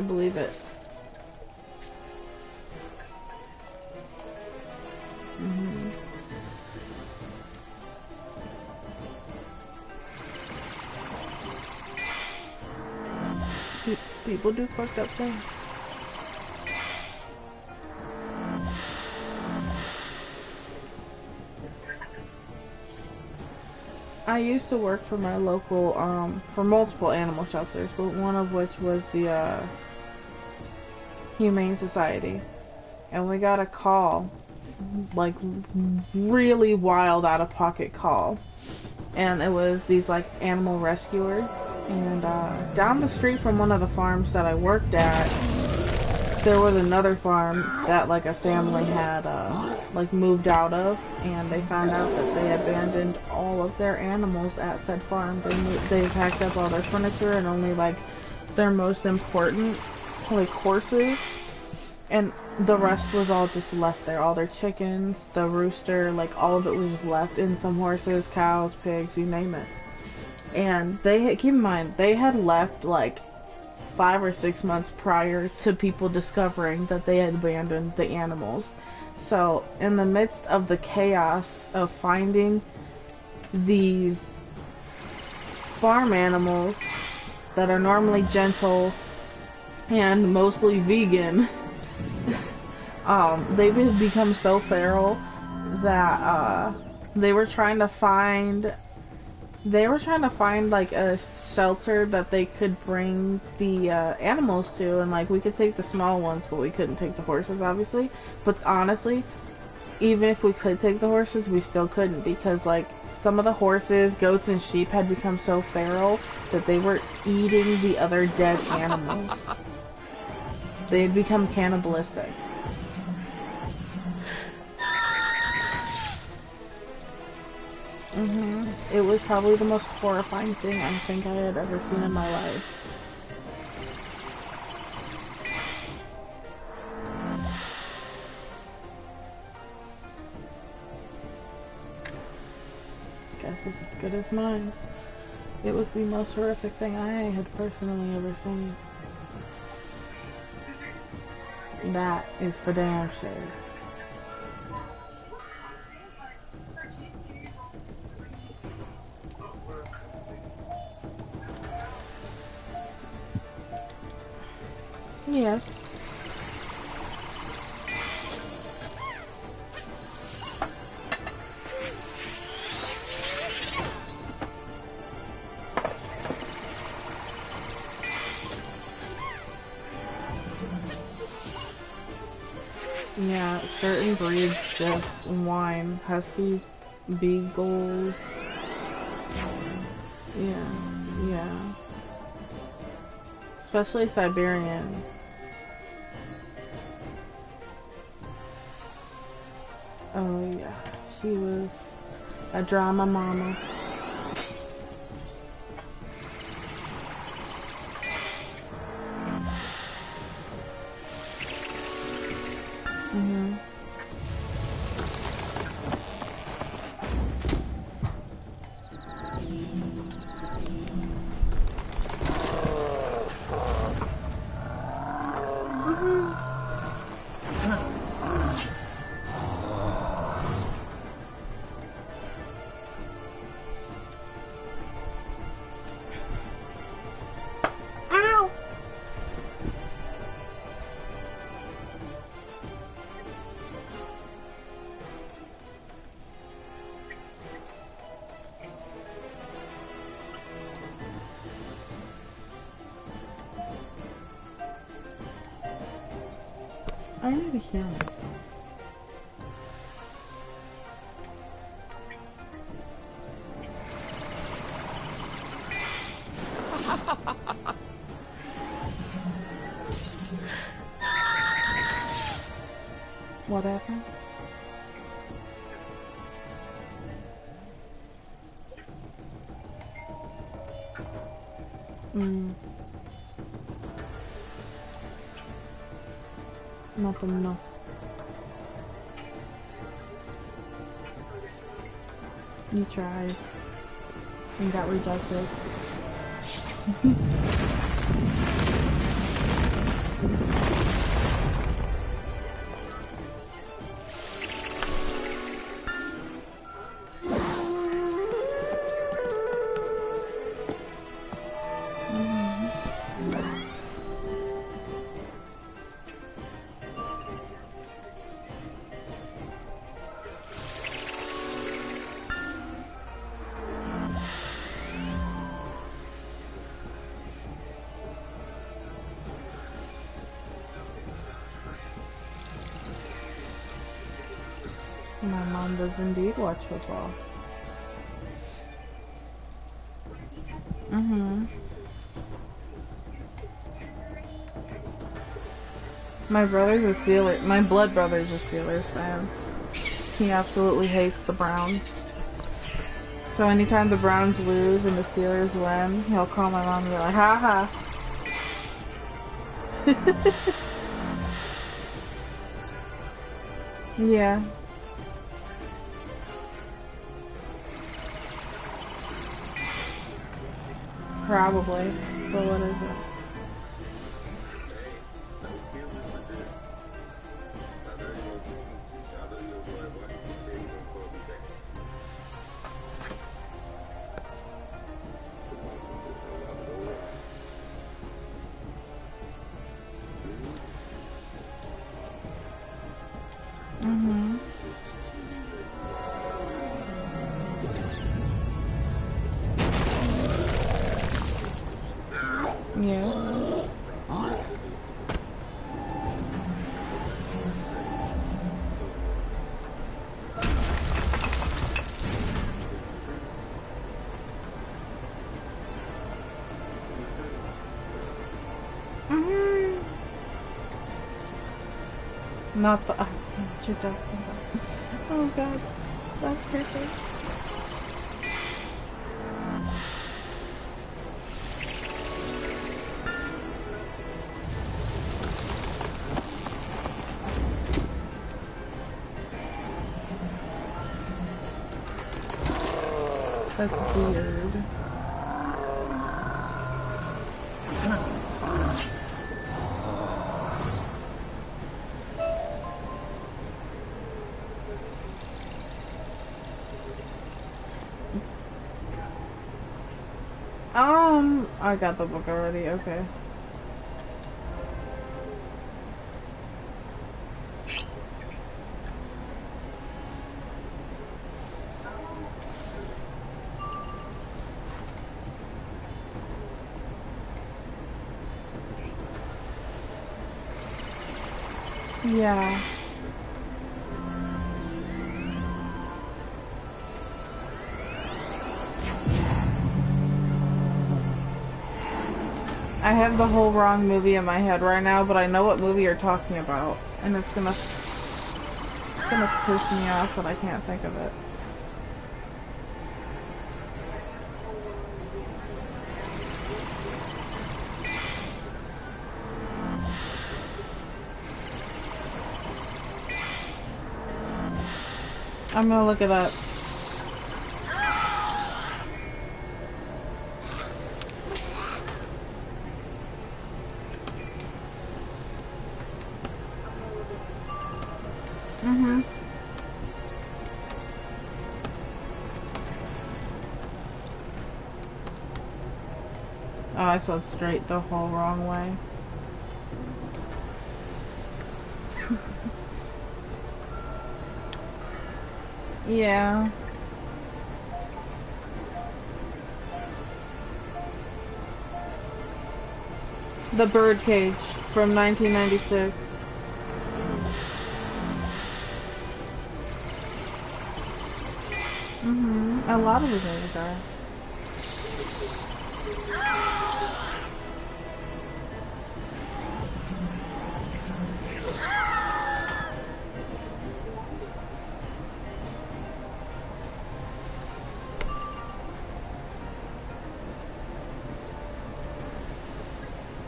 I believe it. People do fucked up things. I used to work for my local, for multiple animal shelters, but one of which was the, Humane Society. And we got a call, like, really wild out-of-pocket call. And it was these, like, animal rescuers. And, down the street from one of the farms that I worked at, there was another farm that, like, a family had, like, moved out of, and they found out that they abandoned all of their animals at said farm. They packed up all their furniture and only, like, their most important, like, horses, and the rest was all just left there. All their chickens, the rooster, like, all of it was just left, and some horses, cows, pigs, you name it. And they had, keep in mind, they had left, like, 5 or 6 months prior to people discovering that they had abandoned the animals. So, in the midst of the chaos of finding these farm animals that are normally gentle and mostly vegan, they've become so feral that they were trying to find like a shelter that they could bring the animals to, and like we could take the small ones, but we couldn't take the horses, obviously. But honestly, even if we could take the horses, we still couldn't, because like some of the horses, goats, and sheep had become so feral that they were eating the other dead animals. They had become cannibalistic. It was probably the most horrifying thing I think I had ever seen in my life. Guess it's as good as mine. It was the most horrific thing I had personally ever seen. That is for damn sure. Yes. Yeah, certain breeds just whine. Huskies, beagles. Yeah. Especially Siberians. Oh yeah, she was a drama mama. I need to heal myself. What happened? Nothing, no. You tried and got rejected. My mom does indeed watch football. Mm-hmm. My brother's a Steelers. My blood brother's a Steelers fan. He absolutely hates the Browns. So anytime the Browns lose and the Steelers win, he'll call my mom and be like, ha ha. Yeah. Probably. But what is it? Mm-hmm. Yes. Mm-hmm. Not the... what you're talking about. Oh god. That's creepy. That's weird. I got the book already, okay. Yeah. I have the whole wrong movie in my head right now, but I know what movie you're talking about, and it's gonna piss me off that I can't think of it. I'm gonna look it up. Mm-hmm. Oh, I saw straight the whole wrong way. Yeah. The Birdcage from 1996. Mm-hmm. A lot of his movies are.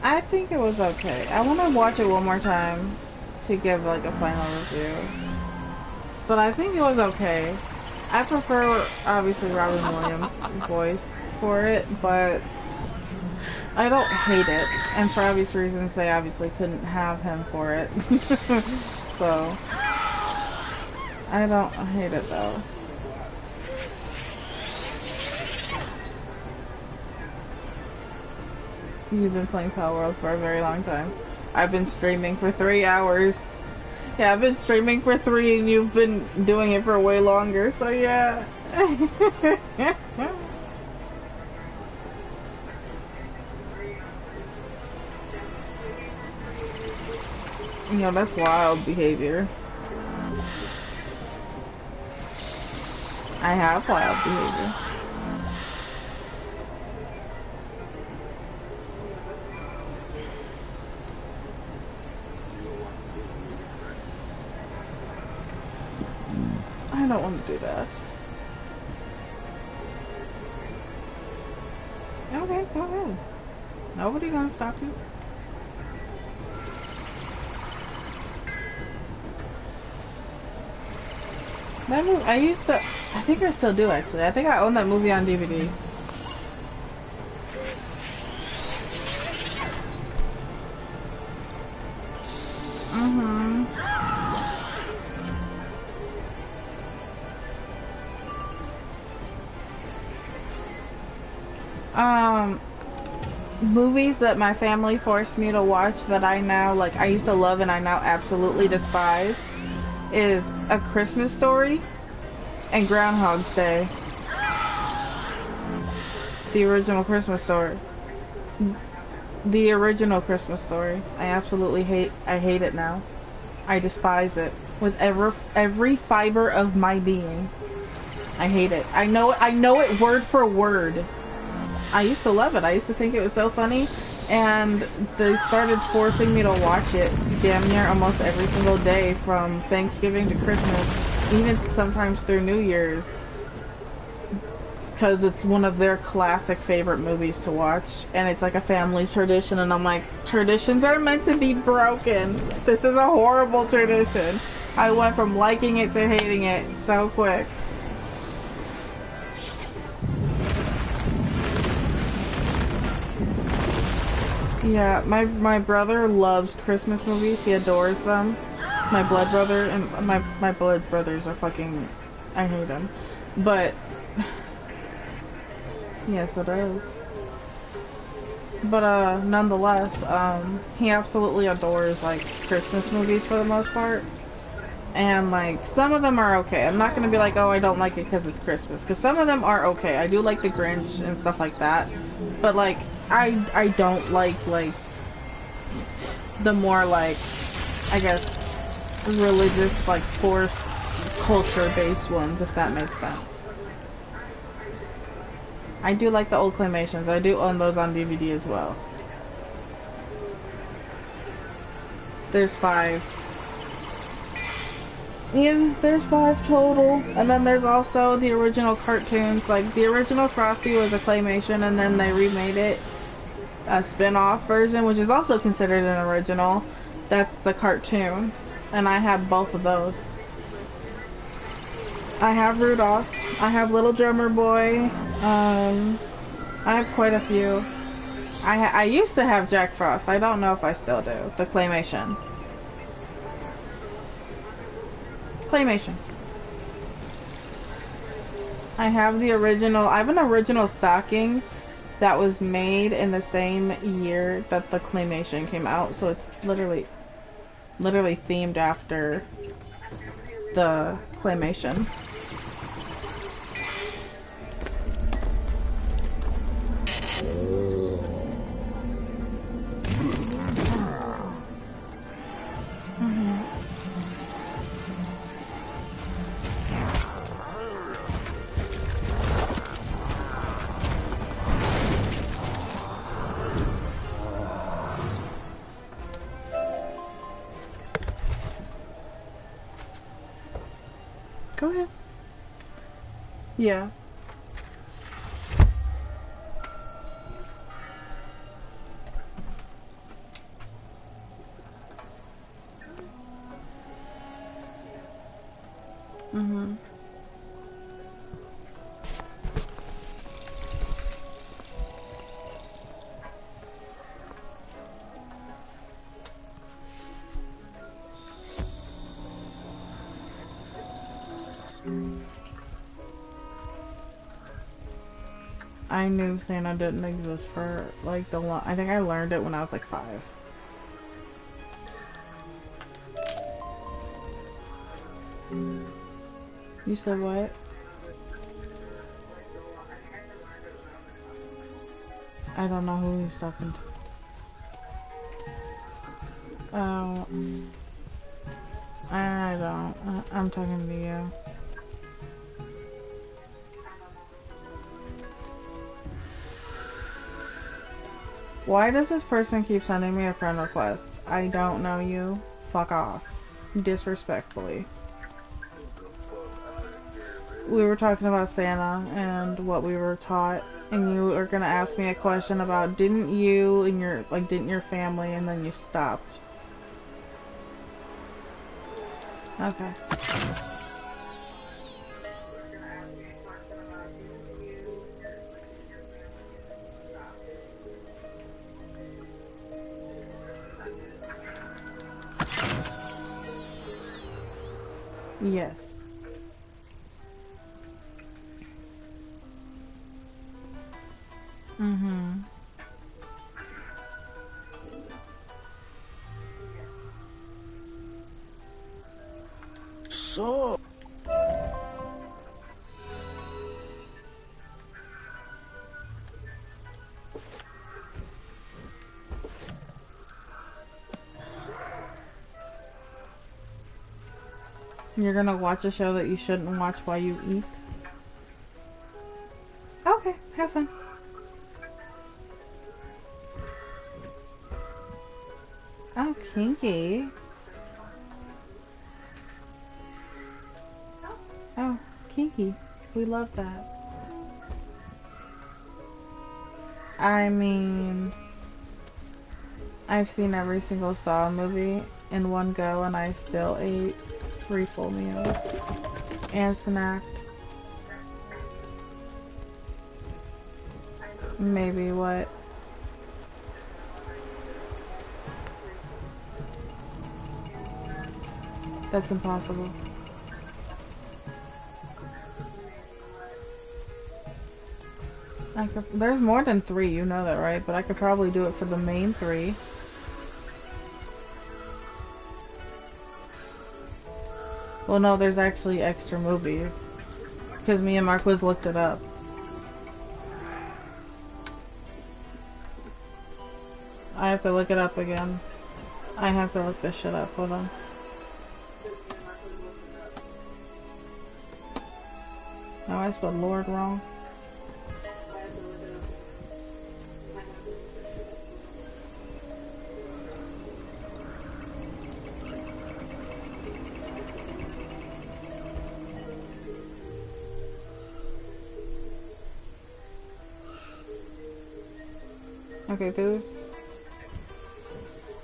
I think it was okay. I want to watch it one more time to give like a final review. But I think it was okay. I prefer, obviously, Robin Williams' voice for it, but I don't hate it. And for obvious reasons, they obviously couldn't have him for it. So, I don't hate it though. You've been playing Pal World for a very long time. I've been streaming for 3 hours. Yeah, I've been streaming for 3 and you've been doing it for way longer, so yeah. You know, that's wild behavior. I have wild behavior. I don't want to do that. Okay, go ahead. Nobody gonna stop you. That movie, I think I still do actually. I think I own that movie on DVD. Movies that my family forced me to watch that I now, like, I used to love and I now absolutely despise is A Christmas Story and Groundhog's Day. The original Christmas Story. The original Christmas Story. I absolutely hate it now. I despise it with every fiber of my being. I hate it. I know it word for word. I used to love it. I used to think it was so funny, and they started forcing me to watch it damn near almost every single day from Thanksgiving to Christmas, even sometimes through New Year's, because it's one of their classic favorite movies to watch, and it's like a family tradition, and I'm like, traditions are meant to be broken. This is a horrible tradition. I went from liking it to hating it so quick. Yeah, my brother loves Christmas movies. He adores them. My blood brother and my blood brothers are fucking, I hate them. But yes, it is. But nonetheless, he absolutely adores like Christmas movies for the most part. And like some of them are okay. I'm not gonna be like, oh, I don't like it because it's Christmas, because some of them are okay. I do like the Grinch and stuff like that. But like I don't like the more like, I guess, religious, like forced culture based ones, if that makes sense. I do like the old Claymations. I do own those on DVD as well. There's 5. Yeah, there's 5 total. And then there's also the original cartoons. Like, the original Frosty was a claymation, and then they remade it a spin-off version, which is also considered an original. That's the cartoon. And I have both of those. I have Rudolph. I have Little Drummer Boy. I have quite a few. I used to have Jack Frost. I don't know if I still do. The claymation. Claymation. I have the original. I have an original stocking that was made in the same year that the claymation came out, so it's literally themed after the claymation. Go ahead. Yeah. Mm-hmm. I knew Santa didn't exist for like I think I learned it when I was like 5. You said what? I don't know who he's talking to. Oh, I don't. I'm talking to you. Why does this person keep sending me a friend request? I don't know you. Fuck off. Disrespectfully. We were talking about Santa and what we were taught, and you are gonna ask me a question about didn't you and your didn't your family, and then you stopped. Okay. Yes. Mm-hmm. So... You're gonna watch a show that you shouldn't watch while you eat? Okay, have fun. Oh, kinky. Oh, kinky. We love that. I mean, I've seen every single Saw movie in one go, and I still ate 3 full meals and snacked. Maybe what? That's impossible. There's more than 3, you know that, right? But I could probably do it for the main 3. Well, no, there's actually extra movies. Because me and Marquez looked it up. I have to look it up again. I have to look this shit up. Hold on. Oh, I spelled Lord wrong. Okay, there's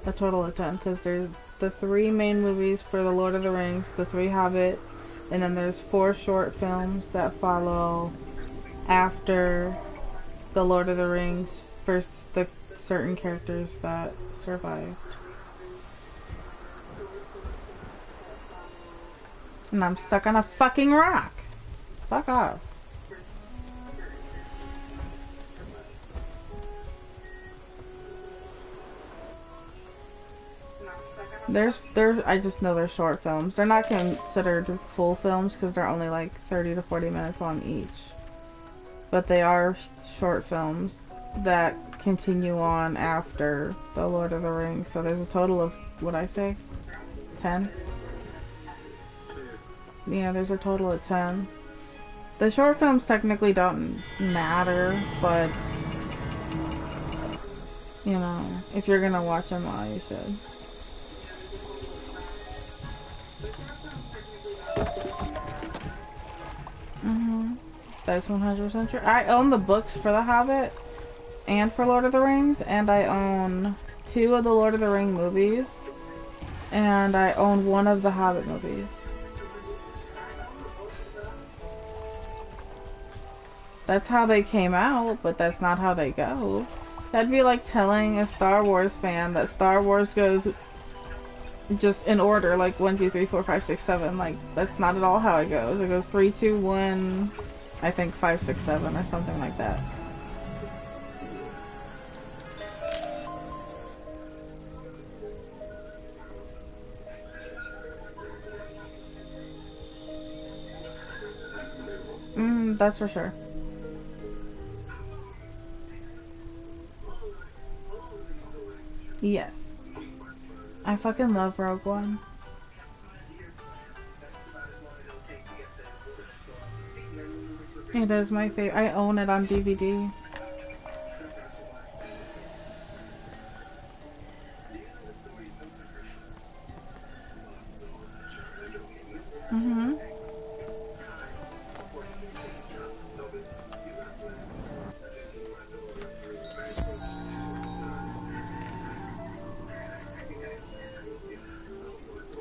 a total of 10 because there's the 3 main movies for the Lord of the Rings, the 3 Hobbit, and then there's 4 short films that follow after the Lord of the Rings for the certain characters that survived. And I'm stuck on a fucking rock. Fuck off. I just know they're short films. They're not considered full films because they're only like 30 to 40 minutes long each. But they are short films that continue on after the Lord of the Rings. So there's a total of, what'd I say? 10? Yeah, there's a total of 10. The short films technically don't matter, but you know, if you're gonna watch them all, you should. That's 100% true. I own the books for The Hobbit and for Lord of the Rings, and I own 2 of the Lord of the Ring movies, and I own 1 of the Hobbit movies. That's how they came out, but that's not how they go. That'd be like telling a Star Wars fan that Star Wars goes just in order, like 1, 2, 3, 4, 5, 6, 7. Like, that's not at all how it goes. It goes 3, 2, 1, I think 5, 6, 7 or something like that. That's for sure. Yes. I fucking love Rogue One. It is my favorite. I own it on DVD.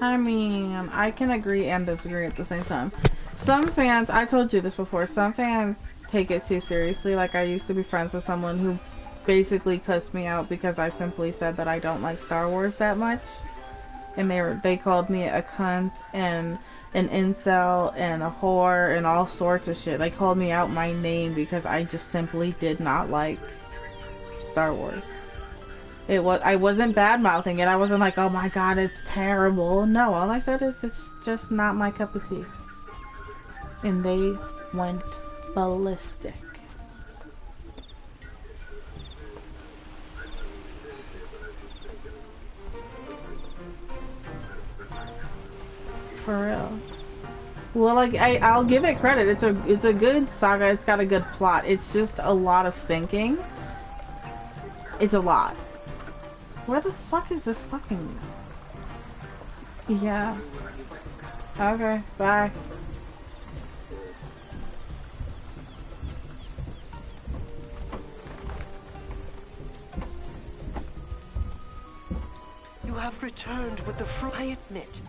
I mean, I can agree and disagree at the same time. Some fans, I told you this before, some fans take it too seriously. Like, I used to be friends with someone who basically cussed me out because I simply said that I don't like Star Wars that much. And they called me a cunt and an incel and a whore and all sorts of shit. They called me out my name because I just simply did not like Star Wars. I wasn't bad mouthing it. I wasn't like, oh my god, it's terrible. No, all I said is it's just not my cup of tea. And they went ballistic. For real. Well, like, I'll give it credit. It's a good saga. It's got a good plot. It's just a lot of thinking. It's a lot. Where the fuck is this fucking... Yeah. Okay, bye. You have returned with the fruit, I admit.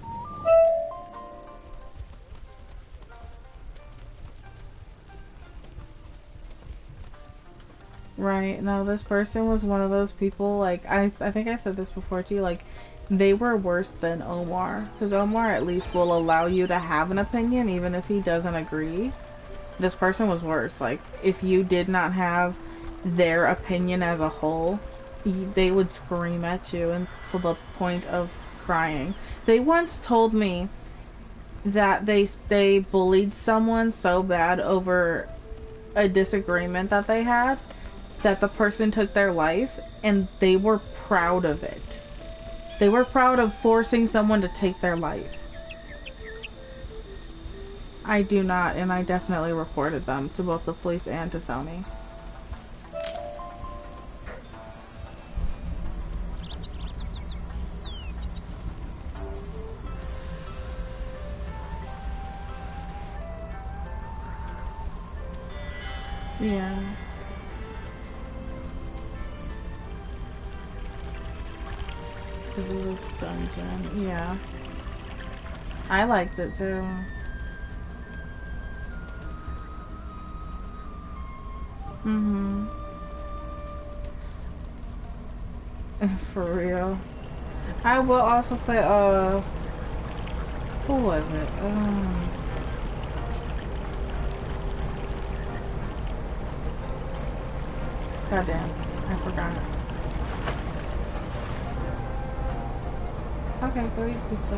Right, no, this person was one of those people, like, I think I said this before too, like, they were worse than Omar. Because Omar at least will allow you to have an opinion, even if he doesn't agree. This person was worse. Like, if you did not have their opinion as a whole, they would scream at you and to the point of crying. They once told me that they bullied someone so bad over a disagreement that they had that the person took their life, and they were proud of it. They were proud of forcing someone to take their life. I do not, and I definitely reported them to both the police and to Sony. Yeah. Because of the dungeon. Yeah. I liked it too. Mm-hmm. For real. I will also say, who was it? Goddamn, I forgot. Okay, go eat pizza.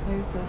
Pizza.